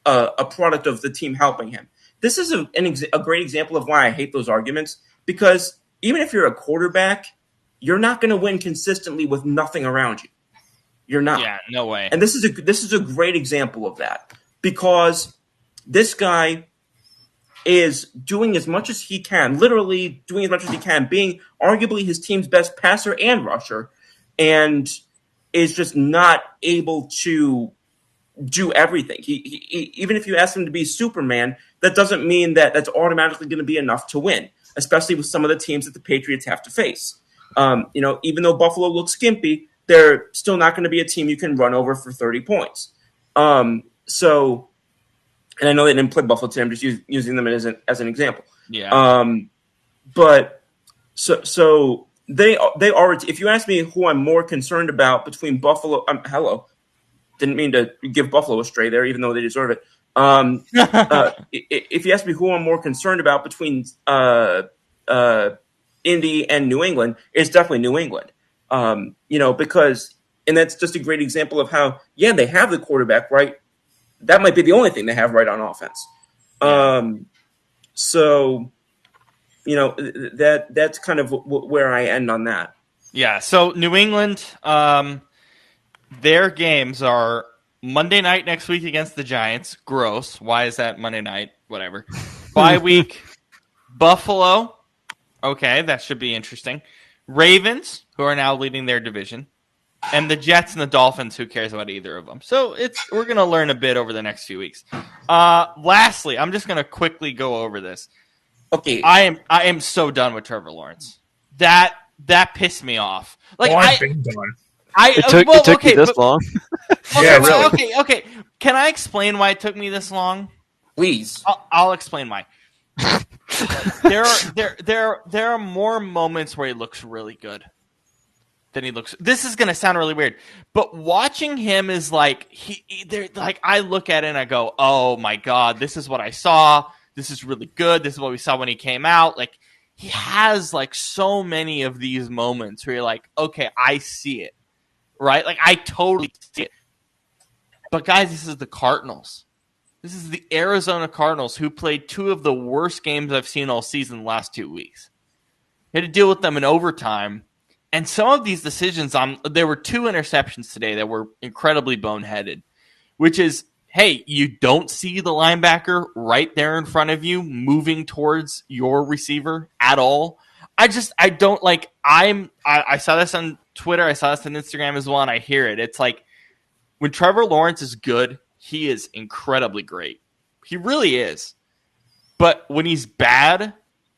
a product of the team helping him. This is a great example of why I hate those arguments, because even if you're a quarterback, you're not going to win consistently with nothing around you. You're not. Yeah, no way. And this is a great example of that, because this guy is doing as much as he can, literally doing as much as he can, being arguably his team's best passer and rusher, and is just not able to do everything. He even if you ask him to be Superman, that doesn't mean that that's automatically going to be enough to win, especially with some of the teams that the Patriots have to face. Even though Buffalo looks skimpy, they're still not going to be a team you can run over for 30 points. And I know they didn't play Buffalo today. I'm just using them as an example. Yeah. But so they are. If you ask me who I'm more concerned about between Buffalo, didn't mean to give Buffalo a stray there, even though they deserve it. If you ask me who I'm more concerned about between Indy and New England, it's definitely New England. Because, and that's just a great example of how, they have the quarterback right. That might be the only thing they have right on offense. That's kind of where I end on that. Yeah. So New England, their games are Monday night next week against the Giants. Gross. Why is that Monday night? Whatever. Bye week, Buffalo. Okay, that should be interesting. Ravens, who are now leading their division, and the Jets and the Dolphins. Who cares about either of them? So we're going to learn a bit over the next few weeks. Lastly, I'm just going to quickly go over this. Okay, I am so done with Trevor Lawrence. That pissed me off. I've been done. It took you this long? Yeah, really. Okay. Can I explain why it took me this long? please. I'll explain why. There are more moments where he looks really good than he looks. This is gonna sound really weird, but watching him is like I look at it and I go, oh my god, this is what I saw this is really good. This is what we saw when he came out. Like, he has like so many of these moments where you're like, okay, I see it, right? Like, I totally see it. But guys, this is the Cardinals. This is the Arizona Cardinals, who played two of the worst games I've seen all season the last 2 weeks. Had to deal with them in overtime. And some of these decisions, there were 2 interceptions today that were incredibly boneheaded, which is, hey, you don't see the linebacker right there in front of you moving towards your receiver at all. I don't like, I saw this on Twitter, I saw this on Instagram as well, and I hear it. It's like, when Trevor Lawrence is good, he is incredibly great. He really is. But when he's bad,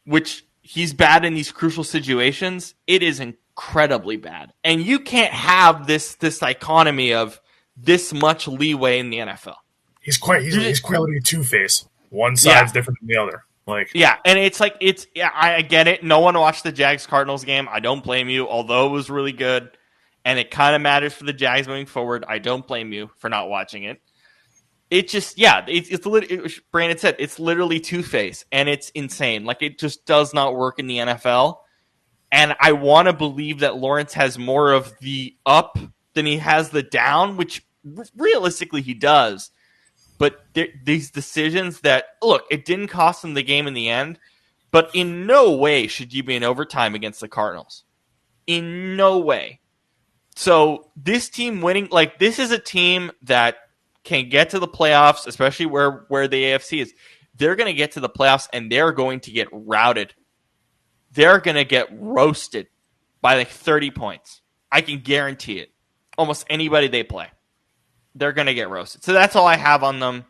which he's bad in these crucial situations, it is incredibly bad. And you can't have this dichotomy of this much leeway in the NFL. He's quite a two-face. One side's different than the other. Like, yeah, and it's like, I get it. No one watched the Jags-Cardinals game. I don't blame you, although it was really good. And it kind of matters for the Jags moving forward. I don't blame you for not watching it. It just, Brandon said, it's literally two-face, and it's insane. Like, it just does not work in the NFL. And I want to believe that Lawrence has more of the up than he has the down, which realistically he does. But these decisions that, look, it didn't cost him the game in the end, but in no way should you be in overtime against the Cardinals. In no way. So this team winning, like, this is a team that can get to the playoffs, especially where the AFC is. They're going to get to the playoffs, and they're going to get routed. They're going to get roasted by like 30 points. I can guarantee it. Almost anybody they play, they're going to get roasted. So that's all I have on them.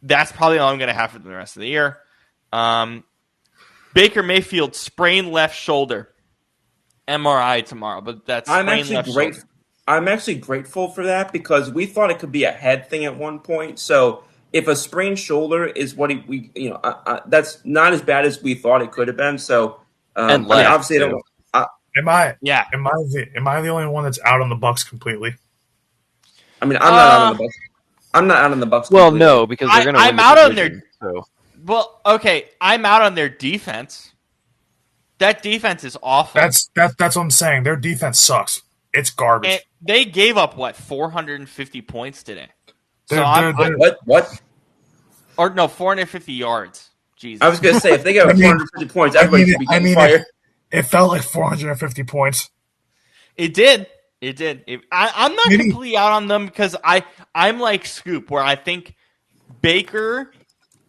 That's probably all I'm going to have for the rest of the year. Baker Mayfield, sprained left shoulder. MRI tomorrow, but that's I'm actually grateful for that, because we thought it could be a head thing at one point. So if a sprained shoulder is what that's not as bad as we thought it could have been. So and obviously, am I the only one that's out on the Bucks completely? I mean, I'm not out on the Bucks. I'm not out on the Bucks. Well, completely. no, because they're going to win I'm the out division, on their. so. Well, okay, I'm out on their defense. That defense is awful. That's what I'm saying. Their defense sucks. It's garbage. And they gave up 450 points today. What? Or no, 450 yards. Jesus. I was going to say, if they get 450 points, everybody should be getting fired. It felt like 450 points. It did. I'm not completely out on them, because I'm like Scoop, where I think Baker,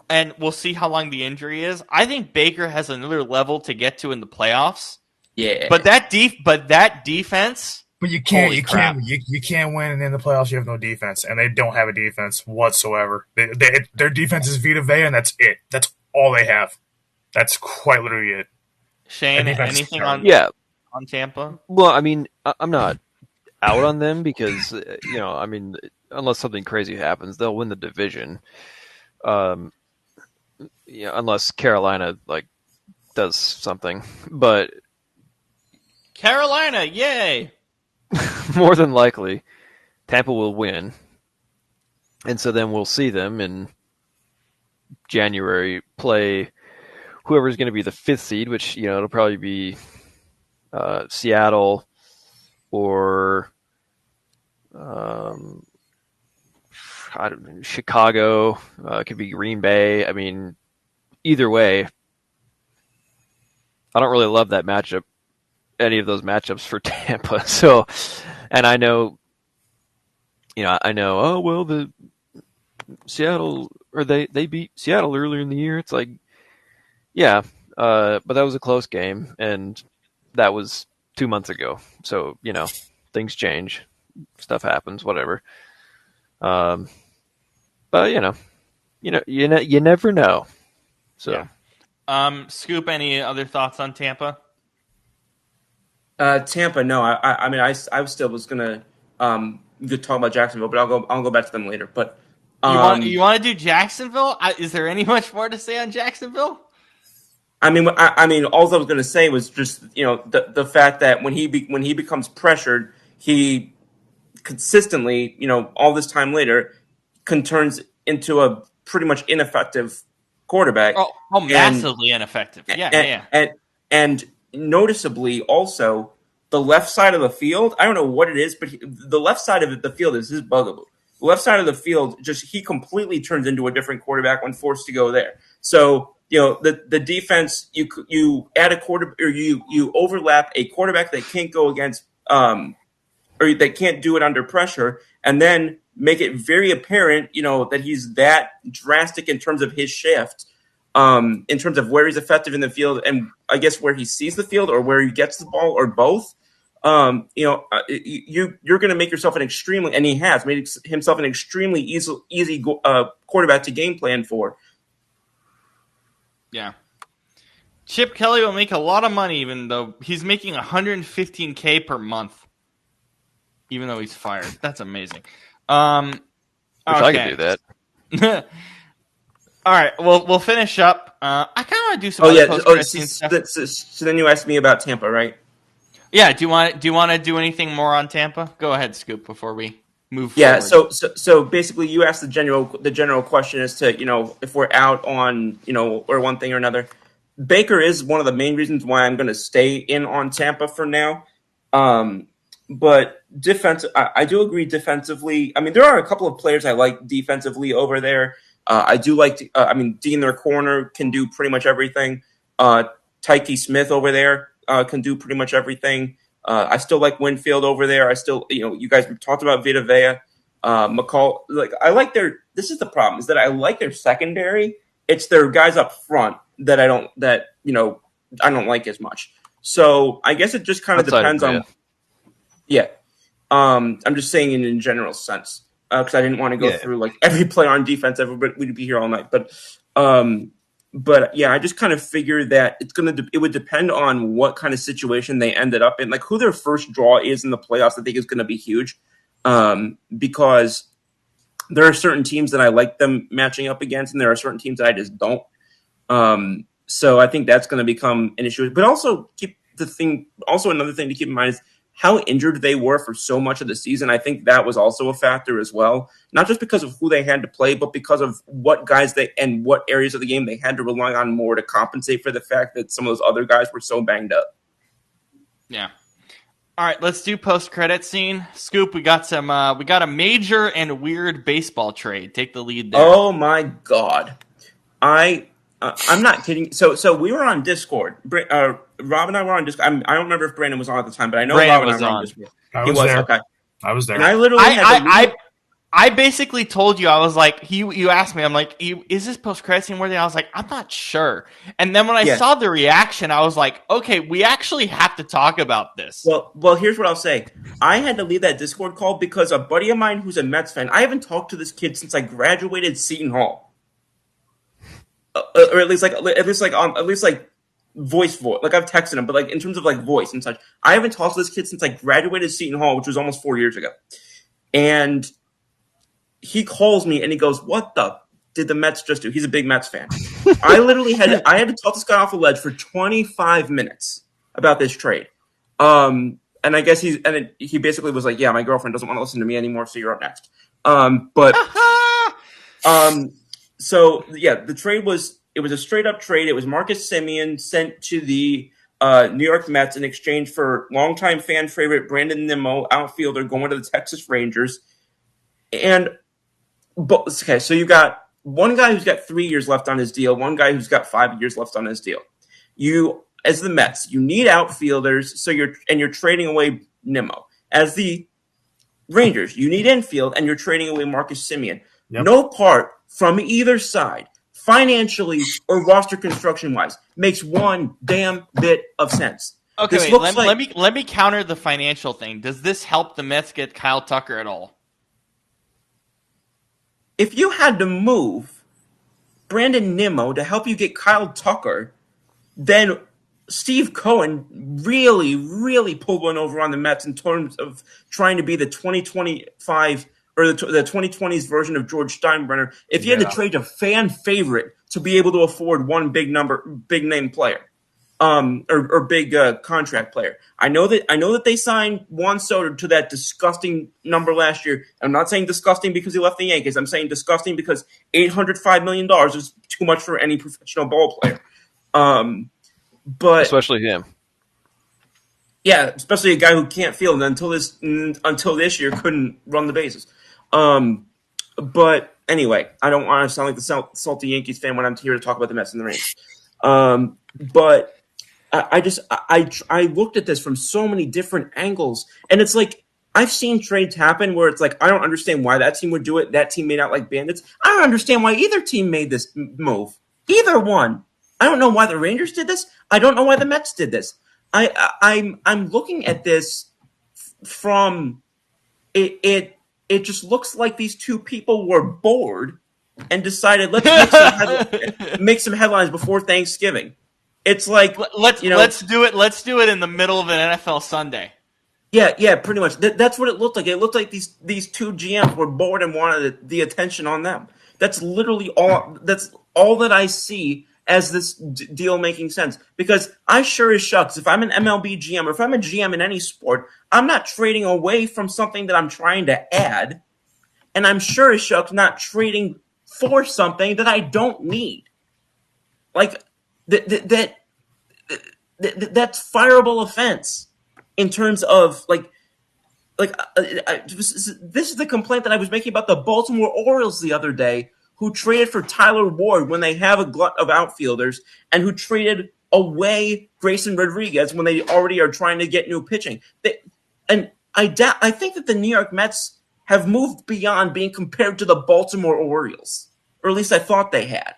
and we'll see how long the injury is, I think Baker has another level to get to in the playoffs. Yeah. But that defense. But you can't win in the playoffs. You have no defense, and they don't have a defense whatsoever. Their defense is Vita Vea, and that's it. That's all they have. That's quite literally it. Shane, anything on Tampa? Well, I mean, I'm not out on them because, unless something crazy happens, they'll win the division. Unless Carolina does something, but Carolina, yay! More than likely, Tampa will win, and so then we'll see them in January play whoever's going to be the 5th seed, which it'll probably be Seattle or Chicago. It could be Green Bay. I mean, either way, I don't really love that matchup. Any of those matchups for Tampa. So, and I know. Oh well, the Seattle they beat Seattle earlier in the year. It's like, yeah, but that was a close game, and that was 2 months ago. So things change, stuff happens, whatever. But you never know. So, yeah. Scoop, any other thoughts on Tampa? Tampa, no. I still was gonna talk about Jacksonville, but I'll go back to them later. But you want to do Jacksonville? Is there any much more to say on Jacksonville? I mean, all I was gonna say was just the fact that when he becomes pressured, he consistently all this time later turns into a pretty much ineffective quarterback. Massively ineffective. Yeah. And noticeably also the left side of the field. I don't know what it is, but the left side of the field is his bugaboo. The left side of the field, he completely turns into a different quarterback when forced to go there. So the defense, you add a quarter, or you overlap a quarterback that can't go against or that can't do it under pressure, and then make it very apparent, that he's that drastic in terms of his shift, in terms of where he's effective in the field, and I guess where he sees the field or where he gets the ball, or both. You're going to make yourself and he has made himself an extremely easy quarterback to game plan for. Yeah. Chip Kelly will make a lot of money, even though he's making $115K per month. Even though he's fired. That's amazing. Wish I could do that. All right, we'll finish up. I kind of want to do some other post-credit stuff. So then you asked me about Tampa, right? Yeah. Do you want to do anything more on Tampa? Go ahead, Scoop, before we move forward. Yeah. So basically, you asked the general question as to if we're out on or one thing or another. Baker is one of the main reasons why I'm going to stay in on Tampa for now. But I do agree defensively. I mean, there are a couple of players I like defensively over there. I do like, Dean, their corner, can do pretty much everything. Tyke Smith over there can do pretty much everything. I still like Winfield over there. I still, you guys talked about Vita Vea, McCall. I like this is the problem, is that I like their secondary. It's their guys up front that I don't like as much. So I guess it just kind of depends on. Yeah. I'm just saying in a general sense, because I didn't want to go through every player on defense. We'd be here all night. But yeah, I just kind of figured that it would depend on what kind of situation they ended up in, who their first draw is in the playoffs. I think is going to be huge, because there are certain teams that I like them matching up against, and there are certain teams that I just don't. So I think that's going to become an issue. But also another thing to keep in mind is how injured they were for so much of the season. I think that was also a factor as well. Not just because of who they had to play, but because of what guys and what areas of the game they had to rely on more to compensate for the fact that some of those other guys were so banged up. Yeah. All right, let's do post-credit scene. Scoop, we got a major and weird baseball trade. Take the lead there. Oh my God. I'm not kidding. So we were on Discord. Rob and I were on Discord. I don't remember if Brandon was on at the time, but I know Brandon Rob and was I were on. on Discord. I was there. Okay. I was there. And I literally I basically told you, I was like, you asked me, I'm like, is this post-credit scene worthy? I was like, I'm not sure. And then when I saw the reaction, I was like, okay, we actually have to talk about this. Well, here's what I'll say. I had to leave that Discord call because a buddy of mine who's a Mets fan, I haven't talked to this kid since I graduated Seton Hall. Or at least voice. Like I've texted him, but in terms of voice and such, I haven't talked to this kid since I graduated Seton Hall, which was almost 4 years ago. And he calls me and he goes, "What the did the Mets just do?" He's a big Mets fan. I had to talk this guy off a ledge for 25 minutes about this trade. And I guess he basically was like, "Yeah, my girlfriend doesn't want to listen to me anymore, so you're up next." So yeah, the trade was a straight up trade. It was Marcus Semien sent to the New York Mets in exchange for longtime fan favorite Brandon Nimmo, outfielder, going to the Texas Rangers. So you got one guy who's got 3 years left on his deal, one guy who's got 5 years left on his deal. You, as the Mets, you need outfielders, so you're trading away Nimmo. As the Rangers, you need infield, and you're trading away Marcus Semien. Yep. No part from either side, financially or roster construction wise, makes one damn bit of sense. Okay, let me counter the financial thing. Does this help the Mets get Kyle Tucker at all? If you had to move Brandon Nimmo to help you get Kyle Tucker, then Steve Cohen really, really pulled one over on the Mets in terms of trying to be the 2025 or the 2020s version of George Steinbrenner. If you had to trade a fan favorite to be able to afford one big name player, or big contract player. I know that they signed Juan Soto to that disgusting number last year. I'm not saying disgusting because he left the Yankees. I'm saying disgusting because $805 million is too much for any professional ball player. But Especially him. yeah, especially a guy who can't field until this year couldn't run the bases. But anyway, I don't want to sound like the salty Yankees fan when I'm here to talk about the Mets and the Rangers. But I looked at this from so many different angles, and it's like I've seen trades happen where it's like I don't understand why that team would do it. That team made out like bandits. I don't understand why either team made this move. Either one. I don't know why the Rangers did this. I don't know why the Mets did this. I'm looking at this from it just looks like these two people were bored and decided let's make some headlines before Thanksgiving. It's like let's do it. Let's do it in the middle of an NFL Sunday. Yeah, pretty much. That's what it looked like. It looked like these two GMs were bored and wanted the attention on them. That's literally all. That's all that I see as this deal making sense. Because I sure as shucks, if I'm an MLB GM or if I'm a GM in any sport, I'm not trading away from something that I'm trying to add, and I'm sure as shucks not trading for something that I don't need. Like that's fireable offense in terms of this is the complaint that I was making about the Baltimore Orioles the other day, who traded for Tyler Ward when they have a glut of outfielders, and who traded away Grayson Rodriguez when they already are trying to get new pitching. I think that the New York Mets have moved beyond being compared to the Baltimore Orioles, or at least I thought they had.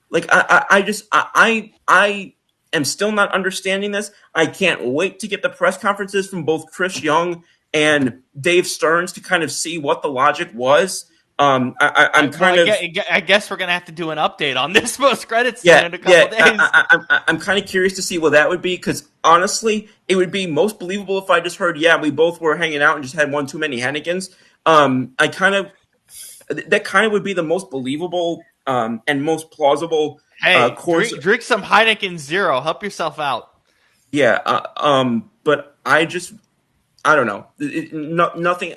Like I am still not understanding this. I can't wait to get the press conferences from both Chris Young and Dave Stearns to kind of see what the logic was. I guess we're gonna have to do an update on this post credits in a couple days. I'm kind of curious to see what that would be, because honestly, it would be most believable if I just heard, yeah, we both were hanging out and just had one too many Hennekens. That kind of would be the most believable and most plausible. Hey, drink some Heineken Zero. Help yourself out. Yeah, but I don't know. Nothing.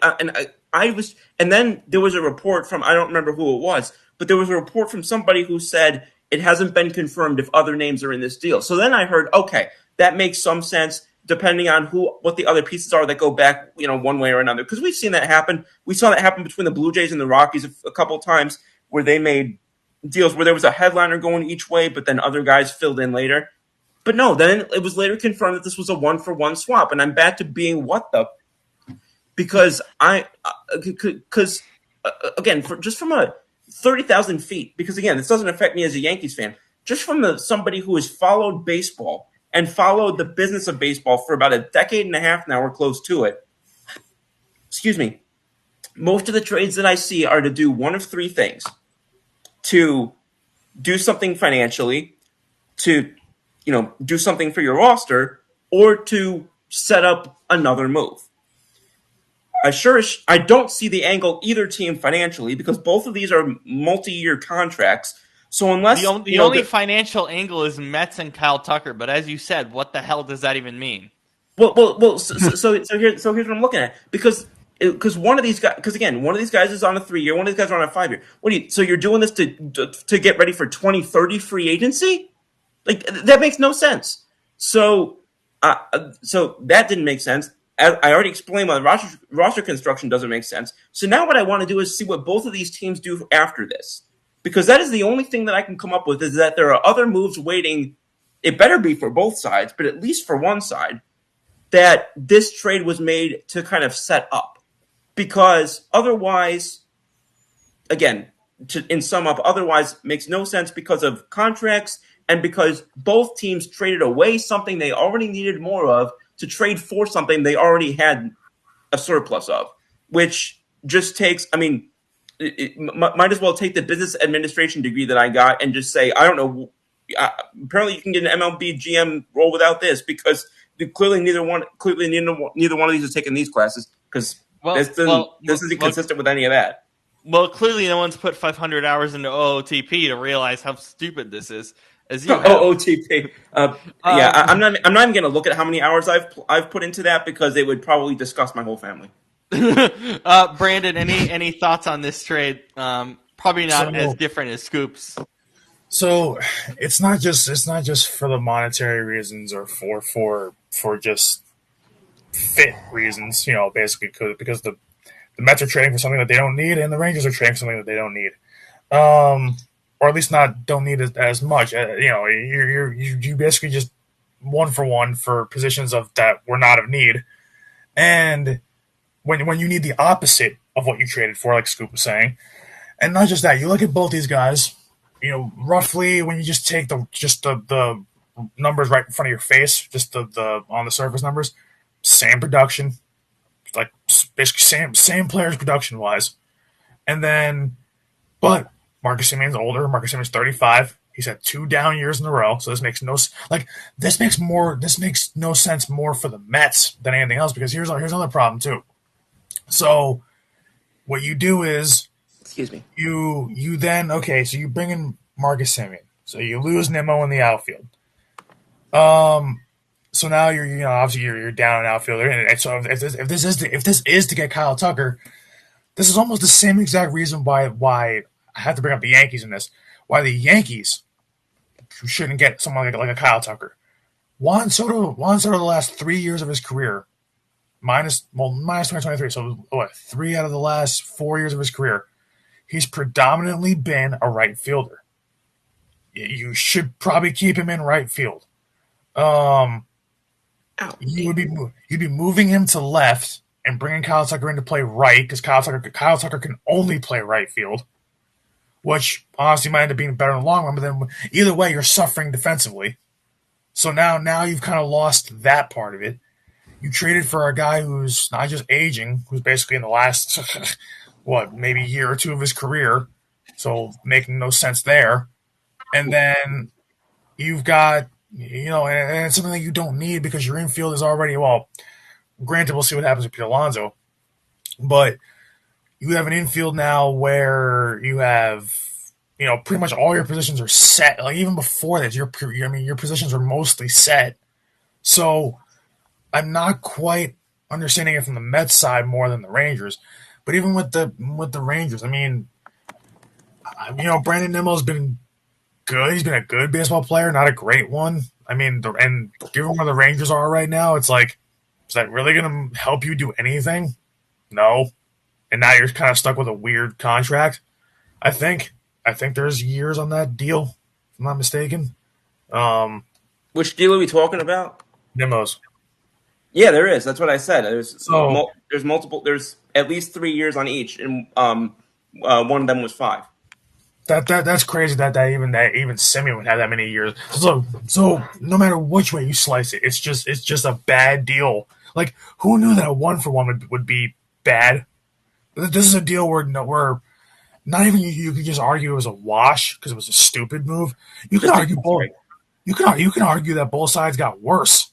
And then there was a report from, I don't remember who it was, but there was a report from somebody who said it hasn't been confirmed if other names are in this deal. So then I heard, okay, that makes some sense depending on what the other pieces are that go back, one way or another. Because we've seen that happen. We saw that happen between the Blue Jays and the Rockies a couple of times, where they made deals where there was a headliner going each way, but then other guys filled in later. But no, then it was later confirmed that this was a 1-for-1 swap, and I'm back to being what the. Because again, just from a 30,000 feet, because again, this doesn't affect me as a Yankees fan, just from somebody who has followed baseball and followed the business of baseball for about a decade and a half now, or close to it. Excuse me. Most of the trades that I see are to do one of three things: to do something financially, to do something for your roster, or to set up another move. I don't see the angle either team financially, because both of these are multi-year contracts. So unless the only financial angle is Mets and Kyle Tucker, but as you said, what the hell does that even mean? So here's what I'm looking at, because one of these guys, one of these guys is on a 3-year, one of these guys are on a 5-year. So you're doing this to get ready for 2030 free agency? Like, that makes no sense. So that didn't make sense. I already explained why the roster construction doesn't make sense. So now what I want to do is see what both of these teams do after this. Because that is the only thing that I can come up with, is that there are other moves waiting. It better be for both sides, but at least for one side, that this trade was made to kind of set up. Because otherwise, again, in sum up, otherwise makes no sense because of contracts and because both teams traded away something they already needed more of to trade for something they already had a surplus of, which just takes, it might as well take the business administration degree that I got and just say, I don't know, apparently you can get an MLB GM role without this, because clearly neither one of these is taking these classes, because this isn't consistent with any of that. Well, clearly no one's put 500 hours into OOTP to realize how stupid this is. OOTP. I'm not even going to look at how many hours I've put into that, because it would probably disgust my whole family. Brandon, any thoughts on this trade? Probably not as different as Scoops. So it's not just for the monetary reasons or for just fit reasons. Basically because the Mets are trading for something that they don't need, and the Rangers are trading for something that they don't need. Or at least not don't need it as much. You basically just one for one for positions of that were not of need, and when you need the opposite of what you traded for, like Scoop was saying, and not just that, you look at both these guys. Roughly when you just take the numbers right in front of your face, just the on the surface numbers, same production, like basically same players production wise, and then but Marcus Simeon's older. Marcus Simeon's 35. He's had 2 down years in a row, so this makes no sense more for the Mets than anything else because here's another problem too. So what you do is Excuse me. you then so you bring in Marcus Simeon, so you lose Nimmo in the outfield. So now you're obviously you're down an outfielder, and so if this is to get Kyle Tucker, this is almost the same exact reason why I have to bring up the Yankees in this. Why the Yankees shouldn't get someone like a Kyle Tucker. Juan Soto, the last 3 years of his career, minus 2023. So what? 3 out of the last 4 years of his career, he's predominantly been a right fielder. You should probably keep him in right field. You'd be moving him to left and bringing Kyle Tucker in to play right because Kyle Tucker can only play right field, which honestly might end up being better in the long run. But then either way, you're suffering defensively. So now you've kind of lost that part of it. You traded for a guy who's not just aging, who's basically in the last maybe year or 2 of his career, so making no sense there. And then you've got and it's something that you don't need because your infield is already granted, we'll see what happens with Pete Alonso, but you have an infield now where you have pretty much all your positions are set. Like even before this, your positions are mostly set. So I'm not quite understanding it from the Mets side more than the Rangers. But even with the Rangers, Brandon Nimmo's been good. He's been a good baseball player, not a great one. And given where the Rangers are right now, it's like, is that really going to help you do anything? No. And now you're kind of stuck with a weird contract. I think there's years on that deal, if I'm not mistaken. Which deal are we talking about? Nimmo's. Yeah, there is. That's what I said. There's multiple. There's at least 3 years on each, and one of them was 5. That's crazy that even Simeon would have that many years. So no matter which way you slice it, it's just a bad deal. Like who knew that a 1-for-1 would be bad? But this is a deal where not even you could just argue it was a wash because it was a stupid move. You can argue both. You can argue that both sides got worse.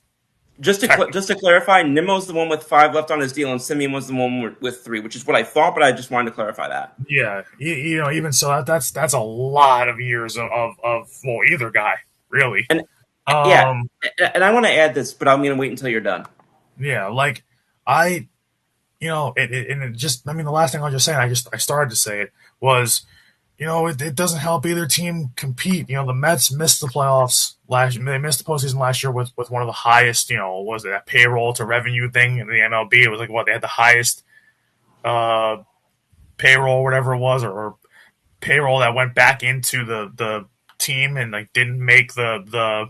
Just to clarify, Nimmo's the one with 5 left on his deal, and Simeon was the one with 3, which is what I thought, but I just wanted to clarify that. Yeah, even so, that's a lot of years of either guy, really. And and I want to add this, but I'm going to wait until you're done. Yeah, like the last thing I'll just say, and I started to say it was, it doesn't help either team compete. The Mets missed the playoffs they missed the postseason last year with one of the highest, was it that payroll to revenue thing in the MLB? It was like they had the highest payroll, whatever it was, or payroll that went back into the team and didn't make the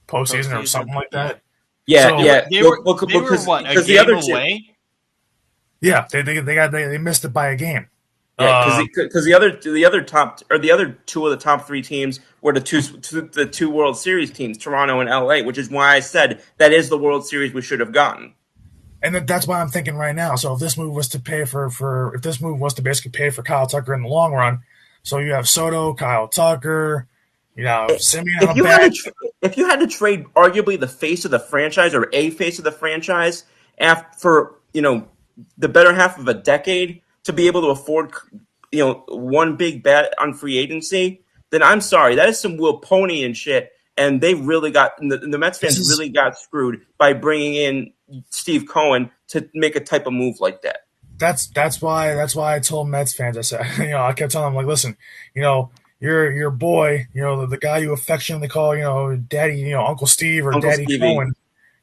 postseason or something like that. Yeah, So yeah. They were what, a game away? Yeah, they missed it by a game. Yeah, because the other 2 of the top 3 teams were the 2 World Series teams, Toronto and LA, which is why I said that is the World Series we should have gotten. And that's why I'm thinking right now. So if this move was to basically pay for Kyle Tucker in the long run, so you have Soto, Kyle Tucker, Simeon. If you had to trade arguably the face of the franchise or a face of the franchise for the better half of a decade to be able to afford one big bet on free agency, then I'm sorry, that is some Will Pony and shit. And they really got the Mets fans really got screwed by bringing in Steve Cohen to make a type of move like that. That's why I told Mets fans, I said, I kept telling them, listen, your boy, the guy you affectionately call, Daddy, Uncle Steve or Uncle Daddy Stevie. Cohen.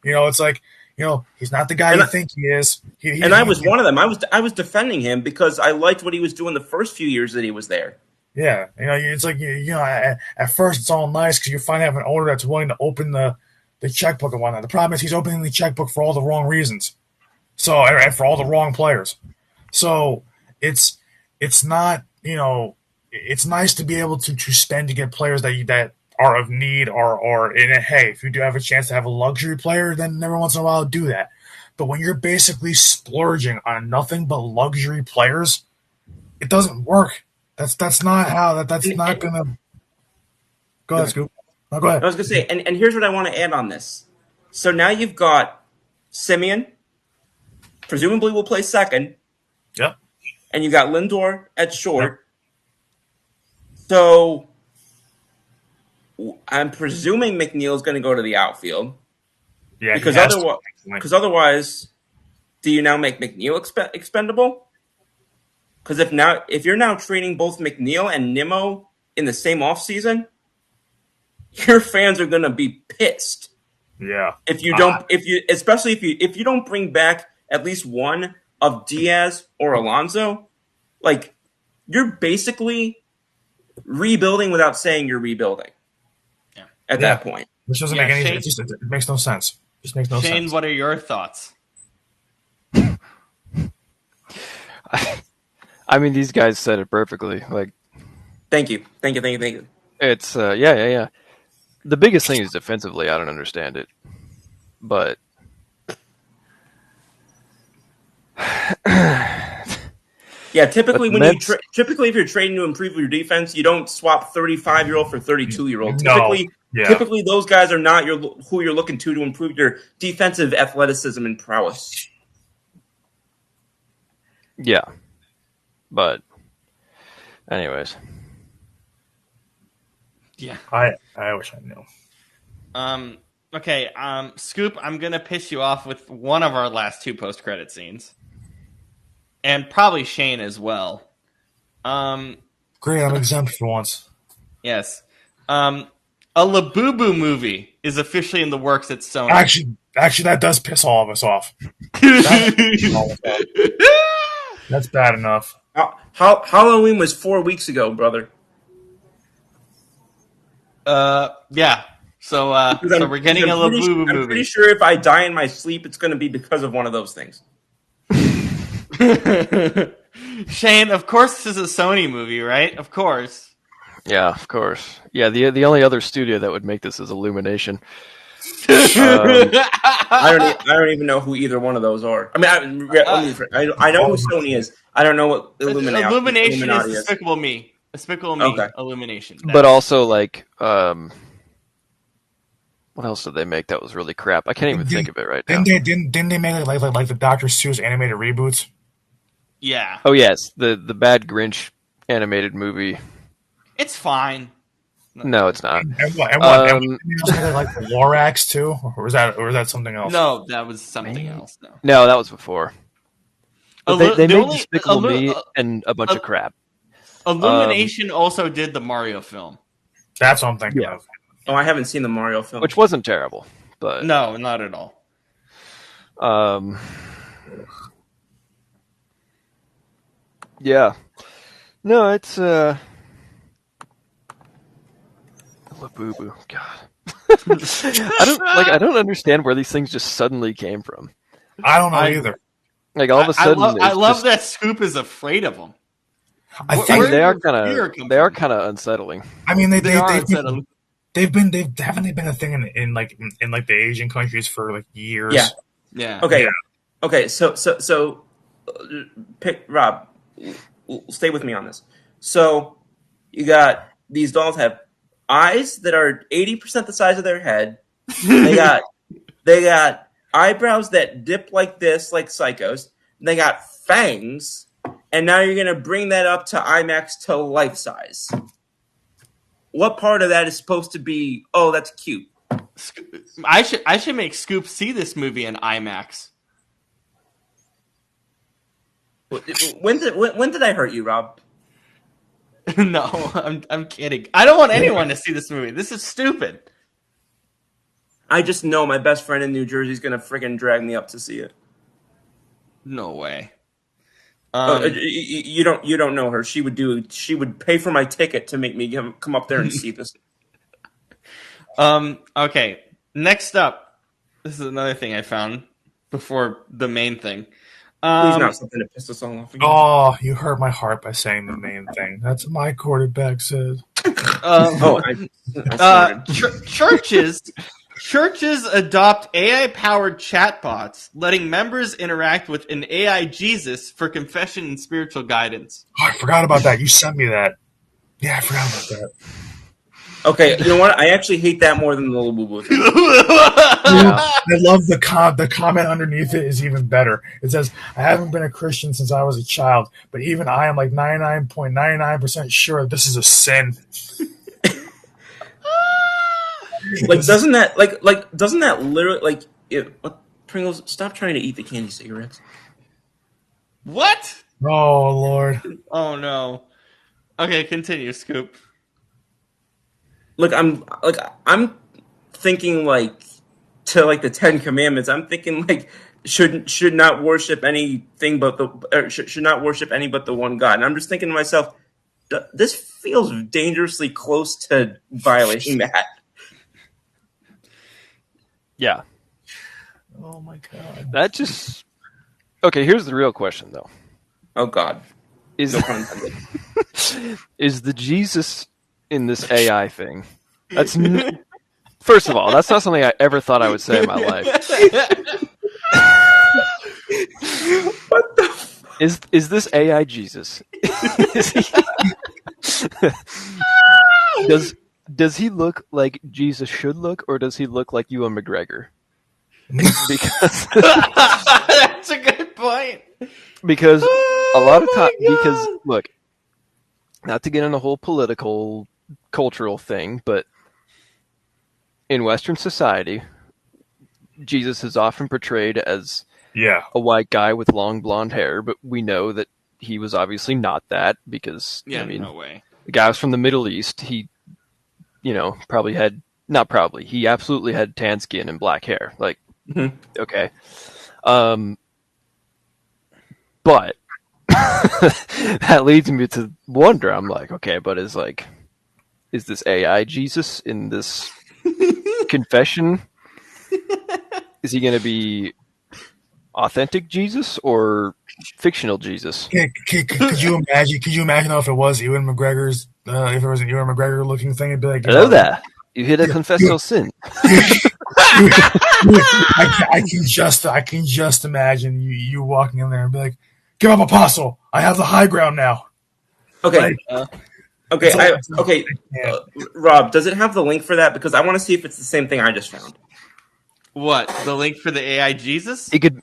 It's like, he's not the guy And you I- think he is. And I was one of them. I was defending him because I liked what he was doing the first few years that he was there. Yeah, it's like at first it's all nice because you finally have an owner that's willing to open the checkbook and whatnot. The problem is he's opening the checkbook for all the wrong reasons, and for all the wrong players. So it's not it's nice to be able to spend to get players that are of need or in it. Hey, if you do have a chance to have a luxury player, then every once in a while do that. But when you're basically splurging on nothing but luxury players, it doesn't work. That's not how that's not gonna go ahead, Scoop. No, go ahead. I was going to say, and here's what I want to add on this. So now you've got Simeon, presumably will play second, Yep. and you got Lindor at short. So I'm presuming McNeil's going to go to the outfield Yeah. because otherwise, do you now make McNeil expendable? Because if you're now treating both McNeil and Nimmo in the same offseason, your fans are going to be pissed. Yeah. If you don't, especially if you don't bring back at least one of Diaz or Alonso, like you're basically rebuilding without saying you're rebuilding. Yeah. At that point, Which doesn't Yeah, make any Shane- it makes no sense. Just makes no Shane, sense. what are your thoughts? I mean, these guys said it perfectly. Like, thank you. it's yeah. The biggest thing is defensively. I don't understand it, but Yeah, typically But when Mets- typically if you're trading to improve your defense, you don't swap 35-year-old for 32-year-old. No. Typically those guys are not who you're looking to improve your defensive athleticism and prowess. yeah. But, anyways, Yeah. I wish I knew. Okay. Scoop, I'm gonna piss you off with one of our last two post-credit scenes, and probably Shane as well. Great, I'm exempt for once. Yes. A Labubu movie is officially in the works at Sony. Actually, that does piss all of us off. That's bad enough. Halloween was 4 weeks ago, brother. Yeah. So we're getting a Labubu I'm movie. pretty sure if I die in my sleep, it's going to be because of one of those things. Shane, of course this is a Sony movie, right? Of course. yeah, of course. Yeah, the only other studio that would make this is Illumination. I don't even know who either one of those are. I mean, I know who Sony is. I don't know what Illumination is Illuminati is. Despicable Me. Despicable Me. Okay. Illumination. But also, like, what else did they make that was really crap? I can't even think of it right now. Didn't they make like the Dr. Seuss animated reboots? Yeah, Oh, yes, the Bad Grinch animated movie. it's fine. No, it's not. And what? Um, And like the Lorax too, or was that something else? No, that was something else. No. No, that was before. But they The made only- Despicable Illu- Me and a bunch of crap. Illumination also did the Mario film. That's what I'm thinking Yeah. of. Oh, I haven't seen the Mario film. Which wasn't terrible, but No, not at all. yeah, no, it's Labubu. God, I don't understand where these things just suddenly came from. I don't know either. Like all of a sudden, I it's love just- that Scoop is afraid of them. I I think mean, they are Where did your kind fear of come from? unsettling. I mean They are unsettling. haven't they been a thing in the Asian countries for like years? Yeah. Yeah. Okay. Yeah. Okay. So, pick Rob. Stay with me on this. So, you got these dolls have eyes that are 80% the size of their head. They got eyebrows that dip like this, like Psychos. They got fangs, and now you're gonna bring that up to IMAX to life size. What part of that is supposed to be? Oh, that's cute. I should make Scoop see this movie in IMAX. When did I hurt you, Rob? No, I'm kidding. I don't want anyone to see this movie. This is stupid. I just know my best friend in New Jersey is gonna freaking drag me up to see it. No way. You don't know her. She would pay for my ticket to make me come up there and see this. Okay. Next up, this is another thing I found before the main thing. Please not something to piss us all off again. Oh, you hurt my heart by saying the main thing. That's what my quarterback said. I snorted. Churches adopt AI-powered chatbots, letting members interact with an AI Jesus for confession and spiritual guidance. Oh, I forgot about that. You sent me that. Yeah, I forgot about that. Okay, you know what? I actually hate that more than the little boo boo thing. I love the comment underneath it is even better. It says, I haven't been a Christian since I was a child, but even I am like 99.99% sure this is a sin. Doesn't that literally Pringles, stop trying to eat the candy cigarettes. What? Oh, Lord. Oh no. Okay, continue, Scoop. Look, I'm thinking to the Ten Commandments. I'm thinking should not worship anything but should not worship any but the one God. And I'm just thinking to myself, this feels dangerously close to violating that. Yeah. Oh, my God. That just... Okay, here's the real question, though. Oh God, Is no pun intended. is the Jesus in this AI thing? That's first of all, that's not something I ever thought I would say in my life. What the? Is this AI Jesus? Does he look like Jesus should look, or does he look like Ewan McGregor? Because That's a good point. because a lot of time my God. because look, not to get in a whole political cultural thing, but in Western society, Jesus is often portrayed as Yeah. a white guy with long blonde hair, but we know that he was obviously not that because Yeah, I mean no way. the guy was from the Middle East. He probably had not probably he absolutely had tan skin and black hair. Like okay. But that leads me to wonder. I'm like, okay, but is this AI Jesus in this confession? Is he going to be authentic Jesus or fictional Jesus? Could you imagine? Could you imagine if it was Ewan McGregor's? If it was an Ewan McGregor looking thing, it'd be like, Hello there. You here to confess your sin? I can just imagine you walking in there and be like, "Give up, Apostle! I have the high ground now." Okay. Like, yeah. Rob, does it have the link for that? Because I want to see if it's the same thing I just found. What? The link for the AI Jesus? He could,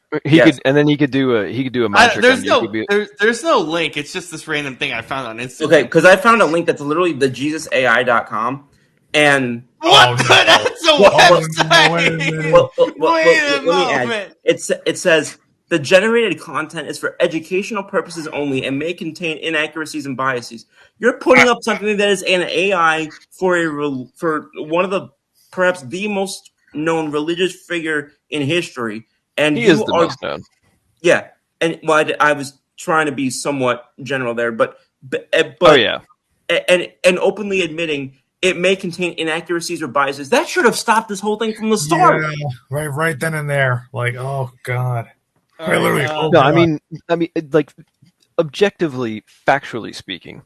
and then he could do a mind trick There's on no you. there's no link. It's just this random thing I found on Instagram. Okay, because I found a link that's literally thejesusai.com, and What? That's a website. Wait a minute. let me add. It says the generated content is for educational purposes only and may contain inaccuracies and biases. You're putting up something that is an AI for one of the perhaps the most known religious figure in history, and He is the most known. Yeah, and I was trying to be somewhat general there, but Oh yeah. and openly admitting it may contain inaccuracies or biases. That should have stopped this whole thing from the start. Yeah, right then and there. Like, oh God. All Right, literally, right, oh, No, God. I mean, like, objectively, factually speaking,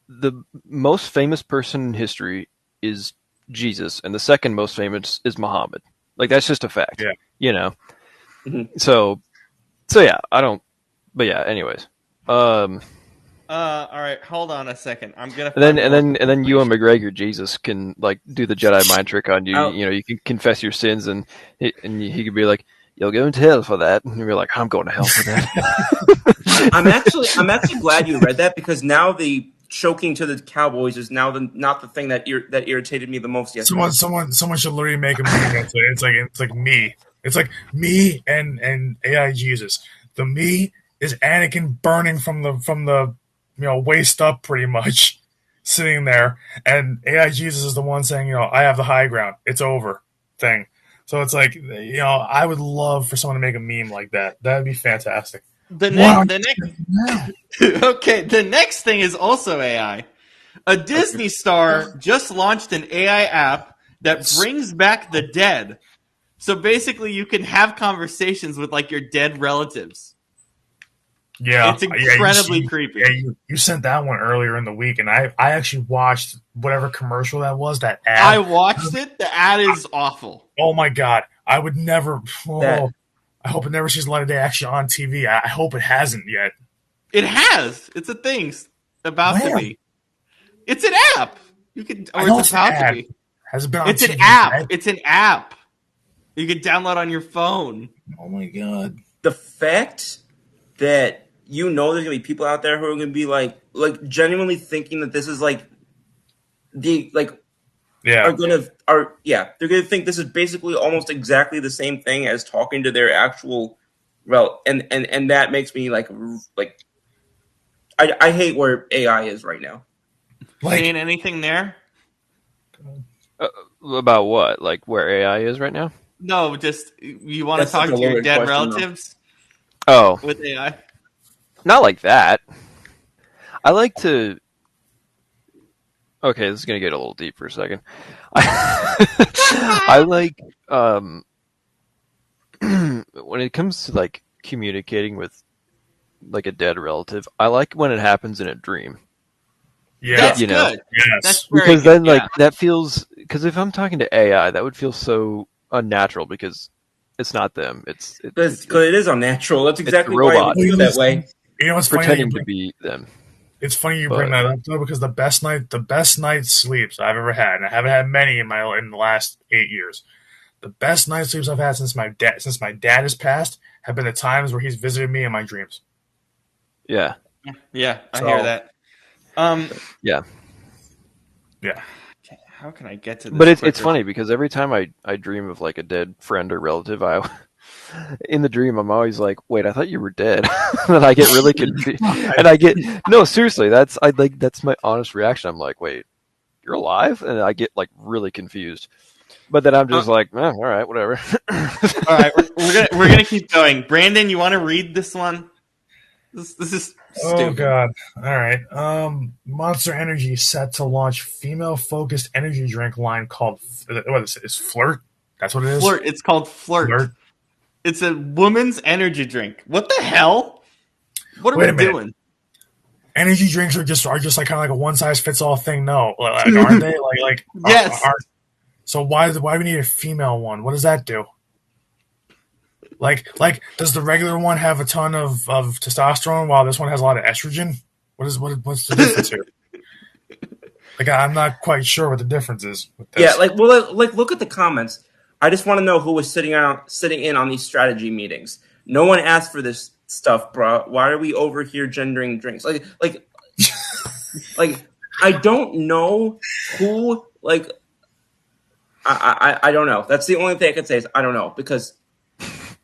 the most famous person in history is Jesus, and the second most famous is Muhammad. Like, that's just a fact. Yeah. You know. Mhm. So yeah, I don't. But yeah, anyways. all right, hold on a second. I'm gonna. And then Ewan McGregor, Jesus, can like do the Jedi mind trick on you. Oh. You know, you can confess your sins, and he could be like, "You'll go to hell for that," and you're like, "I'm going to hell for that." I'm actually glad you read that, because now the choking to the Cowboys is now not the thing that irritated me the most yesterday. Someone should literally make a movie. It's like me. It's like me and AI Jesus. The me is Anakin burning from the waist up pretty much, sitting there, and AI Jesus is the one saying, I have the high ground. It's over thing. So it's like, I would love for someone to make a meme like that. That'd be fantastic. The Wow. next okay, the next thing is also AI. A Disney star just launched an AI app that brings back the dead. So basically, you can have conversations with like your dead relatives. Yeah, It's incredibly creepy. Yeah, you sent that one earlier in the week, and I actually watched whatever commercial that was. That ad. I watched it. The ad is awful. Oh my god! I would never. That- I hope it never sees the light of day actually on TV. I hope it hasn't yet. It has. It's a thing. About to Where? be. It's an app. You can, I or know it's it's an about to ad. be. Has it been on It's an TV app. yet? It's an app. You can download on your phone. Oh my god! The fact that there's gonna be people out there who are gonna be like genuinely thinking that this is like the like Yeah, they're gonna think this is basically almost exactly the same thing as talking to their actual and that makes me like I hate where AI is right now. like Seeing anything there? About what? Like where AI is right now? No, just you want to That's talk such a to your loaded dead question, though. relatives Oh, with AI. not like that. I like to. Okay, this is gonna get a little deep for a second. I like when it comes to like communicating with like a dead relative. I like when it happens in a dream. yeah, That's you know. good. yes. That's very Because good. then like Yeah. that feels, because if I'm talking to AI, that would feel so unnatural because it's not them. It's Because it is unnatural. That's exactly a why robot. it feels that way. What's funny? pretending to be them. It's funny you bring that up though, because the best night's sleeps I've ever had, and I haven't had many in the last 8 years. The best night's sleeps I've had since my dad has passed have been the times where he's visited me in my dreams. Yeah. Yeah, I So- hear that. Yeah. Yeah, How can I get to this? But it's quicker? funny because every time I dream of like a dead friend or relative, in the dream I'm always like, wait, I thought you were dead. And I get really confused. And I get no, seriously, that's my honest reaction. I'm like, wait, you're alive? And I get like really confused. But then I'm just like, all right, whatever. All right, we're gonna keep going. Brandon, you want to read this one? This is stupid. Oh god! All right. Monster Energy set to launch female-focused energy drink line called what is it? Is Flirt? That's what it is. Flirt. It's called Flirt. It's a woman's energy drink. What the hell? What are Wait we a minute. doing? Energy drinks are just like kind of like a one-size-fits-all thing. No, like, aren't they? Like Yes. So why do we need a female one? What does that do? Like, does the regular one have a ton of testosterone while this one has a lot of estrogen? What's the difference here? Like, I'm not quite sure what the difference is with this. Yeah, look at the comments. I just want to know who was sitting in on these strategy meetings. No one asked for this stuff, bro. Why are we over here gendering drinks? Like I don't know who. Like, I don't know. That's the only thing I can say is I don't know, because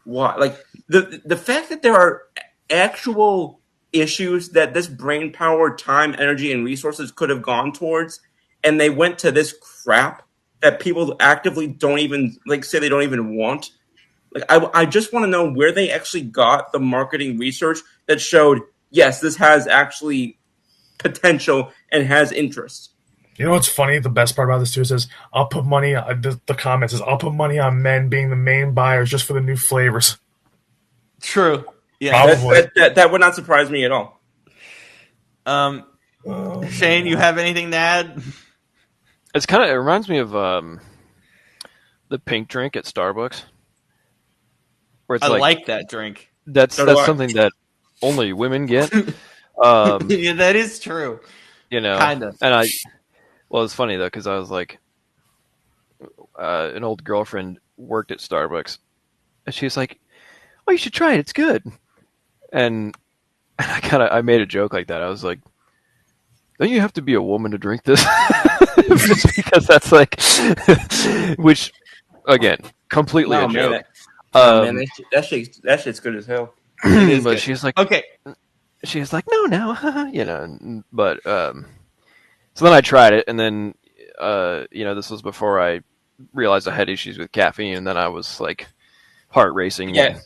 why? Like the fact that there are actual issues that this brain power, time, energy, and resources could have gone towards, and they went to this crap that people actively don't even say they don't even want. Like, I just want to know where they actually got the marketing research that showed, yes, this has actually potential and has interest. You know what's funny? The best part about this too says, "I'll put money." The comment says, "I'll put money on men being the main buyers just for the new flavors." True. Yeah. Probably. That would not surprise me at all. Shane, you have anything to add? It reminds me of the pink drink at Starbucks. Where it's I like like that drink. that's So do I. something that only women get. Yeah, that is true. You know, Kind of. And it's funny though, because I was like, an old girlfriend worked at Starbucks, and she was like, "Oh, you should try it. It's good." And I made a joke like that. I was like, "Don't you have to be a woman to drink this?" Just because that's like, which again, completely No, a man, joke. that shit's good as hell. It is But good. she's like, Okay. she was like, no, you know. But so then I tried it, and then this was before I realized I had issues with caffeine, and then I was like heart racing. Yeah. And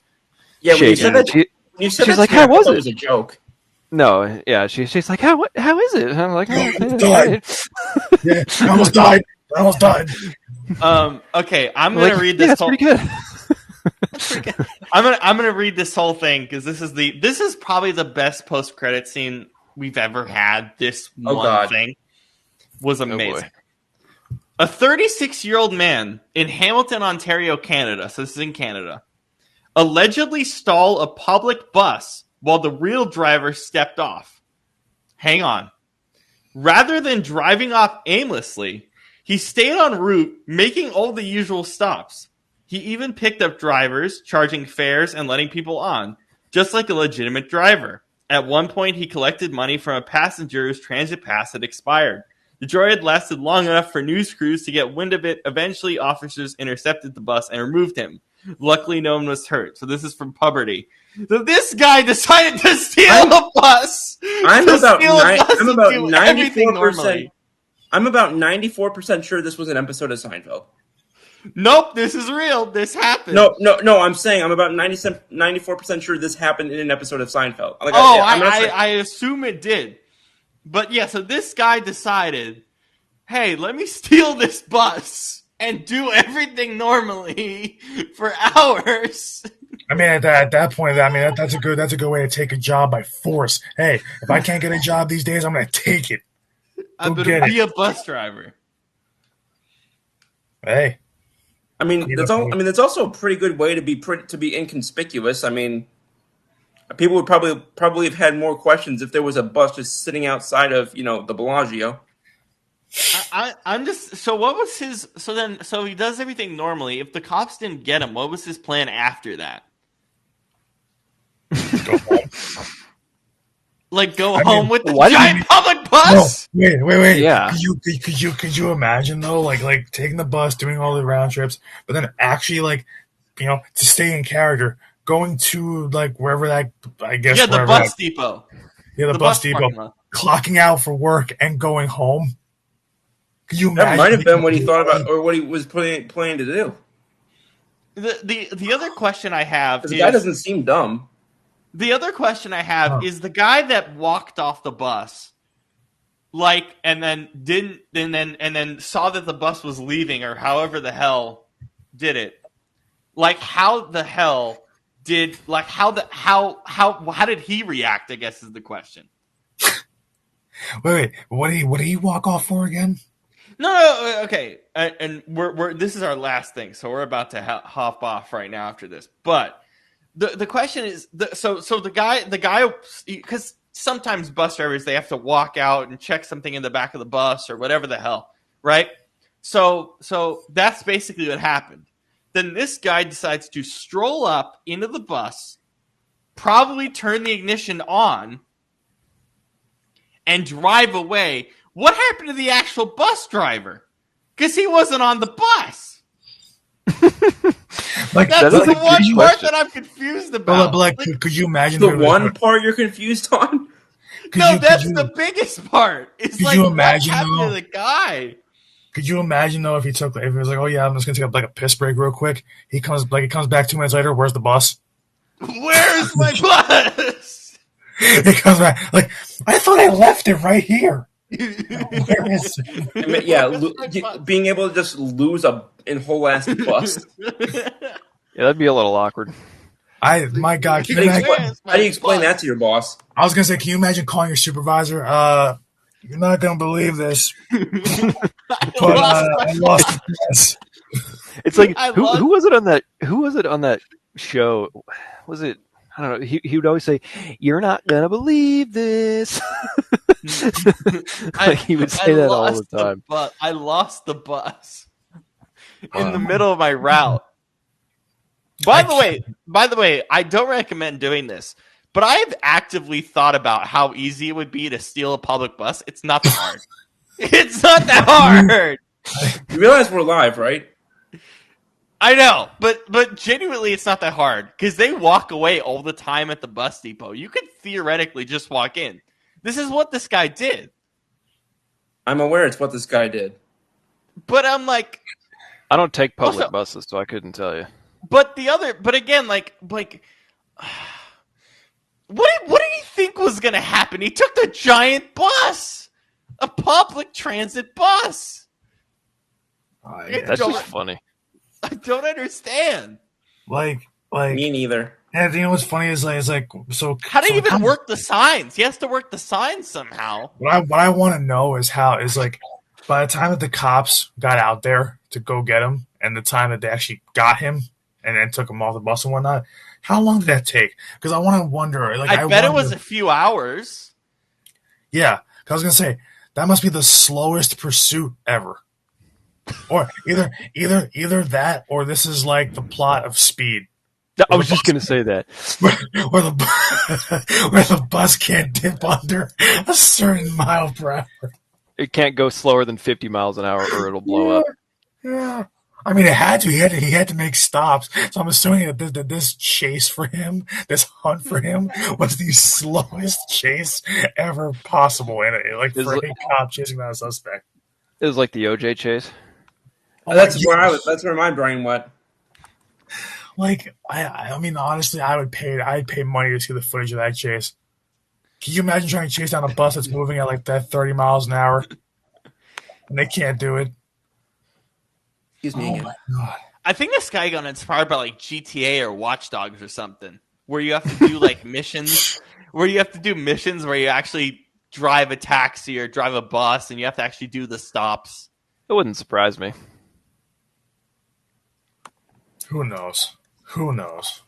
Yeah, when you shaking. said that, She's like, how was it it? was a joke. No, yeah, she's like, how is it? And I'm like, I almost died. Yeah, I almost died. Okay, I'm gonna read this. Yeah, it's pretty good. I'm gonna read this whole thing because this is probably the best post credit scene we've ever had. This one thing was amazing. A 36-year-old man in Hamilton, Ontario, Canada. So this is in Canada. Allegedly stole a public bus while the real driver stepped off. Hang on. Rather than driving off aimlessly, he stayed en route, making all the usual stops. He even picked up drivers, charging fares and letting people on, just like a legitimate driver. At one point, he collected money from a passenger whose transit pass had expired. The joy had lasted long enough for news crews to get wind of it. Eventually, officers intercepted the bus and removed him. Luckily, no one was hurt. So this is from Puberty. So this guy decided to steal a bus. I'm about 94%. I'm about 94% sure this was an episode of Seinfeld. Nope, this is real. This happened. No. I'm saying I'm about 94% sure this happened in an episode of Seinfeld. Like, I assume it did. But yeah, so this guy decided, hey, let me steal this bus and do everything normally for hours. I mean, at that point, I mean that's a good way to take a job by force. Hey, if I can't get a job these days, I'm gonna take it. I'm gonna be a bus driver. Hey, I mean, that's also a pretty good way to be inconspicuous. I mean, people would probably have had more questions if there was a bus just sitting outside of the Bellagio. I'm just so what was his so he does everything normally. If the cops didn't get him, what was his plan after that? Go home. Like go home with the giant public bus? No, wait. Yeah. Could you imagine though, like taking the bus, doing all the round trips, but then actually to stay in character, going to wherever that the bus depot. Yeah, the bus depot. Clocking out for work and going home. Could you imagine? That might have been what he thought about or what he was planning to do. The other question I have is the guy doesn't seem dumb. The other question I have is the guy that walked off the bus, and then saw that the bus was leaving or however the hell did it. How did he react? I guess is the question. Wait, what did he walk off for again? No, okay, and we're this is our last thing, so we're about to hop off right now after this, but. The question is so the guy because sometimes bus drivers they have to walk out and check something in the back of the bus or whatever the hell, right? So that's basically what happened. Then this guy decides to stroll up into the bus, probably turn the ignition on, and drive away. What happened to the actual bus driver? Because he wasn't on the bus. That's the one part that I'm confused about. But could you imagine the one part you're confused on? That's the biggest part. It's could you imagine what happened to the guy? Could you imagine though if he was like, oh yeah, I'm just gonna take a piss break real quick. He comes back 2 minutes later. Where's the bus? Where's my bus? He comes back like I thought I left it right here. Where is it? I mean, being able to just lose a whole ass bus. Yeah, that'd be a little awkward. My God, how do you explain that to your boss? I was gonna say, can you imagine calling your supervisor? You're not gonna believe this, but I lost the bus. It's like who was it on that? Who was it on that show? Was it? I don't know. He would always say, "You're not gonna believe this." He would say that all the time. But I lost the bus in the middle of my route. By the way, I don't recommend doing this, but I have actively thought about how easy it would be to steal a public bus. It's not that hard. It's not that hard. You realize we're live, right? I know, but genuinely, it's not that hard because they walk away all the time at the bus depot. You could theoretically just walk in. This is what this guy did. I'm aware it's what this guy did. But I'm like, I don't take public Also- buses, so I couldn't tell you. but again, like, what do you think was gonna happen? He took the giant bus, a public transit bus. That's just funny. I don't understand. like Me neither. and you know what's funny is like so How do you so even work the signs? He has to work the signs somehow. what I want to know is how is like by the time that the cops got out there to go get him and the time that they actually got him and then took him off the bus and whatnot, how long did that take? Because I want to wonder. Like I bet it wonder- was a few hours. Yeah, 'cause I was gonna say that must be the slowest pursuit ever. Or either that or this is like the plot of Speed, I was just gonna say that. where the bus can't dip under a certain mile per hour. It can't go slower than 50 miles an hour, or it'll blow up. Yeah. I mean, it had to. He had to make stops. So I'm assuming that this chase for him, this hunt for him, was the slowest chase ever possible. And like Is for it- a cop chasing down a suspect. It was like the OJ chase. That's where my brain went. Like I mean, honestly, I'd pay money to see the footage of that chase. Can you imagine trying to chase down a bus that's moving at like that 30 miles an hour, and they can't do it? Excuse me again. God. I think this guy got inspired by like GTA or Watch Dogs or something, where you have to do like missions, where you actually drive a taxi or drive a bus, and you have to actually do the stops. It wouldn't surprise me. Who knows? Who knows?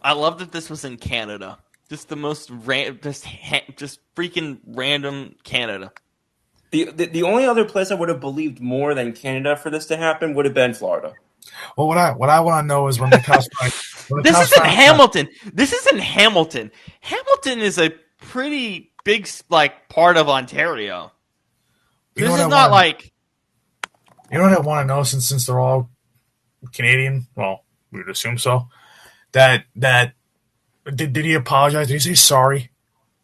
I love that this was in Canada. Just the most just freaking random Canada. The only other place I would have believed more than Canada for this to happen would have been Florida. Well, what I want to know is when the cops find. This is in Hamilton. This is in Hamilton. Hamilton is a pretty big like part of Ontario. You know This what is I not wanna- like You know what I want to know since they're all Canadian. Well, we would assume so. That did he apologize? Did he say sorry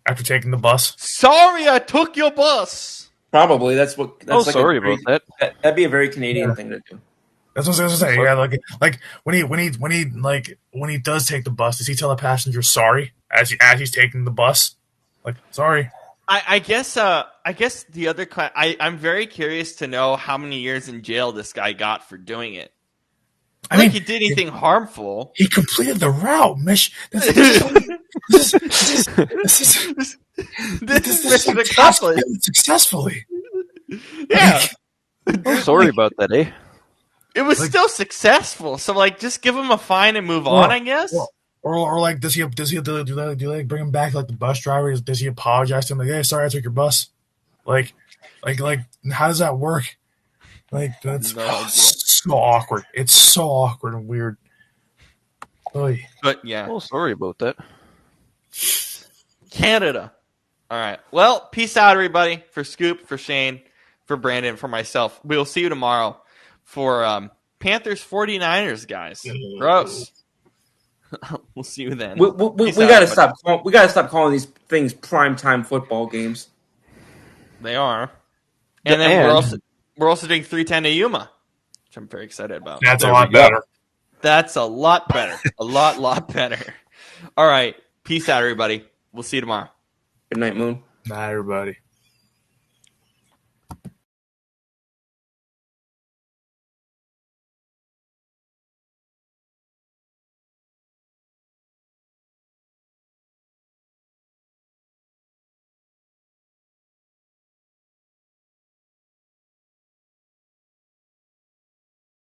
after taking the bus? sorry I took your bus. Probably that's what. That's Oh, like sorry about that. That'd be a very Canadian Yeah. thing to do. That's what I was gonna say. Yeah, like when he does take the bus, does he tell the passenger sorry as he's taking the bus? Like sorry. I guess the other I'm very curious to know how many years in jail this guy got for doing it. I Like mean, he did anything harmful. he completed the route. This is This mission accomplished. successfully. Yeah. I'm sorry about that, eh? It was Like- still successful. So like just give him a fine and move on, I guess. Or like does he do they like bring him back like the bus driver? Does he apologize to him like, hey, sorry I took your bus? Like how does that work? Like that's No idea. so awkward. It's so awkward and weird. Oy. But yeah. Oh, sorry about that. Canada. All right. Well, peace out, everybody. For Scoop, for Shane, for Brandon, for myself. We'll see you tomorrow for Panthers 49ers, guys. Gross. We'll see you then. We Peace gotta out, everybody. stop. We gotta stop calling these things primetime football games. They are. And then we're also doing 310 to Yuma, which I'm very excited about. That's a There lot we go. better. That's a lot better. A lot better. All right. Peace out, everybody. We'll see you tomorrow. Good night, Moon. Not everybody.